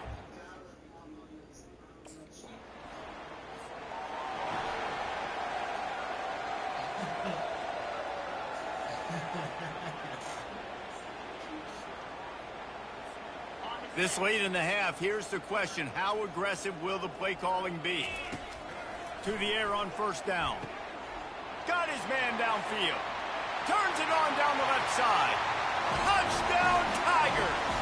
[SPEAKER 3] This late in the half, here's the question. How aggressive will the play calling be? To the air on first down. Got his man downfield. Turns it on down the left side. Touchdown, Tigers!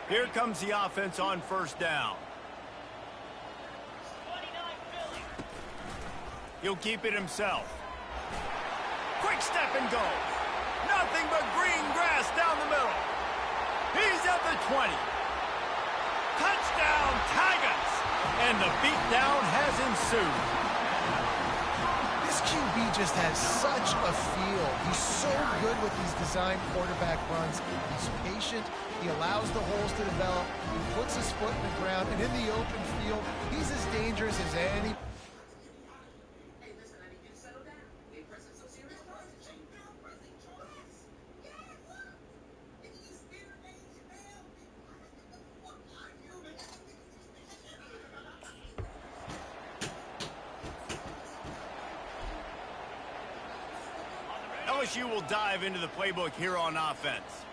[SPEAKER 3] Here comes the offense on first down. He'll keep it himself. Quick step and go. Nothing but green grass down the middle. He's at the 20. Touchdown, Tigers! And the beatdown has ensued.
[SPEAKER 4] This QB just has such a feel. He's so good with these design quarterback runs. He's patient. He allows the holes to develop. He puts his foot in the ground. And in the open field, he's as dangerous as any.
[SPEAKER 10] Hey, listen, I need you to settle down. We're pressing some serious charges.
[SPEAKER 3] LSU will dive into the playbook here on offense.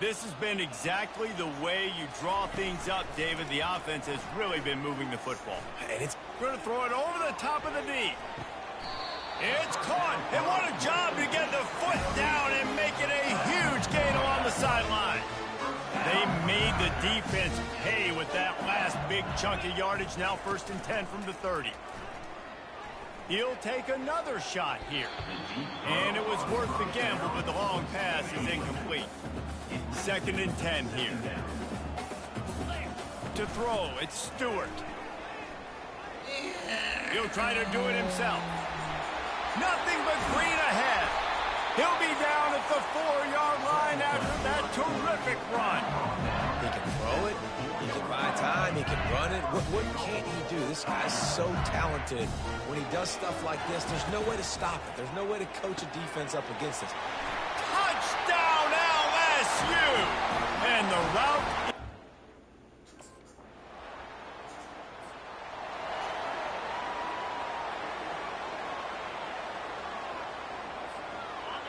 [SPEAKER 3] This has been exactly the way you draw things up, David. The offense has really been moving the football.
[SPEAKER 5] And it's
[SPEAKER 3] going to throw it over the top of the knee. It's caught. And what a job to get the foot down and make it a huge gain along the sideline. They made the defense pay with that last big chunk of yardage. Now 1st and 10 from the 30. He'll take another shot here. And it was worth the gamble, but the long pass is incomplete. 2nd and 10 here. To throw, it's Stewart. He'll try to do it himself. Nothing but green ahead. He'll be down at the 4-yard line after that terrific run.
[SPEAKER 5] He can throw it, he can buy time, he can run it. What can't he do? This guy's so talented. When he does stuff like this, there's no way to stop it. There's no way to coach a defense up against this.
[SPEAKER 3] Touchdown LSU! And the route...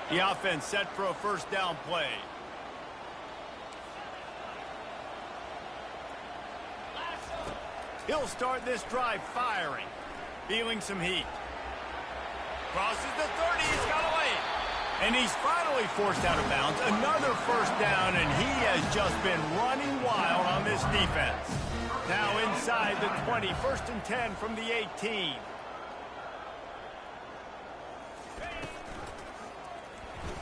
[SPEAKER 3] The offense set for a 1st down play. He'll start this drive firing, feeling some heat. Crosses the 30, he's got away. And he's finally forced out of bounds. Another 1st down, and he has just been running wild on this defense. Now inside the 20, 1st and 10 from the 18.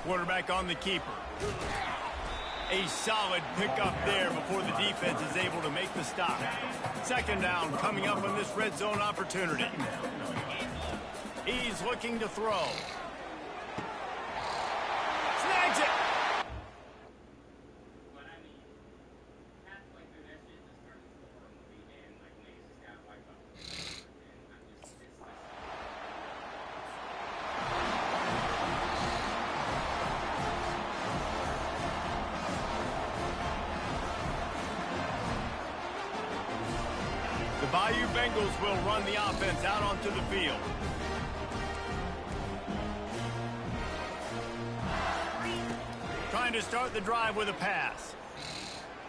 [SPEAKER 3] Quarterback on the keeper. A solid pickup there before the defense is able to make the stop. 2nd down coming up on this red zone opportunity. He's looking to throw. Snags it. The Bayou Bengals will run the offense out onto the field. Trying to start the drive with a pass.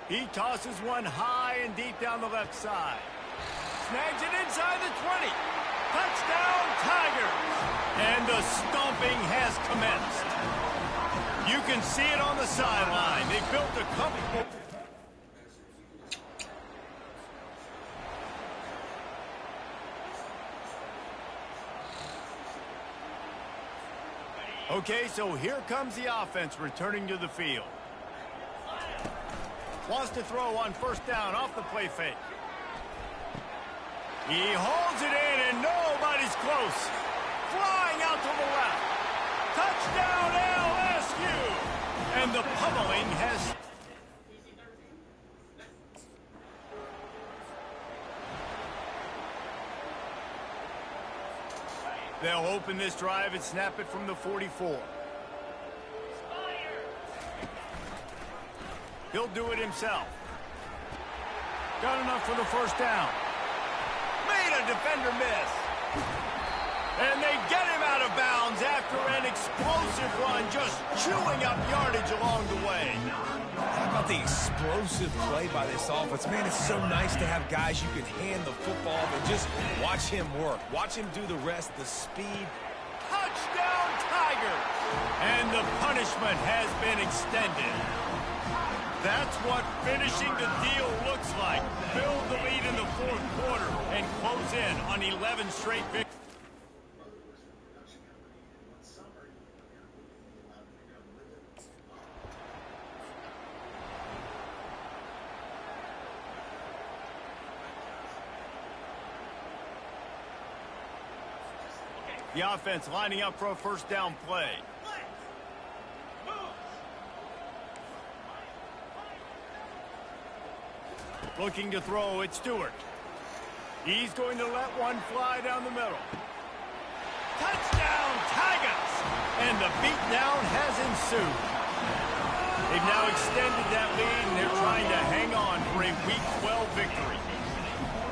[SPEAKER 3] He tosses one high and deep down the left side. Snags it inside the 20. Touchdown Tigers! And the stomping has commenced. You can see it on the sideline. They built a couple... Okay, so here comes the offense returning to the field. Wants to throw on 1st down off the play fake. He holds it in and nobody's close. Flying out to the left. Touchdown LSU! And the pummeling has... They'll open this drive and snap it from the 44. He'll do it himself. Got enough for the 1st down. Made a defender miss. And they get him out of bounds after an explosive run, just chewing up yardage along the way.
[SPEAKER 5] How about the explosive play by this offense? Man, it's so nice to have guys you can hand the football and just watch him work. Watch him do the rest, the speed.
[SPEAKER 3] Touchdown Tigers! And the punishment has been extended. That's what finishing the deal looks like. Build the lead in the 4th quarter and close in on 11 straight victories. The offense lining up for a 1st down play. Looking to throw, it's Stewart. He's going to let one fly down the middle. Touchdown Tigers! And the beatdown has ensued. They've now extended that lead, and they're trying to hang on for a Week 12 victory.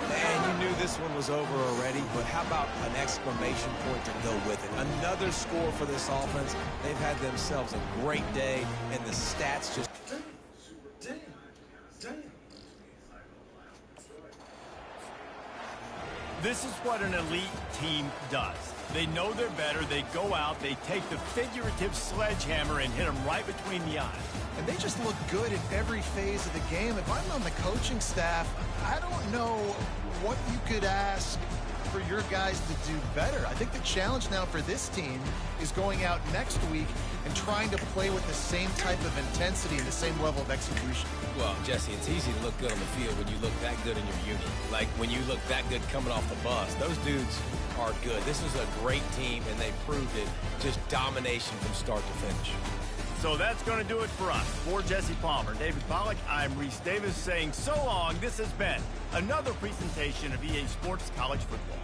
[SPEAKER 5] Man, you knew this one was over already, but how about an exclamation point to go with it? Another score for this offense. They've had themselves a great day, and the stats just...
[SPEAKER 1] Damn.
[SPEAKER 3] This is what an elite team does. They know they're better. They go out. They take the figurative sledgehammer and hit them right between the eyes.
[SPEAKER 4] And they just look good in every phase of the game. If I'm on the coaching staff, I don't know what you could ask for your guys to do better. I think the challenge now for this team is going out next week and trying to play with the same type of intensity and the same level of execution.
[SPEAKER 5] Well, Jesse, it's easy to look good on the field when you look that good in your unit. Like when you look that good coming off the bus. Those dudes are good. This is a great team, and they proved it. Just domination from start to finish.
[SPEAKER 3] So that's going to do it for us. For Jesse Palmer, David Pollack, I'm Reese Davis saying so long. This has been another presentation of EA Sports College Football.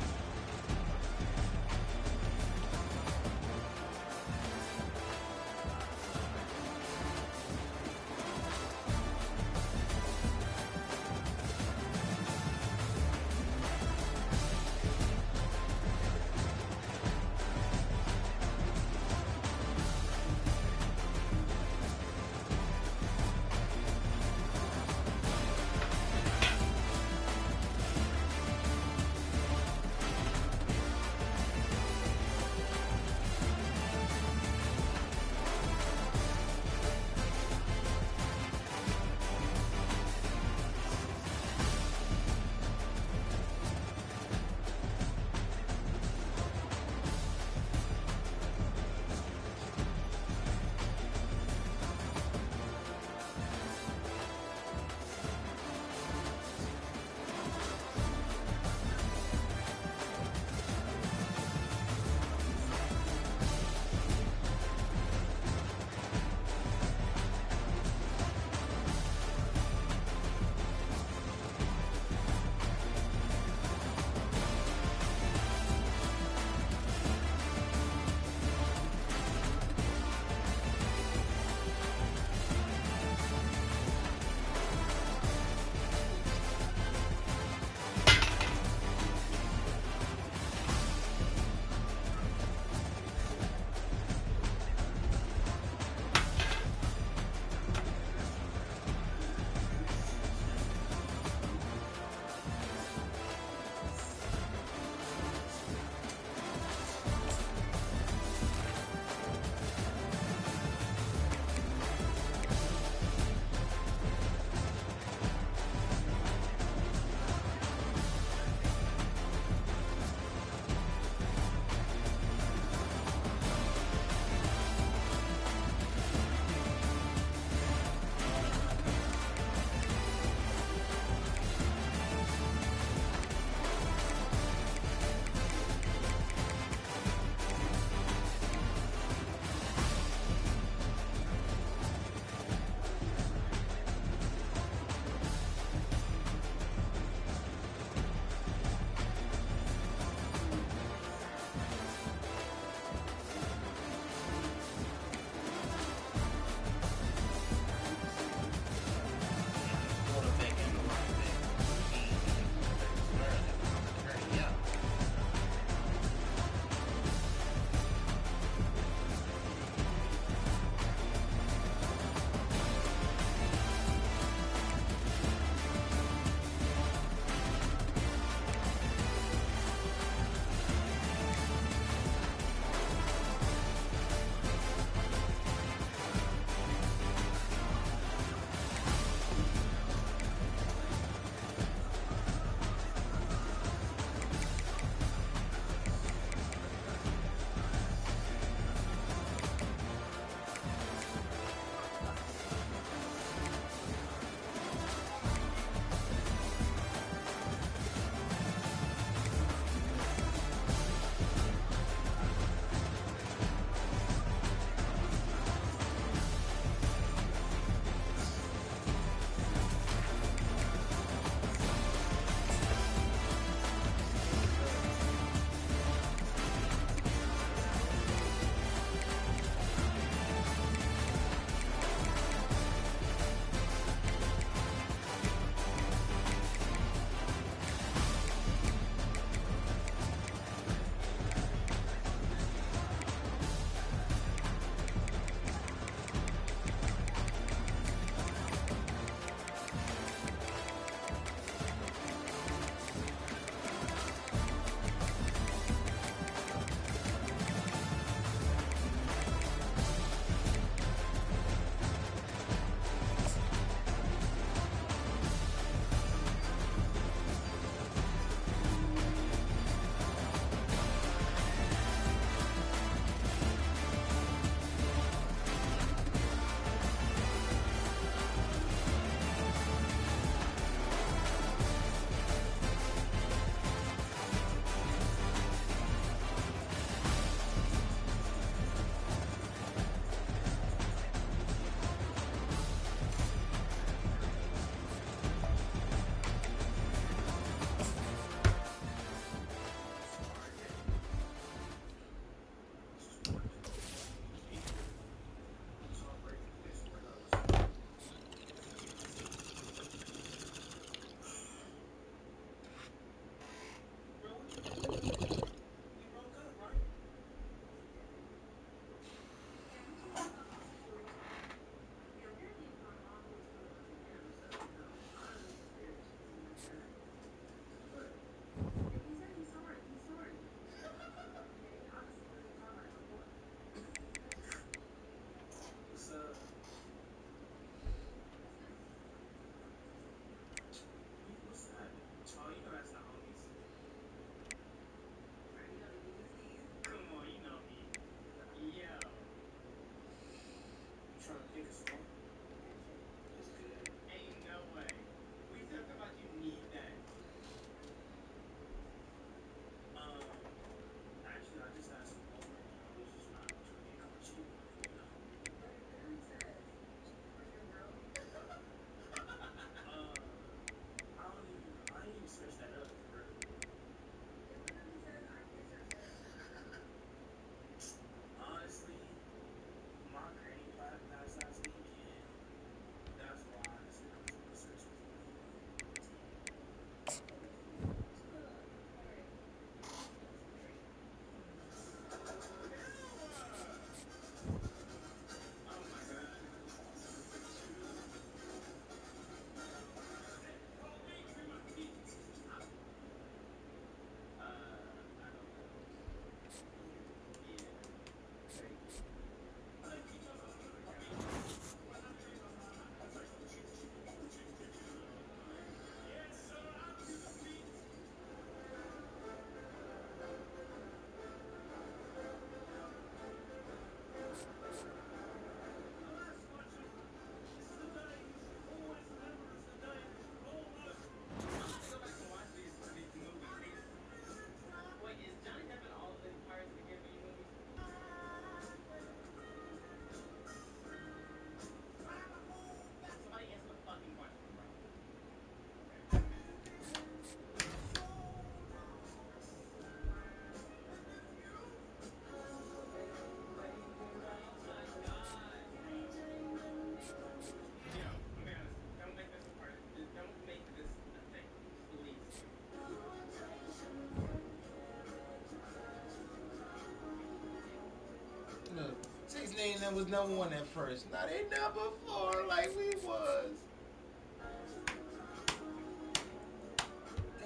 [SPEAKER 1] them was number 1 at first. Now they number 4 like we was.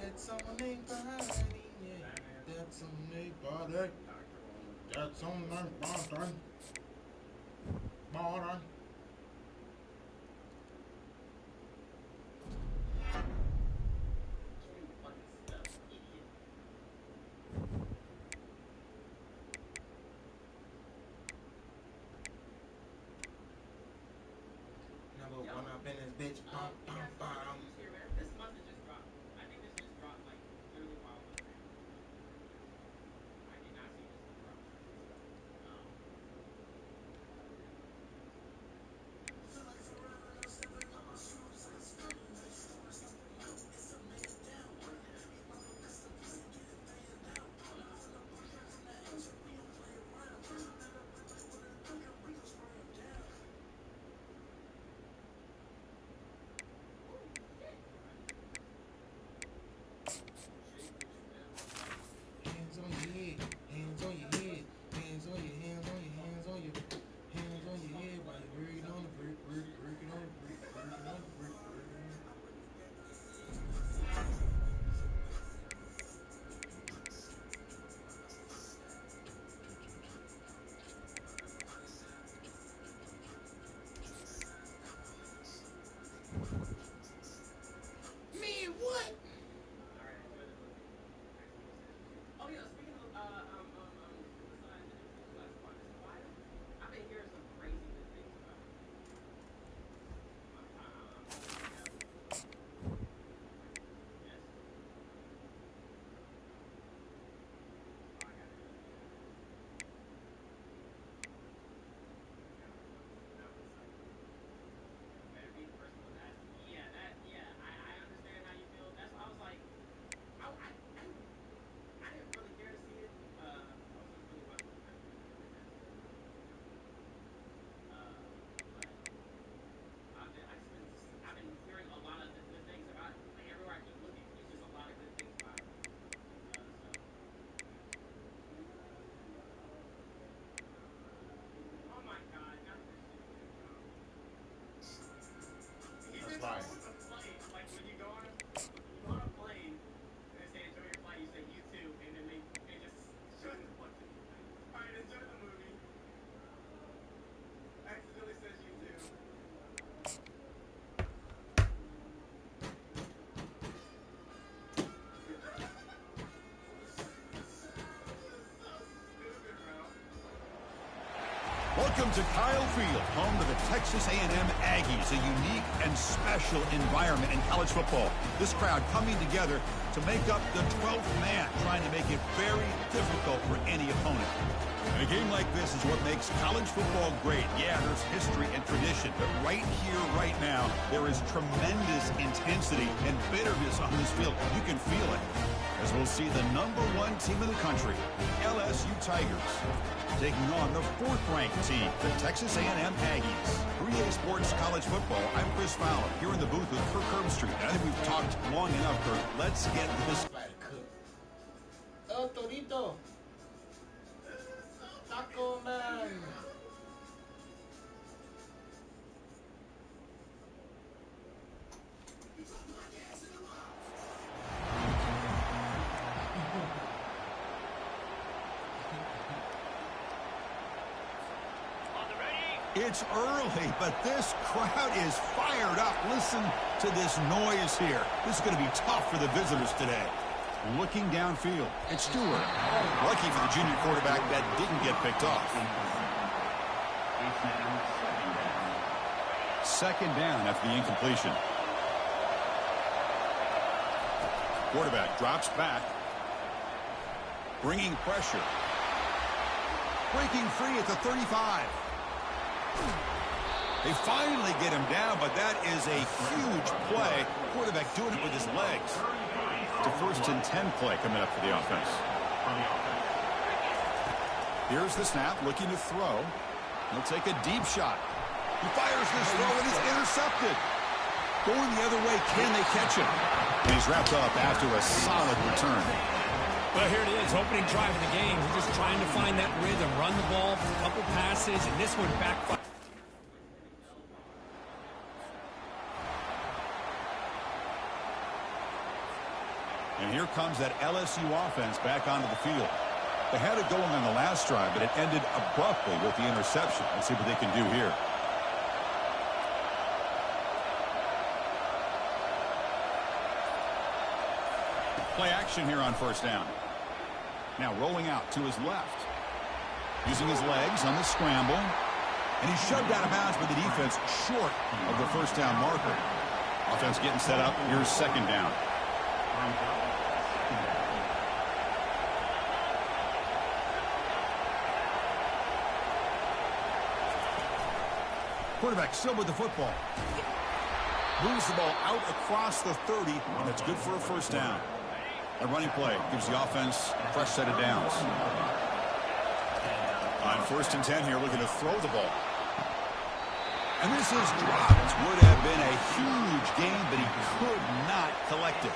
[SPEAKER 1] That's on their body, yeah. That's on their body. That's on their body. Body. Number 1 up in this bitch. Bum, bum, bum.
[SPEAKER 9] This must have just dropped. I think this just dropped like literally while I was there. I did not see this drop.
[SPEAKER 1] Hands on your head, hands on your head, hands on your hands on your hands on your hands on your head while you're working on the brick, working on the brick, working on the brick. Man, what?
[SPEAKER 9] Alright, enjoy the movie. Oh yeah, speaking of ZeroSpider, I've been hearing some crazy good things about it. I'm telling you now. Yes. Oh, I got it. That was like, better be the first one that. Yeah, that. Yeah, I understand how you feel. That's why I was like, I didn't really care to see it. I wasn't really watching the first movie like that. But I've been hearing a lot of good things about it. Like everywhere I keep looking, it's just a lot of good things about it. So. Oh my God, not this shit again, bro. He
[SPEAKER 1] That's
[SPEAKER 9] did
[SPEAKER 1] fine.
[SPEAKER 9] that with the flight. Like when you go on a plane and they say enjoy your flight, you say you too, and then they just show the fucking. All right, enjoy the movie. Accidentally says you too. Stupid, bro.
[SPEAKER 6] Welcome to Kyle Field, home to the Texas A&M Aggies, a unique and special environment in college football. This crowd coming together to make up the 12th man, trying to make it very difficult for any opponent. And a game like this is what makes college football great. Yeah, there's history and tradition, but right here, right now, there is tremendous intensity and bitterness on this field. You can feel it. As we'll see the #1 team in the country, LSU Tigers, taking on the 4th-ranked team, the Texas A&M Aggies. 3A Sports College Football, I'm Chris Fowler, here in the booth with Kirk Herbstreit. I think we've talked long enough, Kirk. Let's get this.
[SPEAKER 1] El Torito. Taco Man.
[SPEAKER 6] It's early, but this crowd is fired up. Listen to this noise here. This is going to be tough for the visitors today. Looking downfield, it's Stewart. Lucky for the junior quarterback that didn't get picked off. Second down after the incompletion. Quarterback drops back. Bringing pressure. Breaking free at the 35. They finally get him down, but that is a huge play. Quarterback doing it with his legs. It's a 1st and 10 play coming up for the offense. Here's the snap, looking to throw. He'll take a deep shot. He fires this throw, and it's intercepted. Going the other way, can they catch him? And he's wrapped up after a solid return.
[SPEAKER 8] Well, here it is, opening drive of the game. He's just trying to find that rhythm, run the ball, a couple passes, and this one backfired.
[SPEAKER 6] And here comes that LSU offense back onto the field. They had it going on the last drive, but it ended abruptly with the interception. Let's see what they can do here. Play action here on first down. Now rolling out to his left. Using his legs on the scramble. And he's shoved out of bounds by the defense short of the first down marker. Offense getting set up. Here's second down. Quarterback still with the football. Moves the ball out across the 30, and that's good for a first down. A running play gives the offense a fresh set of downs. On 1st and 10 here, looking to throw the ball. And this is dropped. Would have been a huge game, but he could not collect it.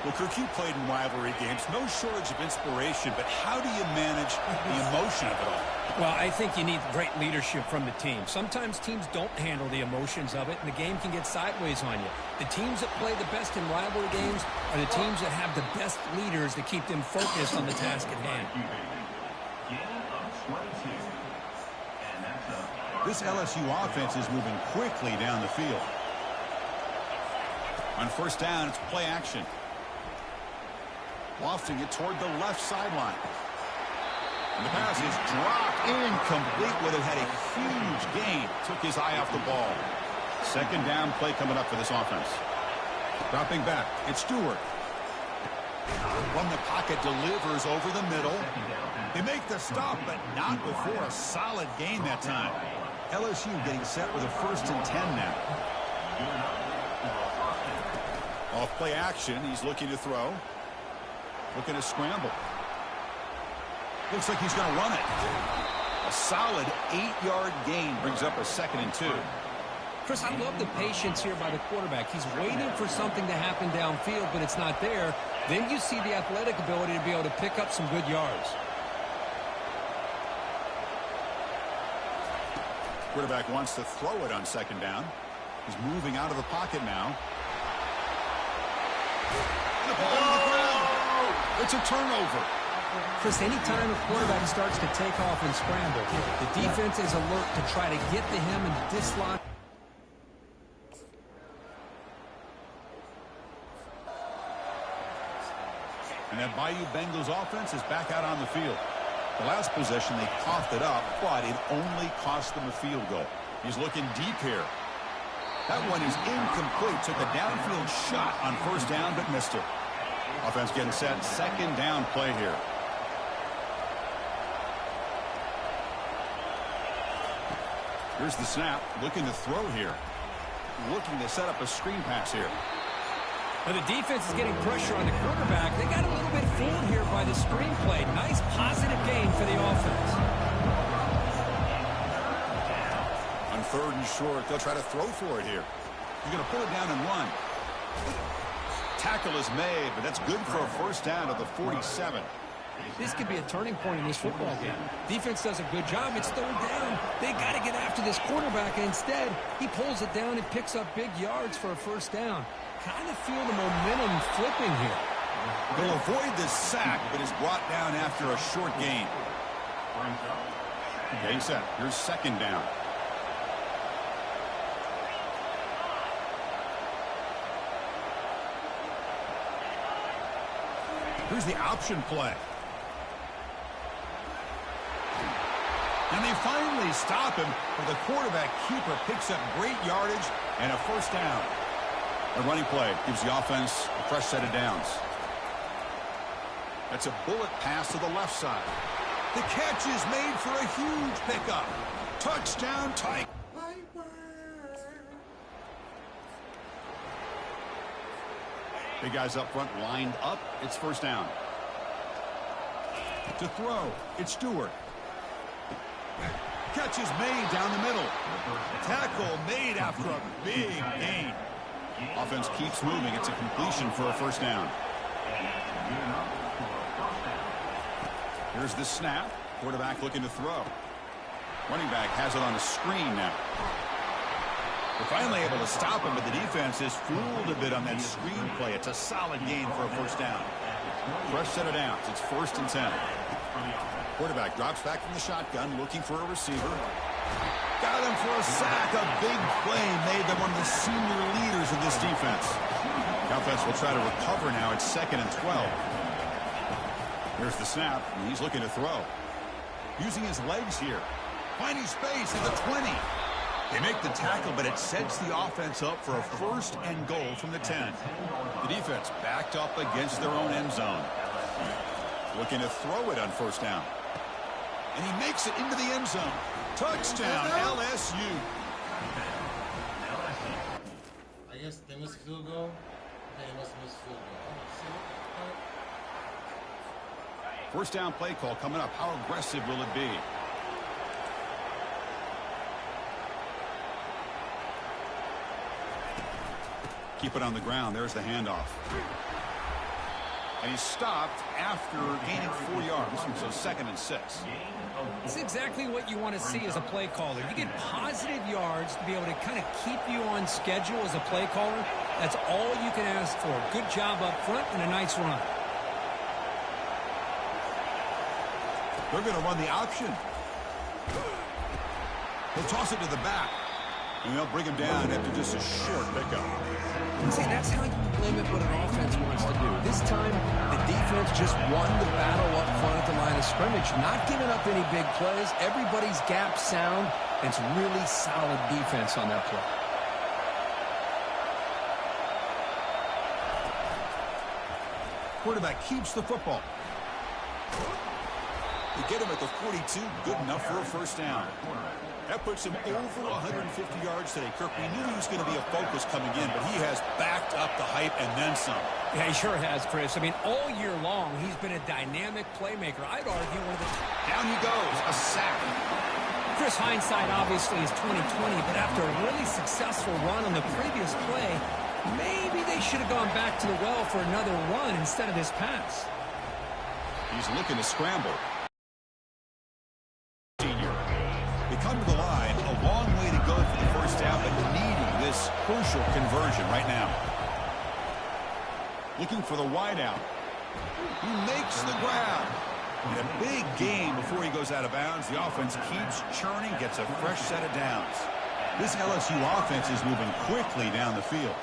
[SPEAKER 6] Well, Kirk, you played in rivalry games. No shortage of inspiration, but how do you manage the emotion of it all?
[SPEAKER 8] Well, I think you need great leadership from the team. Sometimes teams don't handle the emotions of it, and the game can get sideways on you. The teams that play the best in rivalry games are the teams that have the best leaders that keep them focused on the task at hand.
[SPEAKER 6] This LSU offense is moving quickly down the field. On first down, it's play action. Lofting it toward the left sideline. And the pass is dropped. Incomplete. Would have had a huge gain. Took his eye off the ball. Second down play coming up for this offense. Dropping back. It's Stewart. From the pocket, delivers over the middle. They make the stop, but not before a solid gain that time. LSU getting set with a 1st and 10 now. Off play action. He's looking to throw. Looking to scramble. Looks like he's going to run it. A solid 8-yard gain brings up a 2nd and 2.
[SPEAKER 8] Chris, I love the patience here by the quarterback. He's waiting for something to happen downfield, but it's not there. Then you see the athletic ability to be able to pick up some good yards.
[SPEAKER 6] Quarterback wants to throw it on 2nd down. He's moving out of the pocket now. And the ball on the ground. It's a turnover.
[SPEAKER 8] Chris, anytime a quarterback starts to take off and scramble, the defense is alert to try to get to him and dislodge.
[SPEAKER 6] And that Bayou Bengals offense is back out on the field. The last possession, they coughed it up, but it only cost them a field goal. He's looking deep here. That one is incomplete. Took a downfield shot on first down, but missed it. Offense getting set. Second down play here. Here's the snap. Looking to throw here. Looking to set up a screen pass here.
[SPEAKER 8] Well, the defense is getting pressure on the quarterback. They got a little bit fooled here by the screen play. Nice positive gain for the offense.
[SPEAKER 6] On 3rd and short, they'll try to throw for it here. He's going to pull it down and run. Tackle is made, but that's good for a first down at the 47.
[SPEAKER 8] This could be a turning point in this football game. Defense does a good job. It's 3rd down. They got to get after this quarterback, and instead, he pulls it down and picks up big yards for a first down. Kind of feel the momentum flipping here.
[SPEAKER 6] They'll avoid this sack, but is brought down after a short gain. Okay, set. Here's second down. Here's the option play. And they finally stop him, but the quarterback keeper picks up great yardage and a first down. A running play gives the offense a fresh set of downs. That's a bullet pass to the left side. The catch is made for a huge pickup. Touchdown, Tigers. Big guys up front lined up. It's first down. To throw, it's Stewart. Catch is made down the middle. Tackle made after a big gain. Offense keeps moving. It's a completion for a first down. Here's the snap. Quarterback looking to throw. Running back has it on a screen now. They're finally able to stop him, but the defense is fooled a bit on that screen play. It's a solid gain for a first down. Fresh set of downs. It's 1st and 10. Quarterback drops back from the shotgun, looking for a receiver. Got him for a sack. A big play made them one of the senior leaders of this defense. The offense will try to recover now. It's 2nd and 12. Here's the snap, and he's looking to throw. Using his legs here. Finding space at the 20. They make the tackle, but it sets the offense up for a 1st and goal from the 10. The defense backed up against their own end zone. Looking to throw it on 1st down. And he makes it into the end zone. Touchdown, LSU.
[SPEAKER 1] I guess they missed a field goal. They must have missed a field goal.
[SPEAKER 6] 1st down play call coming up. How aggressive will it be? Keep it on the ground. There's the handoff. And he's stopped after gaining 4 yards, so 2nd and 6.
[SPEAKER 8] It's exactly what you want to see as a play caller. You get positive yards to be able to kind of keep you on schedule as a play caller. That's all you can ask for. Good job up front and a nice run.
[SPEAKER 6] They're going to run the option. They'll toss it to the back. And they'll bring him down after just a short pickup.
[SPEAKER 8] See, that's how you limit what an offense wants to do. This time, the defense just won the battle up front at the line of scrimmage, not giving up any big plays. Everybody's gap sound. It's really solid defense on that play.
[SPEAKER 6] Quarterback keeps the football. They get him at the 42, good enough for a first down. That puts him over 150 yards today. Kirk, we knew he was going to be a focus coming in, but he has backed up the hype and then some.
[SPEAKER 8] Yeah, he sure has, Chris. I mean, all year long, he's been a dynamic playmaker. I'd argue one of the...
[SPEAKER 6] Down he goes, a sack.
[SPEAKER 8] Chris, hindsight obviously is 20/20, but after a really successful run on the previous play, maybe they should have gone back to the well for another run instead of this pass.
[SPEAKER 6] He's looking to scramble. They come to the line, a long way to go for the first down, but needing this crucial conversion right now. Looking for the wideout. He makes the grab. And a big gain before he goes out of bounds. The offense keeps churning, gets a fresh set of downs. This LSU offense is moving quickly down the field.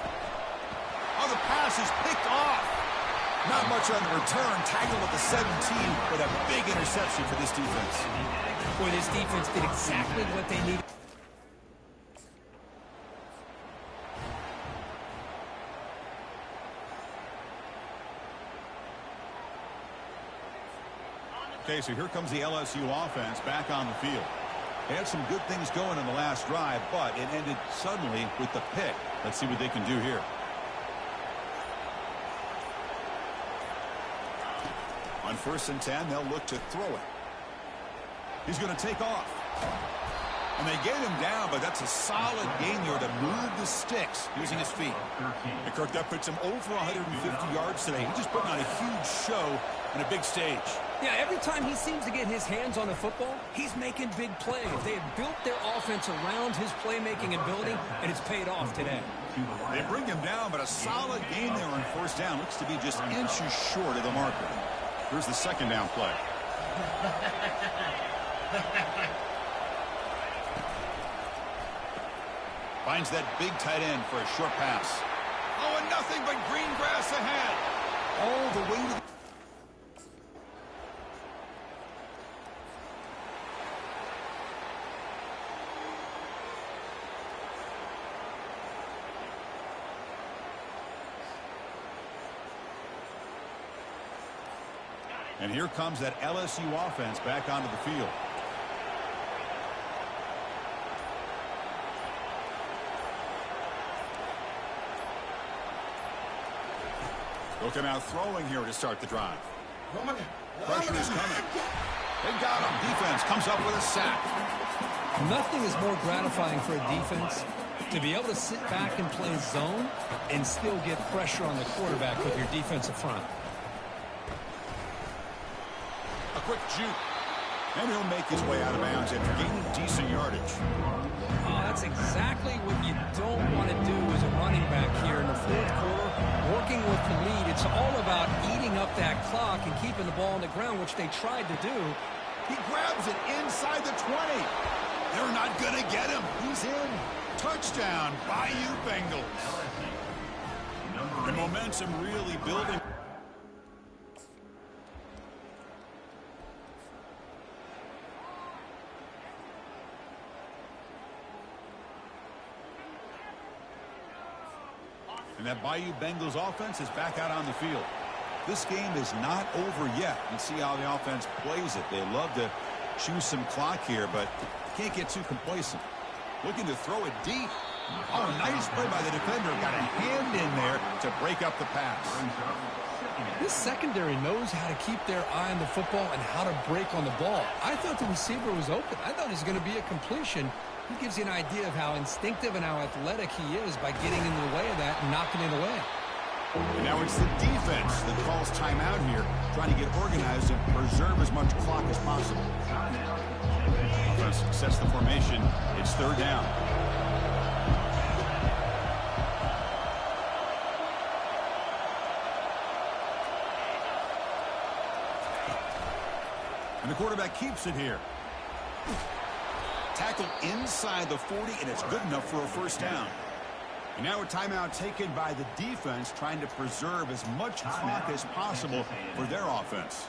[SPEAKER 6] Oh, the pass is picked off. Not much on the return. Tackled at the 17, but a big interception for this defense.
[SPEAKER 8] Boy, this defense did exactly what they needed.
[SPEAKER 6] Okay, so here comes the LSU offense back on the field. They had some good things going in the last drive, but it ended suddenly with the pick. Let's see what they can do here. On 1st and 10, they'll look to throw it. He's going to take off. And they get him down, but that's a solid gain there to move the sticks using his feet. And Kirk, that puts him over 150 yards today. He's just putting on a huge show on a big stage.
[SPEAKER 8] Yeah, every time he seems to get his hands on the football, he's making big plays. They have built their offense around his playmaking ability, and it's paid off today.
[SPEAKER 6] They bring him down, but a solid gain there on 1st down. Looks to be just inches short of the marker. Here's the 2nd down play. Finds that big tight end for a short pass. Oh, and nothing but green grass ahead. All the way to the... And here comes that LSU offense back onto the field. They'll come out throwing here to start the drive. Pressure is coming. They got him. Defense comes up with a sack.
[SPEAKER 8] Nothing is more gratifying for a defense To be able to sit back and play zone and still get pressure on the quarterback with your defensive front.
[SPEAKER 6] A quick juke. And he'll make his way out of bounds after gaining decent yardage.
[SPEAKER 8] Oh, that's exactly what you don't want to do as a running back here in the fourth quarter. Working with the lead, it's all about eating up that clock and keeping the ball on the ground, which they tried to do.
[SPEAKER 6] He grabs it inside the 20. They're not going to get him. He's in. Touchdown, Bayou Bengals. The momentum really building. And that Bayou Bengals offense is back out on the field. This game is not over yet. You see how the offense plays it. They love to chew some clock here, but can't get too complacent. Looking to throw it deep. Oh, nice play by the defender. Got a hand in there to break up the pass.
[SPEAKER 8] This secondary knows how to keep their eye on the football and how to break on the ball. I thought the receiver was open. I thought it was going to be a completion. He gives you an idea of how instinctive and how athletic he is by getting in the way of that and knocking it away.
[SPEAKER 6] And now it's the defense that calls timeout here, trying to get organized and preserve as much clock as possible. Offense sets the formation. It's third down. And the quarterback keeps it here. Tackle inside the 40, and it's good enough for a first down. And now a timeout taken by the defense, trying to preserve as much clock as possible for their offense.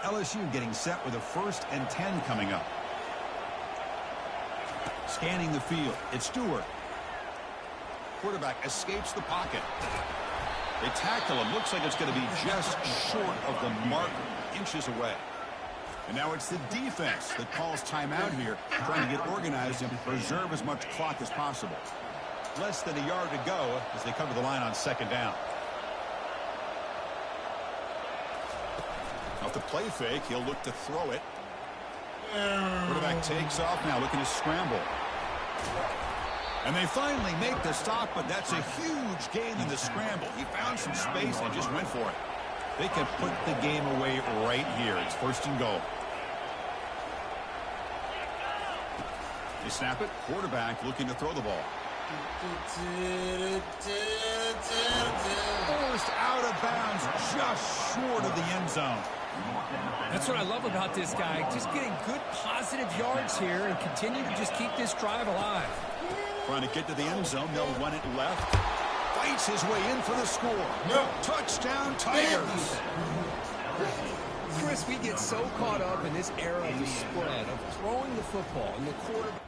[SPEAKER 6] LSU getting set with a 1st and 10 coming up. Scanning the field. It's Stewart. Quarterback escapes the pocket. They tackle him. Looks like it's going to be just short of the mark, inches away. And now it's the defense that calls timeout here, trying to get organized and preserve as much clock as possible. Less than a yard to go as they cover the line on second down. Off the play fake, he'll look to throw it. Quarterback takes off now, looking to scramble. And they finally make the stop, but that's a huge gain in the scramble. He found some space and just went for it. They can put the game away right here. It's 1st and goal. They snap it. Quarterback looking to throw the ball. Forced out of bounds, just short of the end zone.
[SPEAKER 8] That's what I love about this guy. Just getting good positive yards here and continue to just keep this drive alive.
[SPEAKER 6] Trying to get to the end zone. They'll run it left. Fights his way in for the score. No. Touchdown, Tigers.
[SPEAKER 8] Chris, we get so caught up in this era of the spread, of throwing the football, and the quarterback.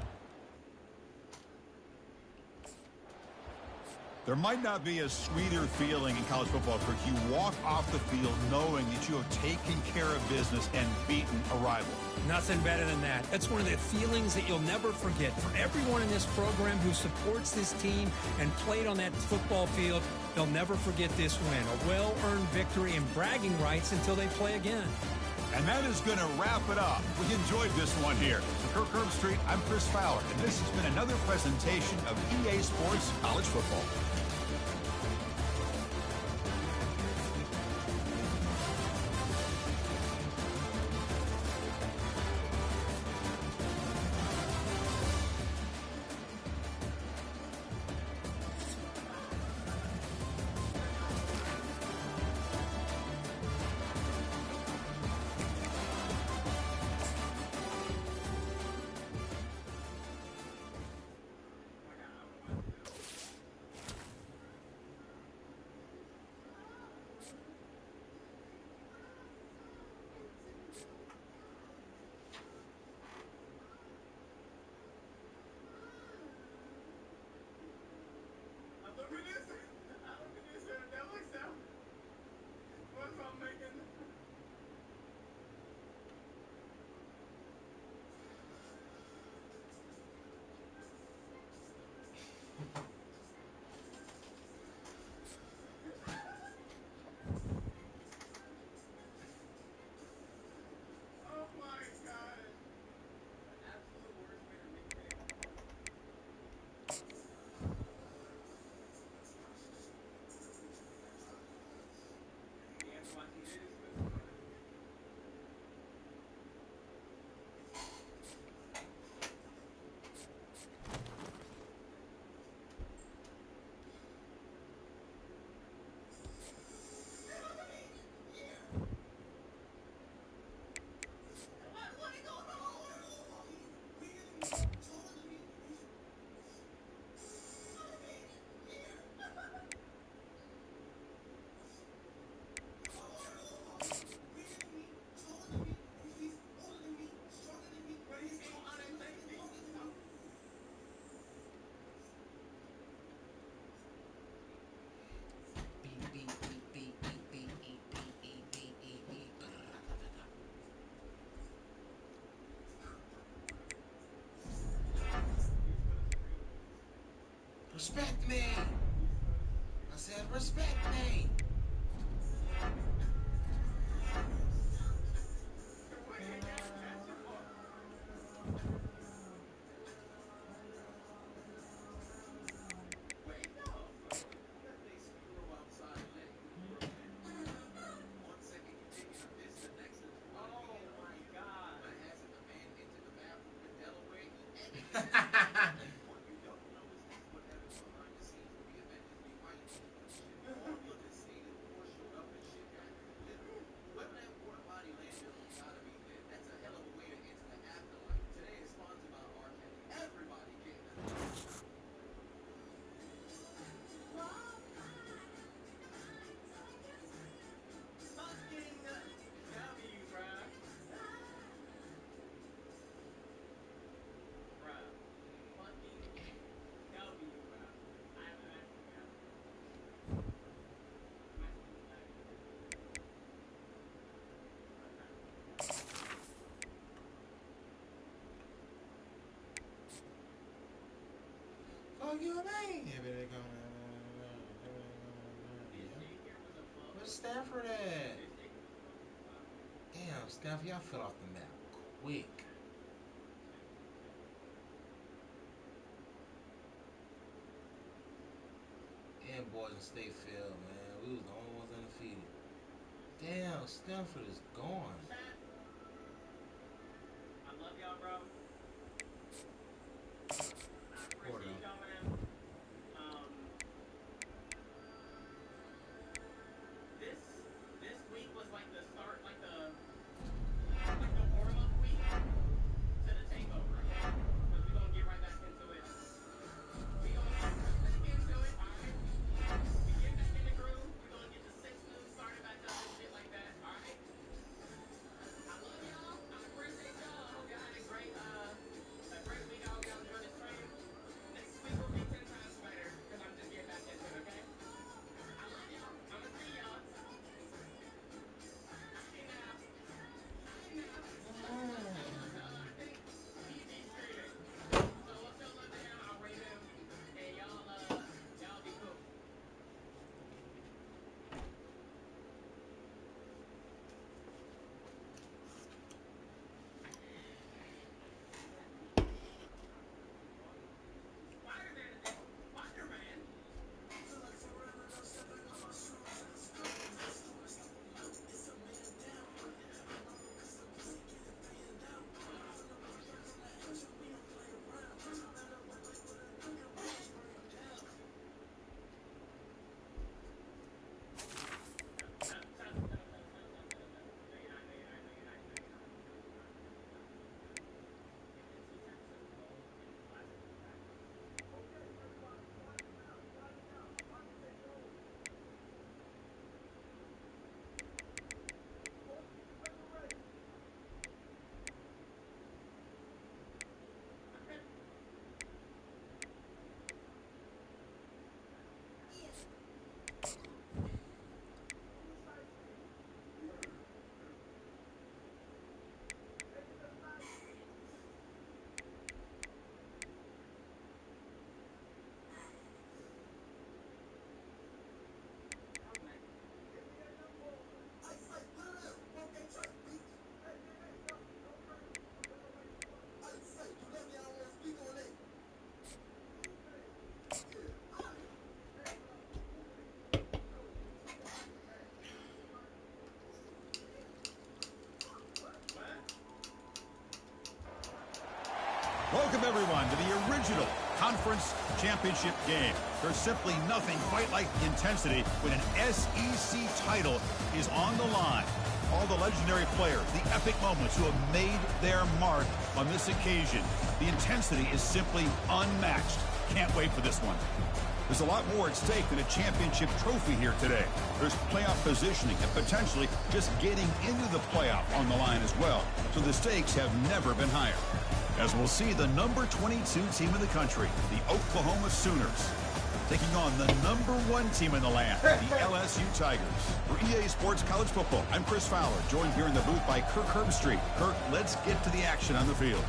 [SPEAKER 6] There might not be a sweeter feeling in college football, Kirk. You walk off the field knowing that you have taken care of business and beaten a rival.
[SPEAKER 8] Nothing better than that. That's one of the feelings that you'll never forget. For everyone in this program who supports this team and played on that football field, they'll never forget this win. A well-earned victory and bragging rights until they play again.
[SPEAKER 6] And that is going to wrap it up. We enjoyed this one here. For Kirk Herbstreit, I'm Chris Fowler, and this has been another presentation of EA Sports College Football.
[SPEAKER 1] Respect me. I said respect me.
[SPEAKER 9] Wake up! That big squirrel outside letting you grow. 1 second you taking a piss, the next one you want to be in. Oh my God! But hasn't the man entered the bathroom in Delaware? He edited. What you don't know is this is what happens behind the scenes when the Avengers be fighting for each other shit. All this stated war showed up and shit happened. Literally. Whoever that water body landed on gotta be dead. That's a hell of a way to enter the afterlife. Today is sponsored by R. Kelly. Everybody came to fucking W, bruh. Bruh. Fucking W, bruh. I'm actually happy. I'm actually glad you did that.
[SPEAKER 1] Fuck you, man.
[SPEAKER 9] This daycare was above.
[SPEAKER 1] Where's Stafford at?
[SPEAKER 9] This daycare was above the spot.
[SPEAKER 1] Damn, Stafford, y'all fell off the map quick. And Boise State failed, man. We was the only ones undefeated. Damn, Stanford is gone.
[SPEAKER 9] I love y'all, bro. I appreciate y'all, man. This week was like the start, like the warm-up week to the takeover, okay? Because we're gonna get right back into it. We gonna get right back into it, alright? We get back in the groove. We're gonna get the 6 news started back up and shit like that, alright? I love y'all. I appreciate y'all. I hope y'all had a great week. I hope y'all enjoyed the stream. Next week will be 10 times better because I'm just getting back into it, okay? I love y'all. I'm gonna see y'all. Hey now. Hey now. I think PG's streaming. So we'll show love to him. I'll rate him. And y'all be cool. Spider-Man is it? Spider-Man?
[SPEAKER 6] Welcome, everyone, to the original conference championship game. There's simply nothing quite like the intensity when an SEC title is on the line. All the legendary players, the epic moments who have made their mark on this occasion. The intensity is simply unmatched. Can't wait for this one. There's a lot more at stake than a championship trophy here today. There's playoff positioning and potentially just getting into the playoff on the line as well. So the stakes have never been higher. As we'll see the number 22 team in the country, the Oklahoma Sooners, taking on the number 1 team in the land, the LSU Tigers. For EA Sports College Football, I'm Chris Fowler, joined here in the booth by Kirk Herbstreit. Kirk, let's get to the action on the field.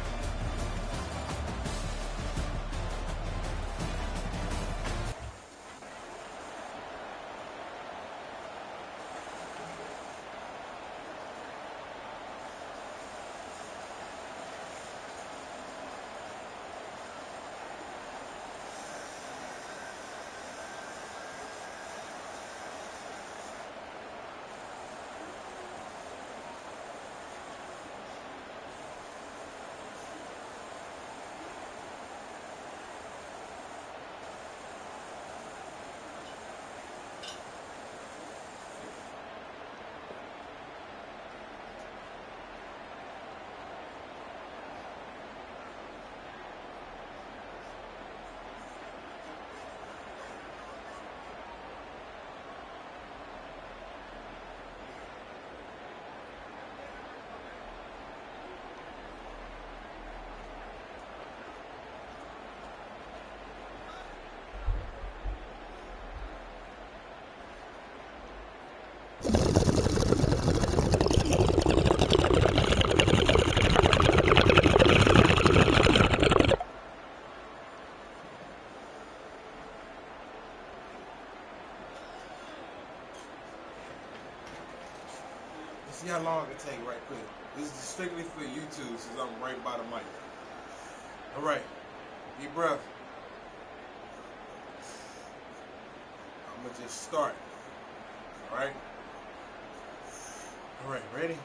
[SPEAKER 2] See how long it take right quick. This is strictly for YouTube since I'm right by the mic. All right, deep breath. I'm gonna just start. All right. All right, ready?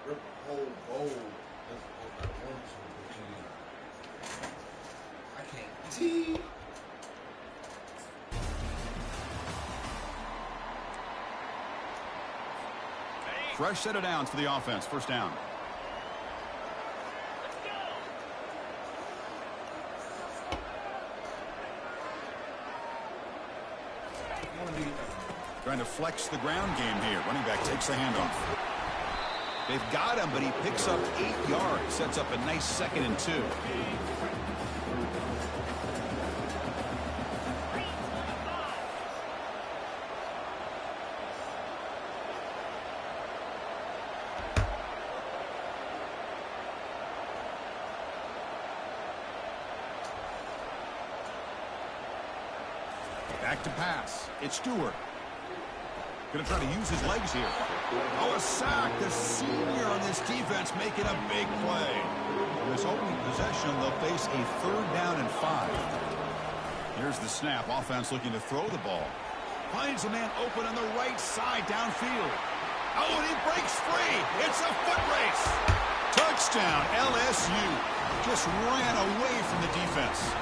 [SPEAKER 2] Rip a whole bowl. That's what I want to, but I can't. See?
[SPEAKER 6] Fresh set of downs for the offense. First down. Trying to flex the ground game here. Running back takes the handoff. They've got him, but he picks up 8 yards. Sets up a nice 2nd and 2. Back to pass. It's Stewart. Going to try to use his legs here. Oh, a sack. The senior on this defense making a big play. In this opening possession, they'll face a 3rd down and 5. Here's the snap. Offense looking to throw the ball. Finds a man open on the right side downfield. Oh, and he breaks free. It's a foot race. Touchdown, LSU. Just ran away from the defense.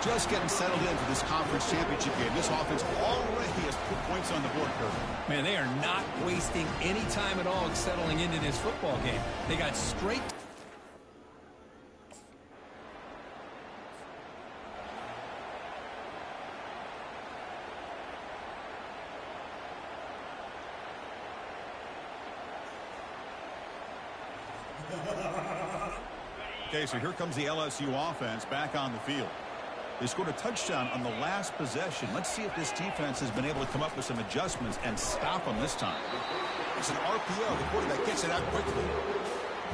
[SPEAKER 6] Just getting settled into this conference championship game. This offense already has put points on the board, Kirk.
[SPEAKER 8] Man, they are not wasting any time at all settling into this football game. They got straight.
[SPEAKER 6] Okay, so here comes the LSU offense back on the field. They scored a touchdown on the last possession. Let's see if this defense has been able to come up with some adjustments and stop them this time. It's an RPO. The quarterback gets it out quickly.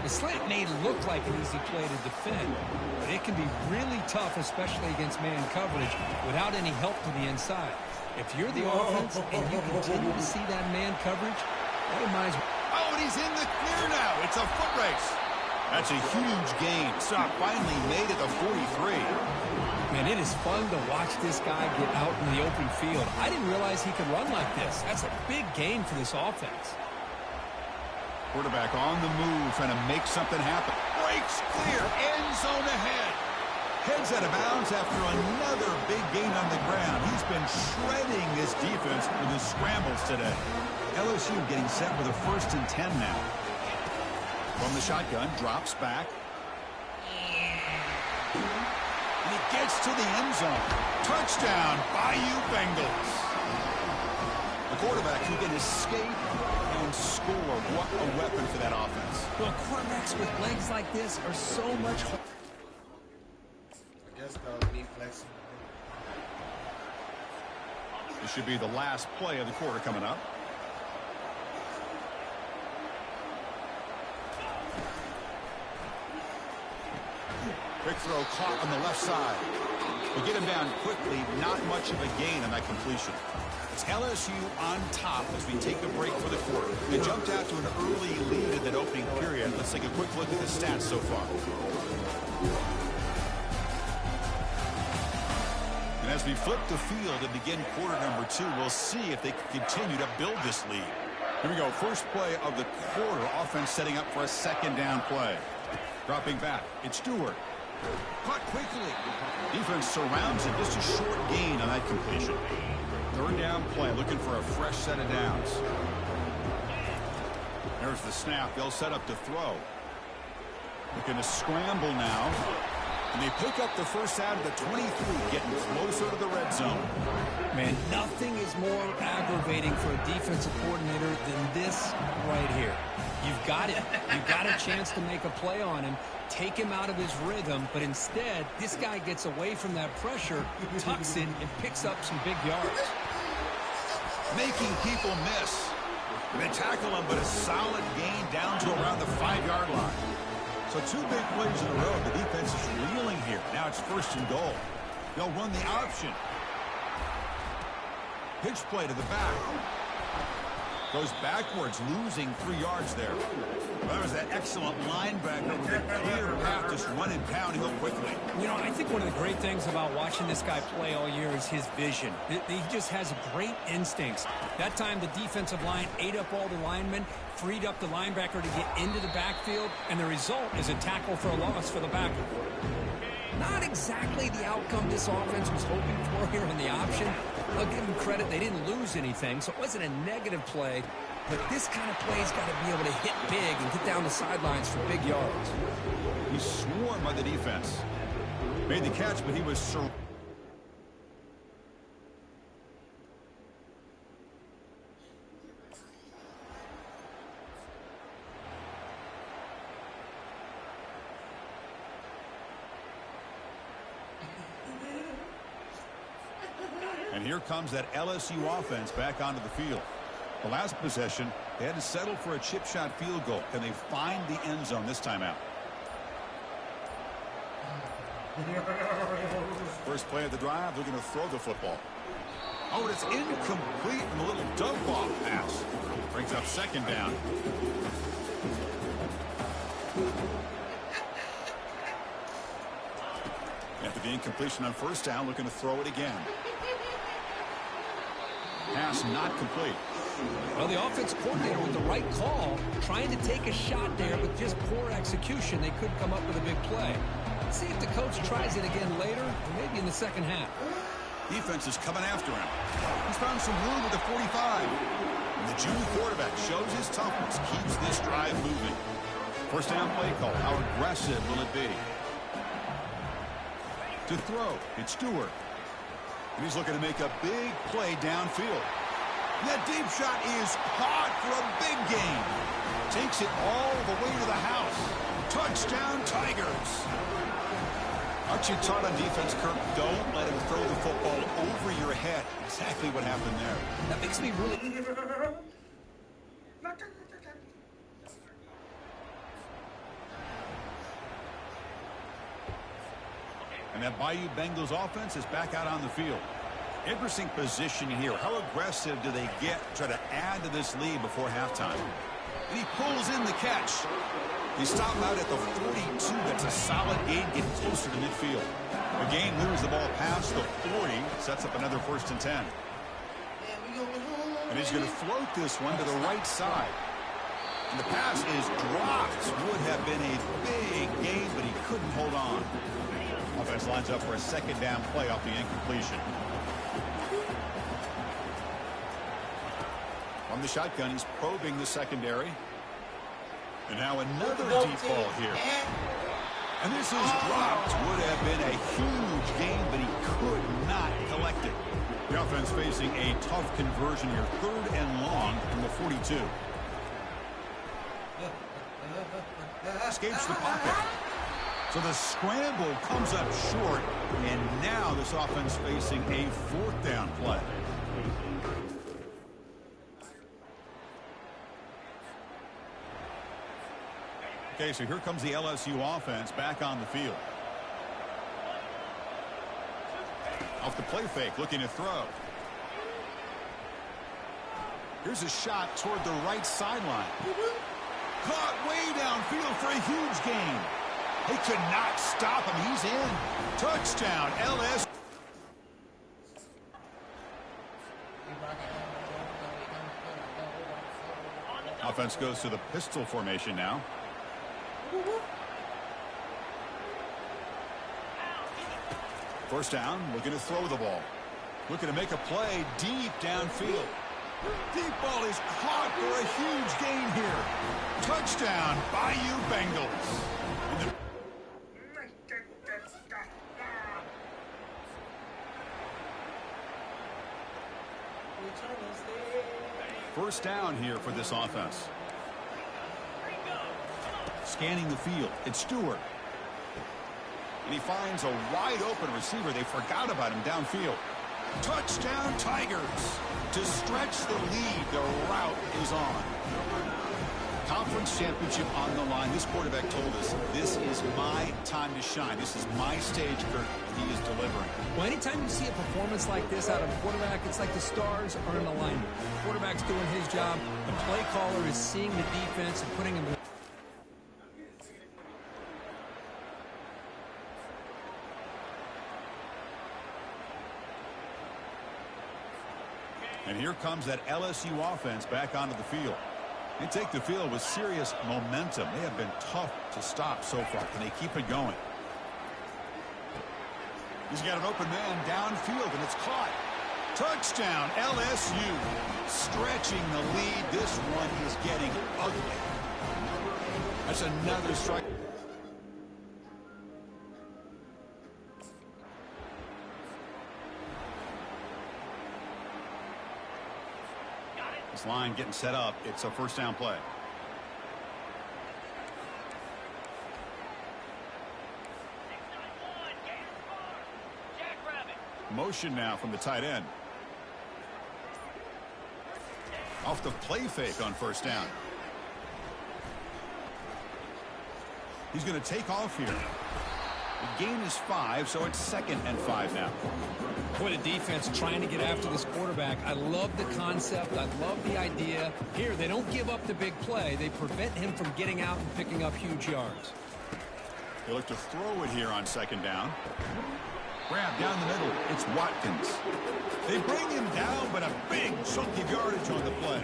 [SPEAKER 8] The slant may look like an easy play to defend, but it can be really tough, especially against man coverage, without any help to the inside. If you're the offense and you continue to see that man coverage, that reminds me.
[SPEAKER 6] Oh, and he's in the clear now. It's a foot race. That's a huge gain. Stop finally made it to 43.
[SPEAKER 8] Man, it is fun to watch this guy get out in the open field. I didn't realize he could run like this. That's a big gain for this offense.
[SPEAKER 6] Quarterback on the move, trying to make something happen. Breaks clear, end zone ahead. Heads out of bounds after another big gain on the ground. He's been shredding this defense with his scrambles today. LSU getting set with a 1st and 10 now. From the shotgun, drops back. And he gets to the end zone. Touchdown, Bayou Bengals. The quarterback who can escape and score. What a weapon for that offense.
[SPEAKER 8] Well, quarterbacks with legs like this are so much harder.
[SPEAKER 1] I guess that was me flexing.
[SPEAKER 6] This should be the last play of the quarter coming up. Quick throw caught on the left side. We'll get him down quickly. Not much of a gain on that completion. It's LSU on top as we take a break for the quarter. They jumped out to an early lead in that opening period. Let's take a quick look at the stats so far. And as we flip the field and begin quarter number 2, we'll see if they can continue to build this lead. Here we go. First play of the quarter. Offense setting up for a 2nd down play. Dropping back. It's Stewart. Caught quickly. Defense surrounds it. Just a short gain on that completion. 3rd down play. Looking for a fresh set of downs. There's the snap. They'll set up to throw. Looking to scramble now. And they pick up the first out of the 23, getting closer to the red zone.
[SPEAKER 8] Man, nothing is more aggravating for a defensive coordinator than this right here. You've got it. You've got a chance to make a play on him, take him out of his rhythm, but instead, this guy gets away from that pressure, tucks it, and picks up some big yards.
[SPEAKER 6] Making people miss. They tackle him, but a solid gain down to around the 5-yard line. So 2 big plays in a row. The defense is reeling here. Now it's 1st and goal. They'll run the option. Pitch play to the back. Goes backwards, losing 3 yards there. Well, that was that excellent linebacker with a clear path, just running downhill quickly.
[SPEAKER 8] You know, I think one of the great things about watching this guy play all year is his vision. He just has great instincts. That time the defensive line ate up all the linemen, freed up the linebacker to get into the backfield, and the result is a tackle for a loss for the backer. Not exactly the outcome this offense was hoping for here in the option. I'll give them credit, they didn't lose anything, so it wasn't a negative play. But this kind of play's got to be able to hit big and get down the sidelines for big yards.
[SPEAKER 6] He's swarmed by the defense. Made the catch, but he was surrounded. And here comes that LSU offense back onto the field. The last possession, they had to settle for a chip shot field goal. Can they find the end zone this time out? First play of the drive, they're going to throw the football. Oh, and it's incomplete and a little dump-off pass. Brings up 2nd down. After the incompletion on 1st down, looking to throw it again. Pass not complete.
[SPEAKER 8] Well, the offense coordinator with the right call, trying to take a shot there, but just poor execution. They could come up with a big play. Let's see if the coach tries it again later, or maybe in the 2nd half.
[SPEAKER 6] Defense is coming after him. He's found some room at the 45. And the junior quarterback shows his toughness, keeps this drive moving. 1st down play call. How aggressive will it be? To throw, it's Stewart. And he's looking to make a big play downfield. That deep shot is caught for a big gain. Takes it all the way to the house. Touchdown, Tigers. Aren't you taught on defense, Kirk? Don't let him throw the football over your head. Exactly what happened there.
[SPEAKER 8] That makes me really...
[SPEAKER 6] And that Bayou Bengals offense is back out on the field. Interesting position here. How aggressive do they get to try to add to this lead before halftime? And he pulls in the catch. He stopped out at the 42. That's a solid gain, getting closer to midfield. The game moves the ball past the 40. Sets up another 1st and 10. And he's going to float this one to the right side. And the pass is dropped. Would have been a big gain, but he couldn't hold on. Offense lines up for a 2nd down play off the incompletion. From the shotgun, he's probing the secondary. And now another deep ball here. And this is dropped. Would have been a huge gain, but he could not collect it. The offense facing a tough conversion here. 3rd and long from the 42. Escapes the pocket. So the scramble comes up short, and now this offense facing a 4th down play. Okay, so here comes the LSU offense back on the field. Off the play fake, looking to throw. Here's a shot toward the right sideline. Caught way downfield for a huge gain. They could not stop him. He's in. Touchdown, LSU. Offense goes to the pistol formation now. First down, looking to throw the ball. Looking to make a play deep downfield. Deep ball is caught for a huge gain here. Touchdown, Bayou Bengals. First down here for this offense. Scanning the field, it's Stewart. And he finds a wide open receiver. They forgot about him downfield. Touchdown Tigers. To stretch the lead, the route is on. Conference championship on the line. This quarterback told us, this is my time to shine. This is my stage, Kurt, and he is delivering.
[SPEAKER 8] Well, anytime you see a performance like this out of a quarterback, it's like the stars are in alignment. The quarterback's doing his job. The play caller is seeing the defense and putting him in.
[SPEAKER 6] And here comes that LSU offense back onto the field. They take the field with serious momentum. They have been tough to stop so far. Can they keep it going? He's got an open man downfield, and it's caught. Touchdown, LSU. Stretching the lead. This one is getting ugly. That's another strike. This line getting set up. It's a first down play. Motion now from the tight end. Off the play fake on first down. He's going to take off here. The gain is 5, so it's 2nd and 5 now.
[SPEAKER 8] Boy, the defense trying to get after this quarterback. I love the concept. I love the idea. Here, they don't give up the big play. They prevent him from getting out and picking up huge yards.
[SPEAKER 6] They look to throw it here on 2nd down. Grab down the middle. It's Watkins. They bring him down, but a big chunk of yardage on the play.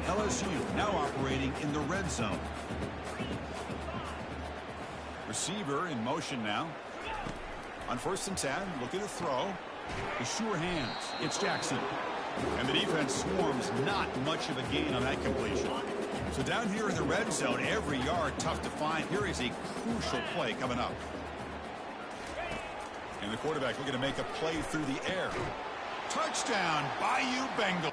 [SPEAKER 6] LSU now operating in the red zone. Receiver in motion now. On 1st and 10, look at the throw. The sure hands. It's Jackson. And the defense swarms, not much of a gain on that completion. So down here in the red zone, every yard tough to find. Here is a crucial play coming up. And the quarterback looking to make a play through the air. Touchdown, Bayou Bengals.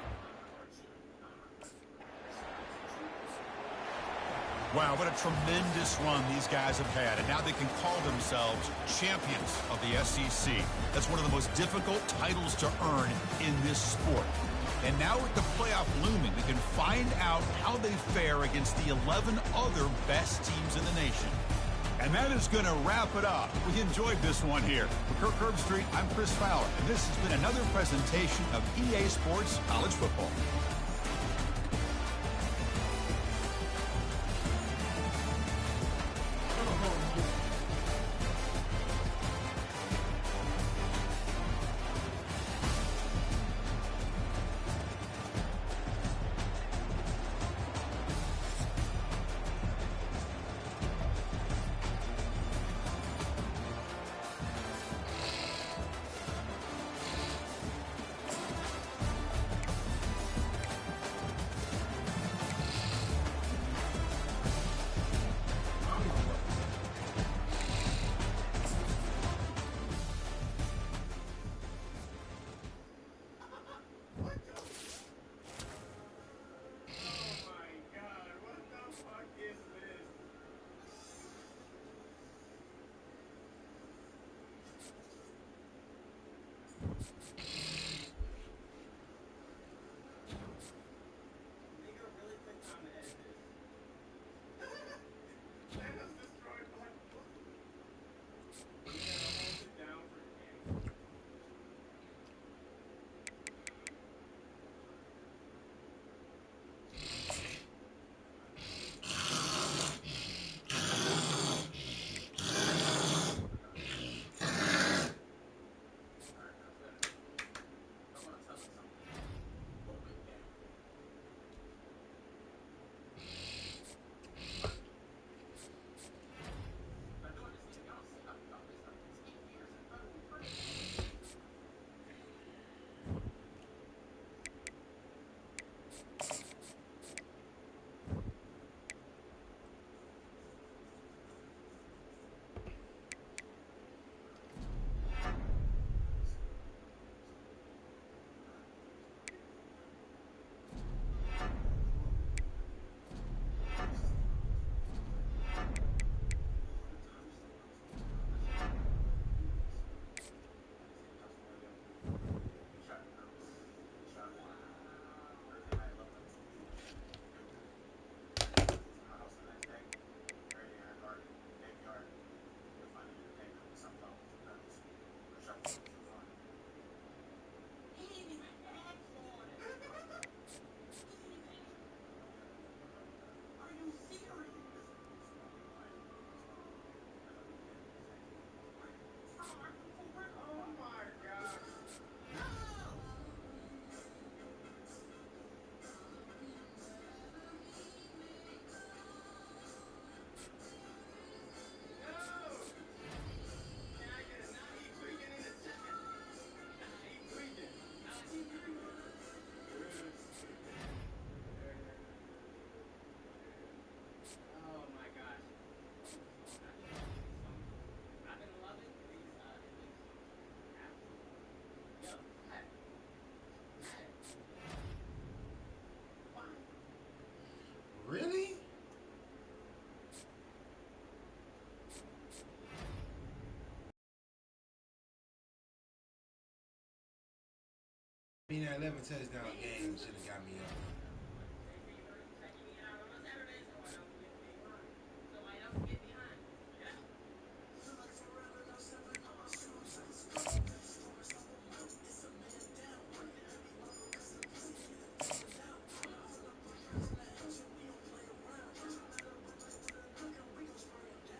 [SPEAKER 6] Wow, what a tremendous run these guys have had, and now they can call themselves champions of the SEC. That's one of the most difficult titles to earn in this sport. And now with the playoff looming, they can find out how they fare against the 11 other best teams in the nation. And that is going to wrap it up. We enjoyed this one here. For Kirk Herbstreit, I'm Chris Fowler, and this has been another presentation of EA Sports College Football.
[SPEAKER 1] mean, that 11 touchdown game should have got me up.
[SPEAKER 9] Checking me out on a Saturday so I don't get behind. So I don't get behind. Yeah.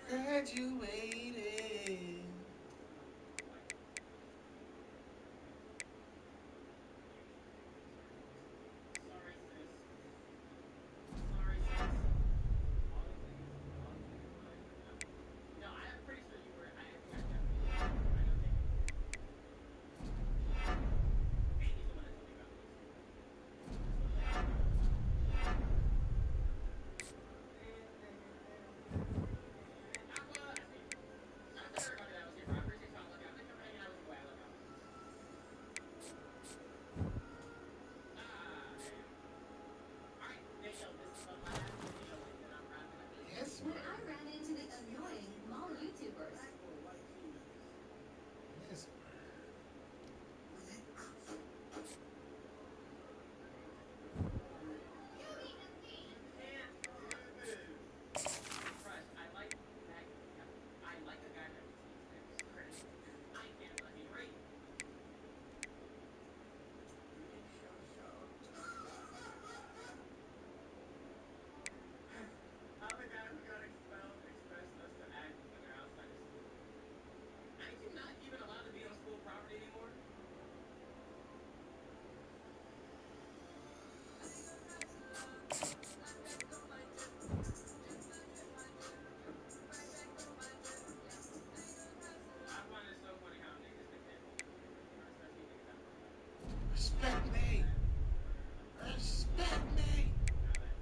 [SPEAKER 1] Graduated.
[SPEAKER 9] Sorry, sis. Sorry, sis. All those niggas. All those niggas really. No. No, I'm pretty sure you were. I think I definitely knew you were. I know Jacob knew you were. And he's the one that told me about this. Aqua, I see you. Shout out to everybody that was here, bro. I appreciate y'all. I love y'all. Thank you for hanging out with your boy. I love y'all. Ah, damn. Alright, Danielle, this is the last video and then I'm wrapping up this
[SPEAKER 1] Yes,
[SPEAKER 10] When
[SPEAKER 1] man.
[SPEAKER 10] I ran into the annoying mall YouTubers.
[SPEAKER 1] Yes, man.
[SPEAKER 9] You can't do this. Crush, I like that. I like a guy that receipts things. Crazy. I can't fucking read. How the guy who got expelled expects us to act when they're outside of school. Ain't you not even allowed to be on school property anymore? I find it so funny how niggas think they own everything, bro. Especially niggas that work at
[SPEAKER 1] Respect me. Respect me.
[SPEAKER 9] now that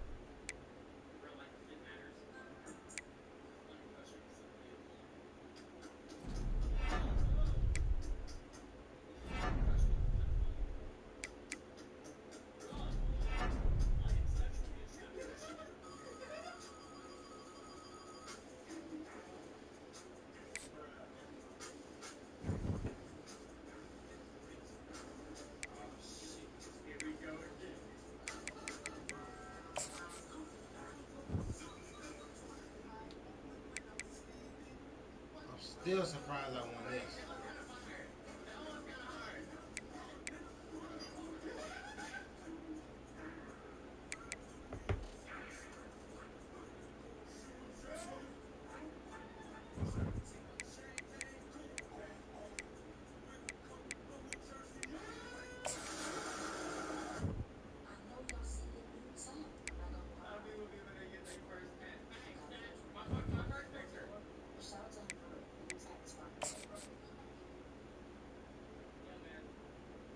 [SPEAKER 9] real life shit matters. Oh shit. Here we go again.
[SPEAKER 1] I'm still surprised I won this.
[SPEAKER 9] That was kind of fire. That was kind of hard. A lot of people be when they get their first tat. Facts, Stat. My first picture. Yeah, man.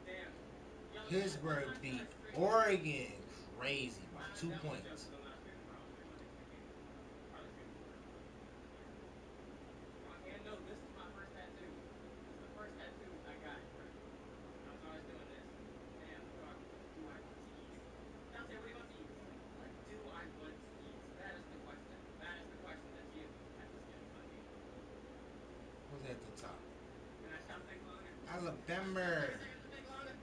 [SPEAKER 9] Damn. Yo, Stat, what
[SPEAKER 1] Pittsburgh
[SPEAKER 9] time should
[SPEAKER 1] beat
[SPEAKER 9] I stream next?
[SPEAKER 1] Oregon crazy by 2
[SPEAKER 9] That was a joke
[SPEAKER 1] points.
[SPEAKER 9] because I'm not streaming tomorrow. I'll stream my next 2 games. Probably stream 4. Yeah. And no, this is my first tattoo. This is the first tattoo I got, bro. I was always doing this. Damn, what do I want to eat? Dante, what do you want to eat? What do I want to eat? That is the question. That is the question that you have to stand on me.
[SPEAKER 1] What's at the top?
[SPEAKER 9] Can I shop think longer?
[SPEAKER 1] Alabama.
[SPEAKER 9] 30 seconds to think longer?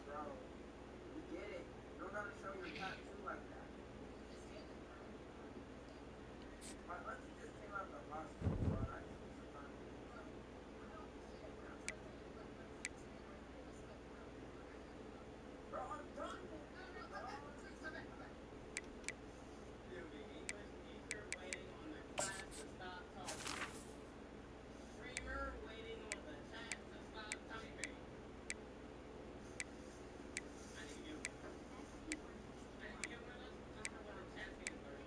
[SPEAKER 11] Bro, we get it. You don't gotta show your tattoo like that. My auntie just came out of the hospital, bro, and I just need some time to heal. Bro, I'm done with it, bro.
[SPEAKER 9] Excuse me, English teacher waiting on the class to stop talking. Streamer waiting on the chat to stop typing. I need to get one. I need to get one of those just for when the chat's getting 30.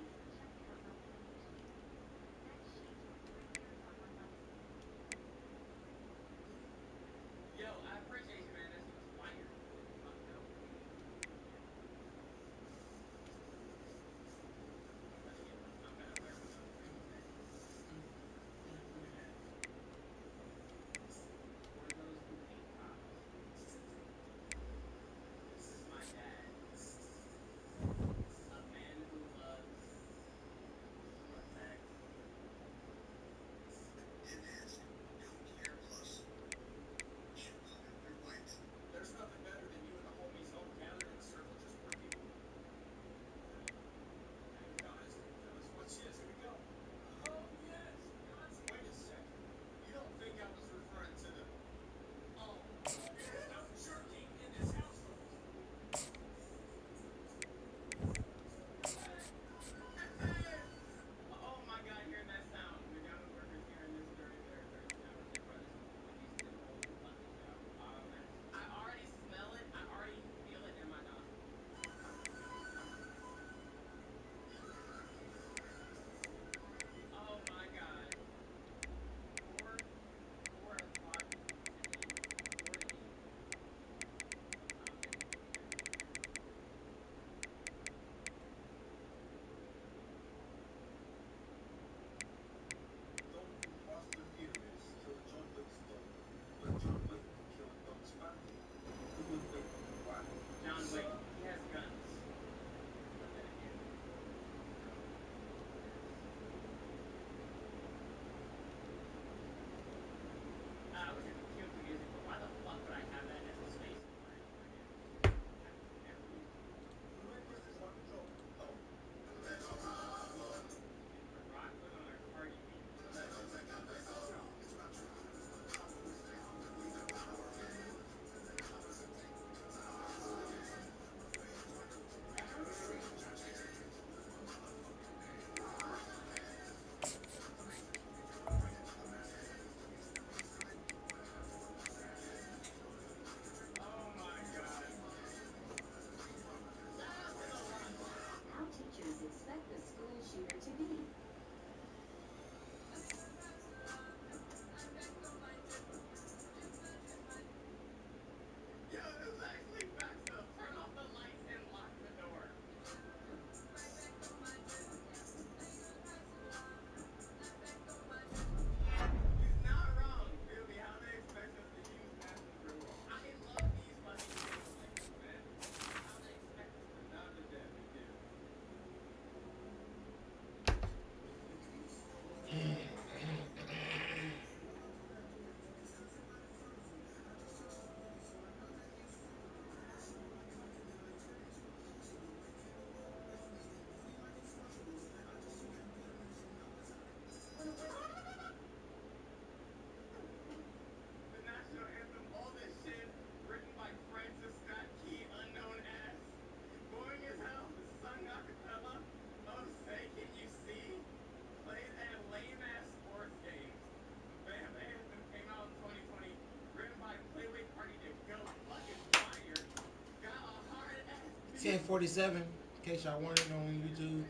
[SPEAKER 1] 10:47. In case y'all wondering on YouTube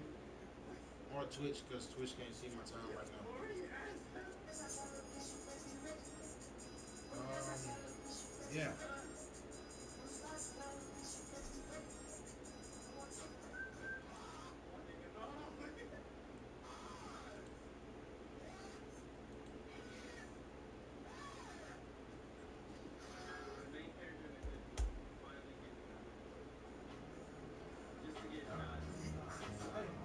[SPEAKER 1] or Twitch, because Twitch can't see my time right now. Yeah.
[SPEAKER 9] The main character in the clip finally getting out just to get shot. If you really think about it, it's probably the same.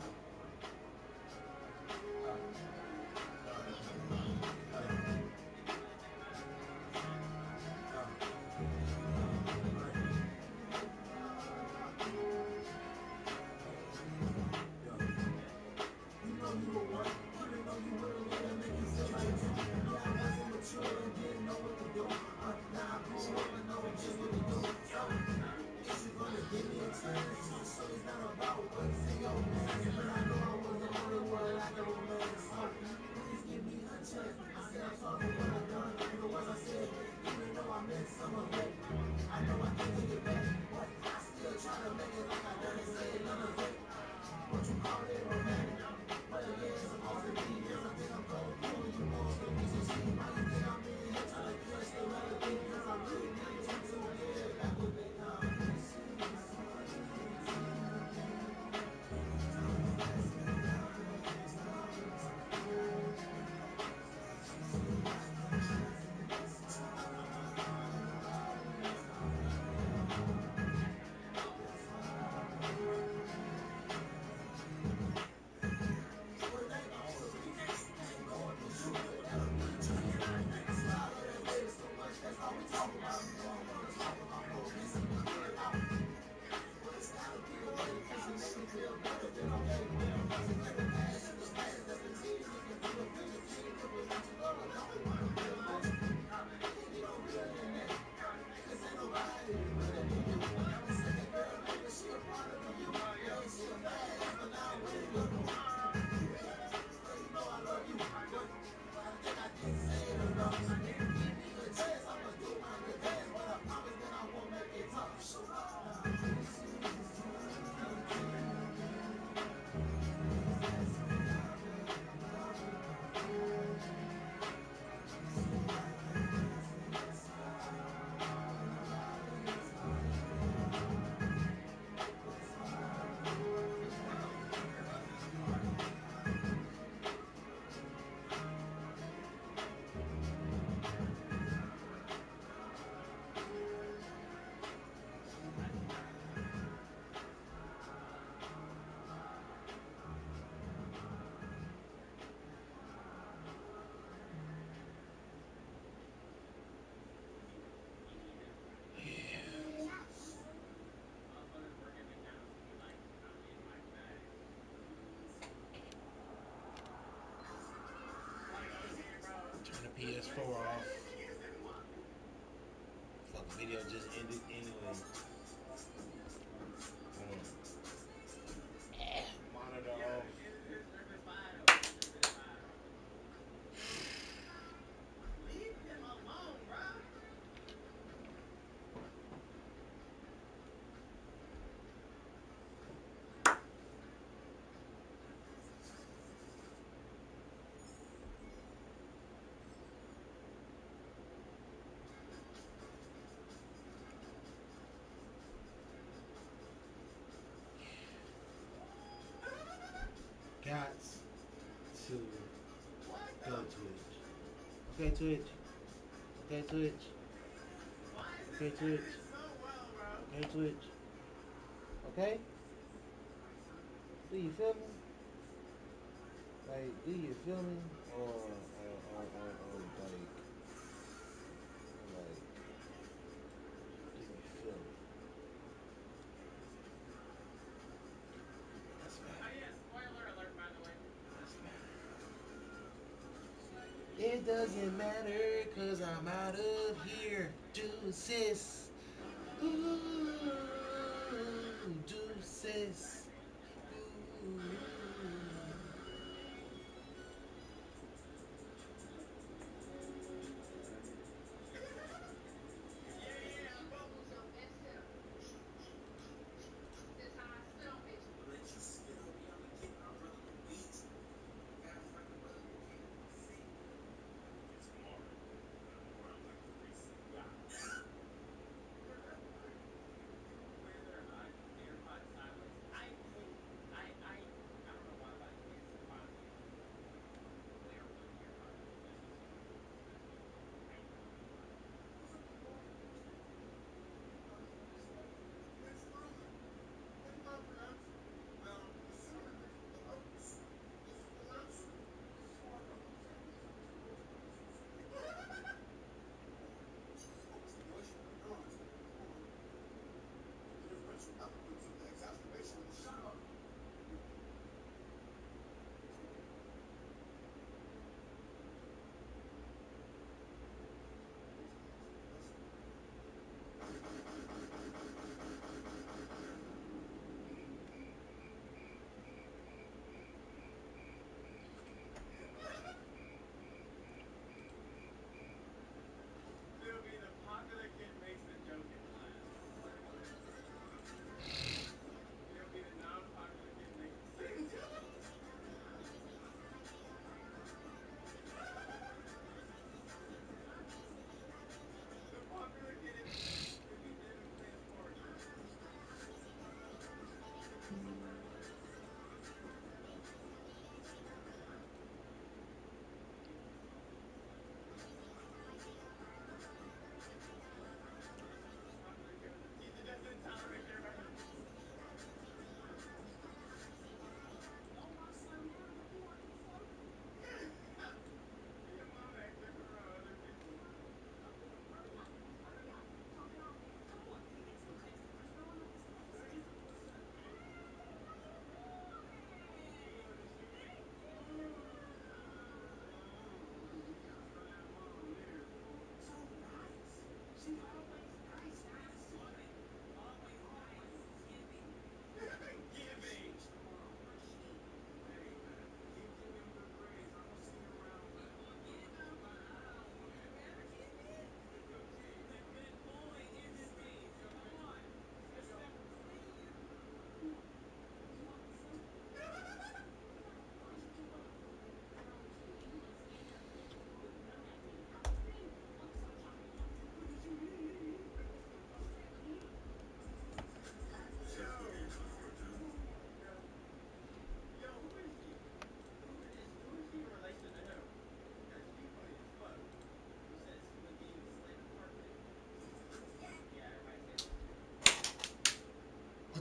[SPEAKER 9] Motherfuckers working McDonald's to be like, I'm in my bag.
[SPEAKER 1] Turn the PS4 off. Fuck, video just ended anyway. Monitor
[SPEAKER 9] Yeah,
[SPEAKER 1] off.
[SPEAKER 9] it's been fine though. It's been fine. Leave him alone, bro.
[SPEAKER 1] Got to go Twitch. Okay, Twitch. Okay, Twitch.
[SPEAKER 9] Why is
[SPEAKER 1] Okay,
[SPEAKER 9] this
[SPEAKER 1] Twitch.
[SPEAKER 9] edited so well, bro?
[SPEAKER 1] Okay, Twitch. Okay? Do you feel me? Like, do you feel me? Or like, do you feel me? That's
[SPEAKER 9] Oh
[SPEAKER 1] bad.
[SPEAKER 9] yeah, spoiler alert, by the way.
[SPEAKER 1] That's bad. It doesn't matter, cause I'm out of here. Deuces. Ooh, deuces. Ooh.
[SPEAKER 9] Yeah, bubbles.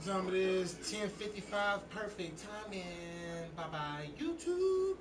[SPEAKER 1] Some of this 10:55 perfect timing. Bye bye, YouTube.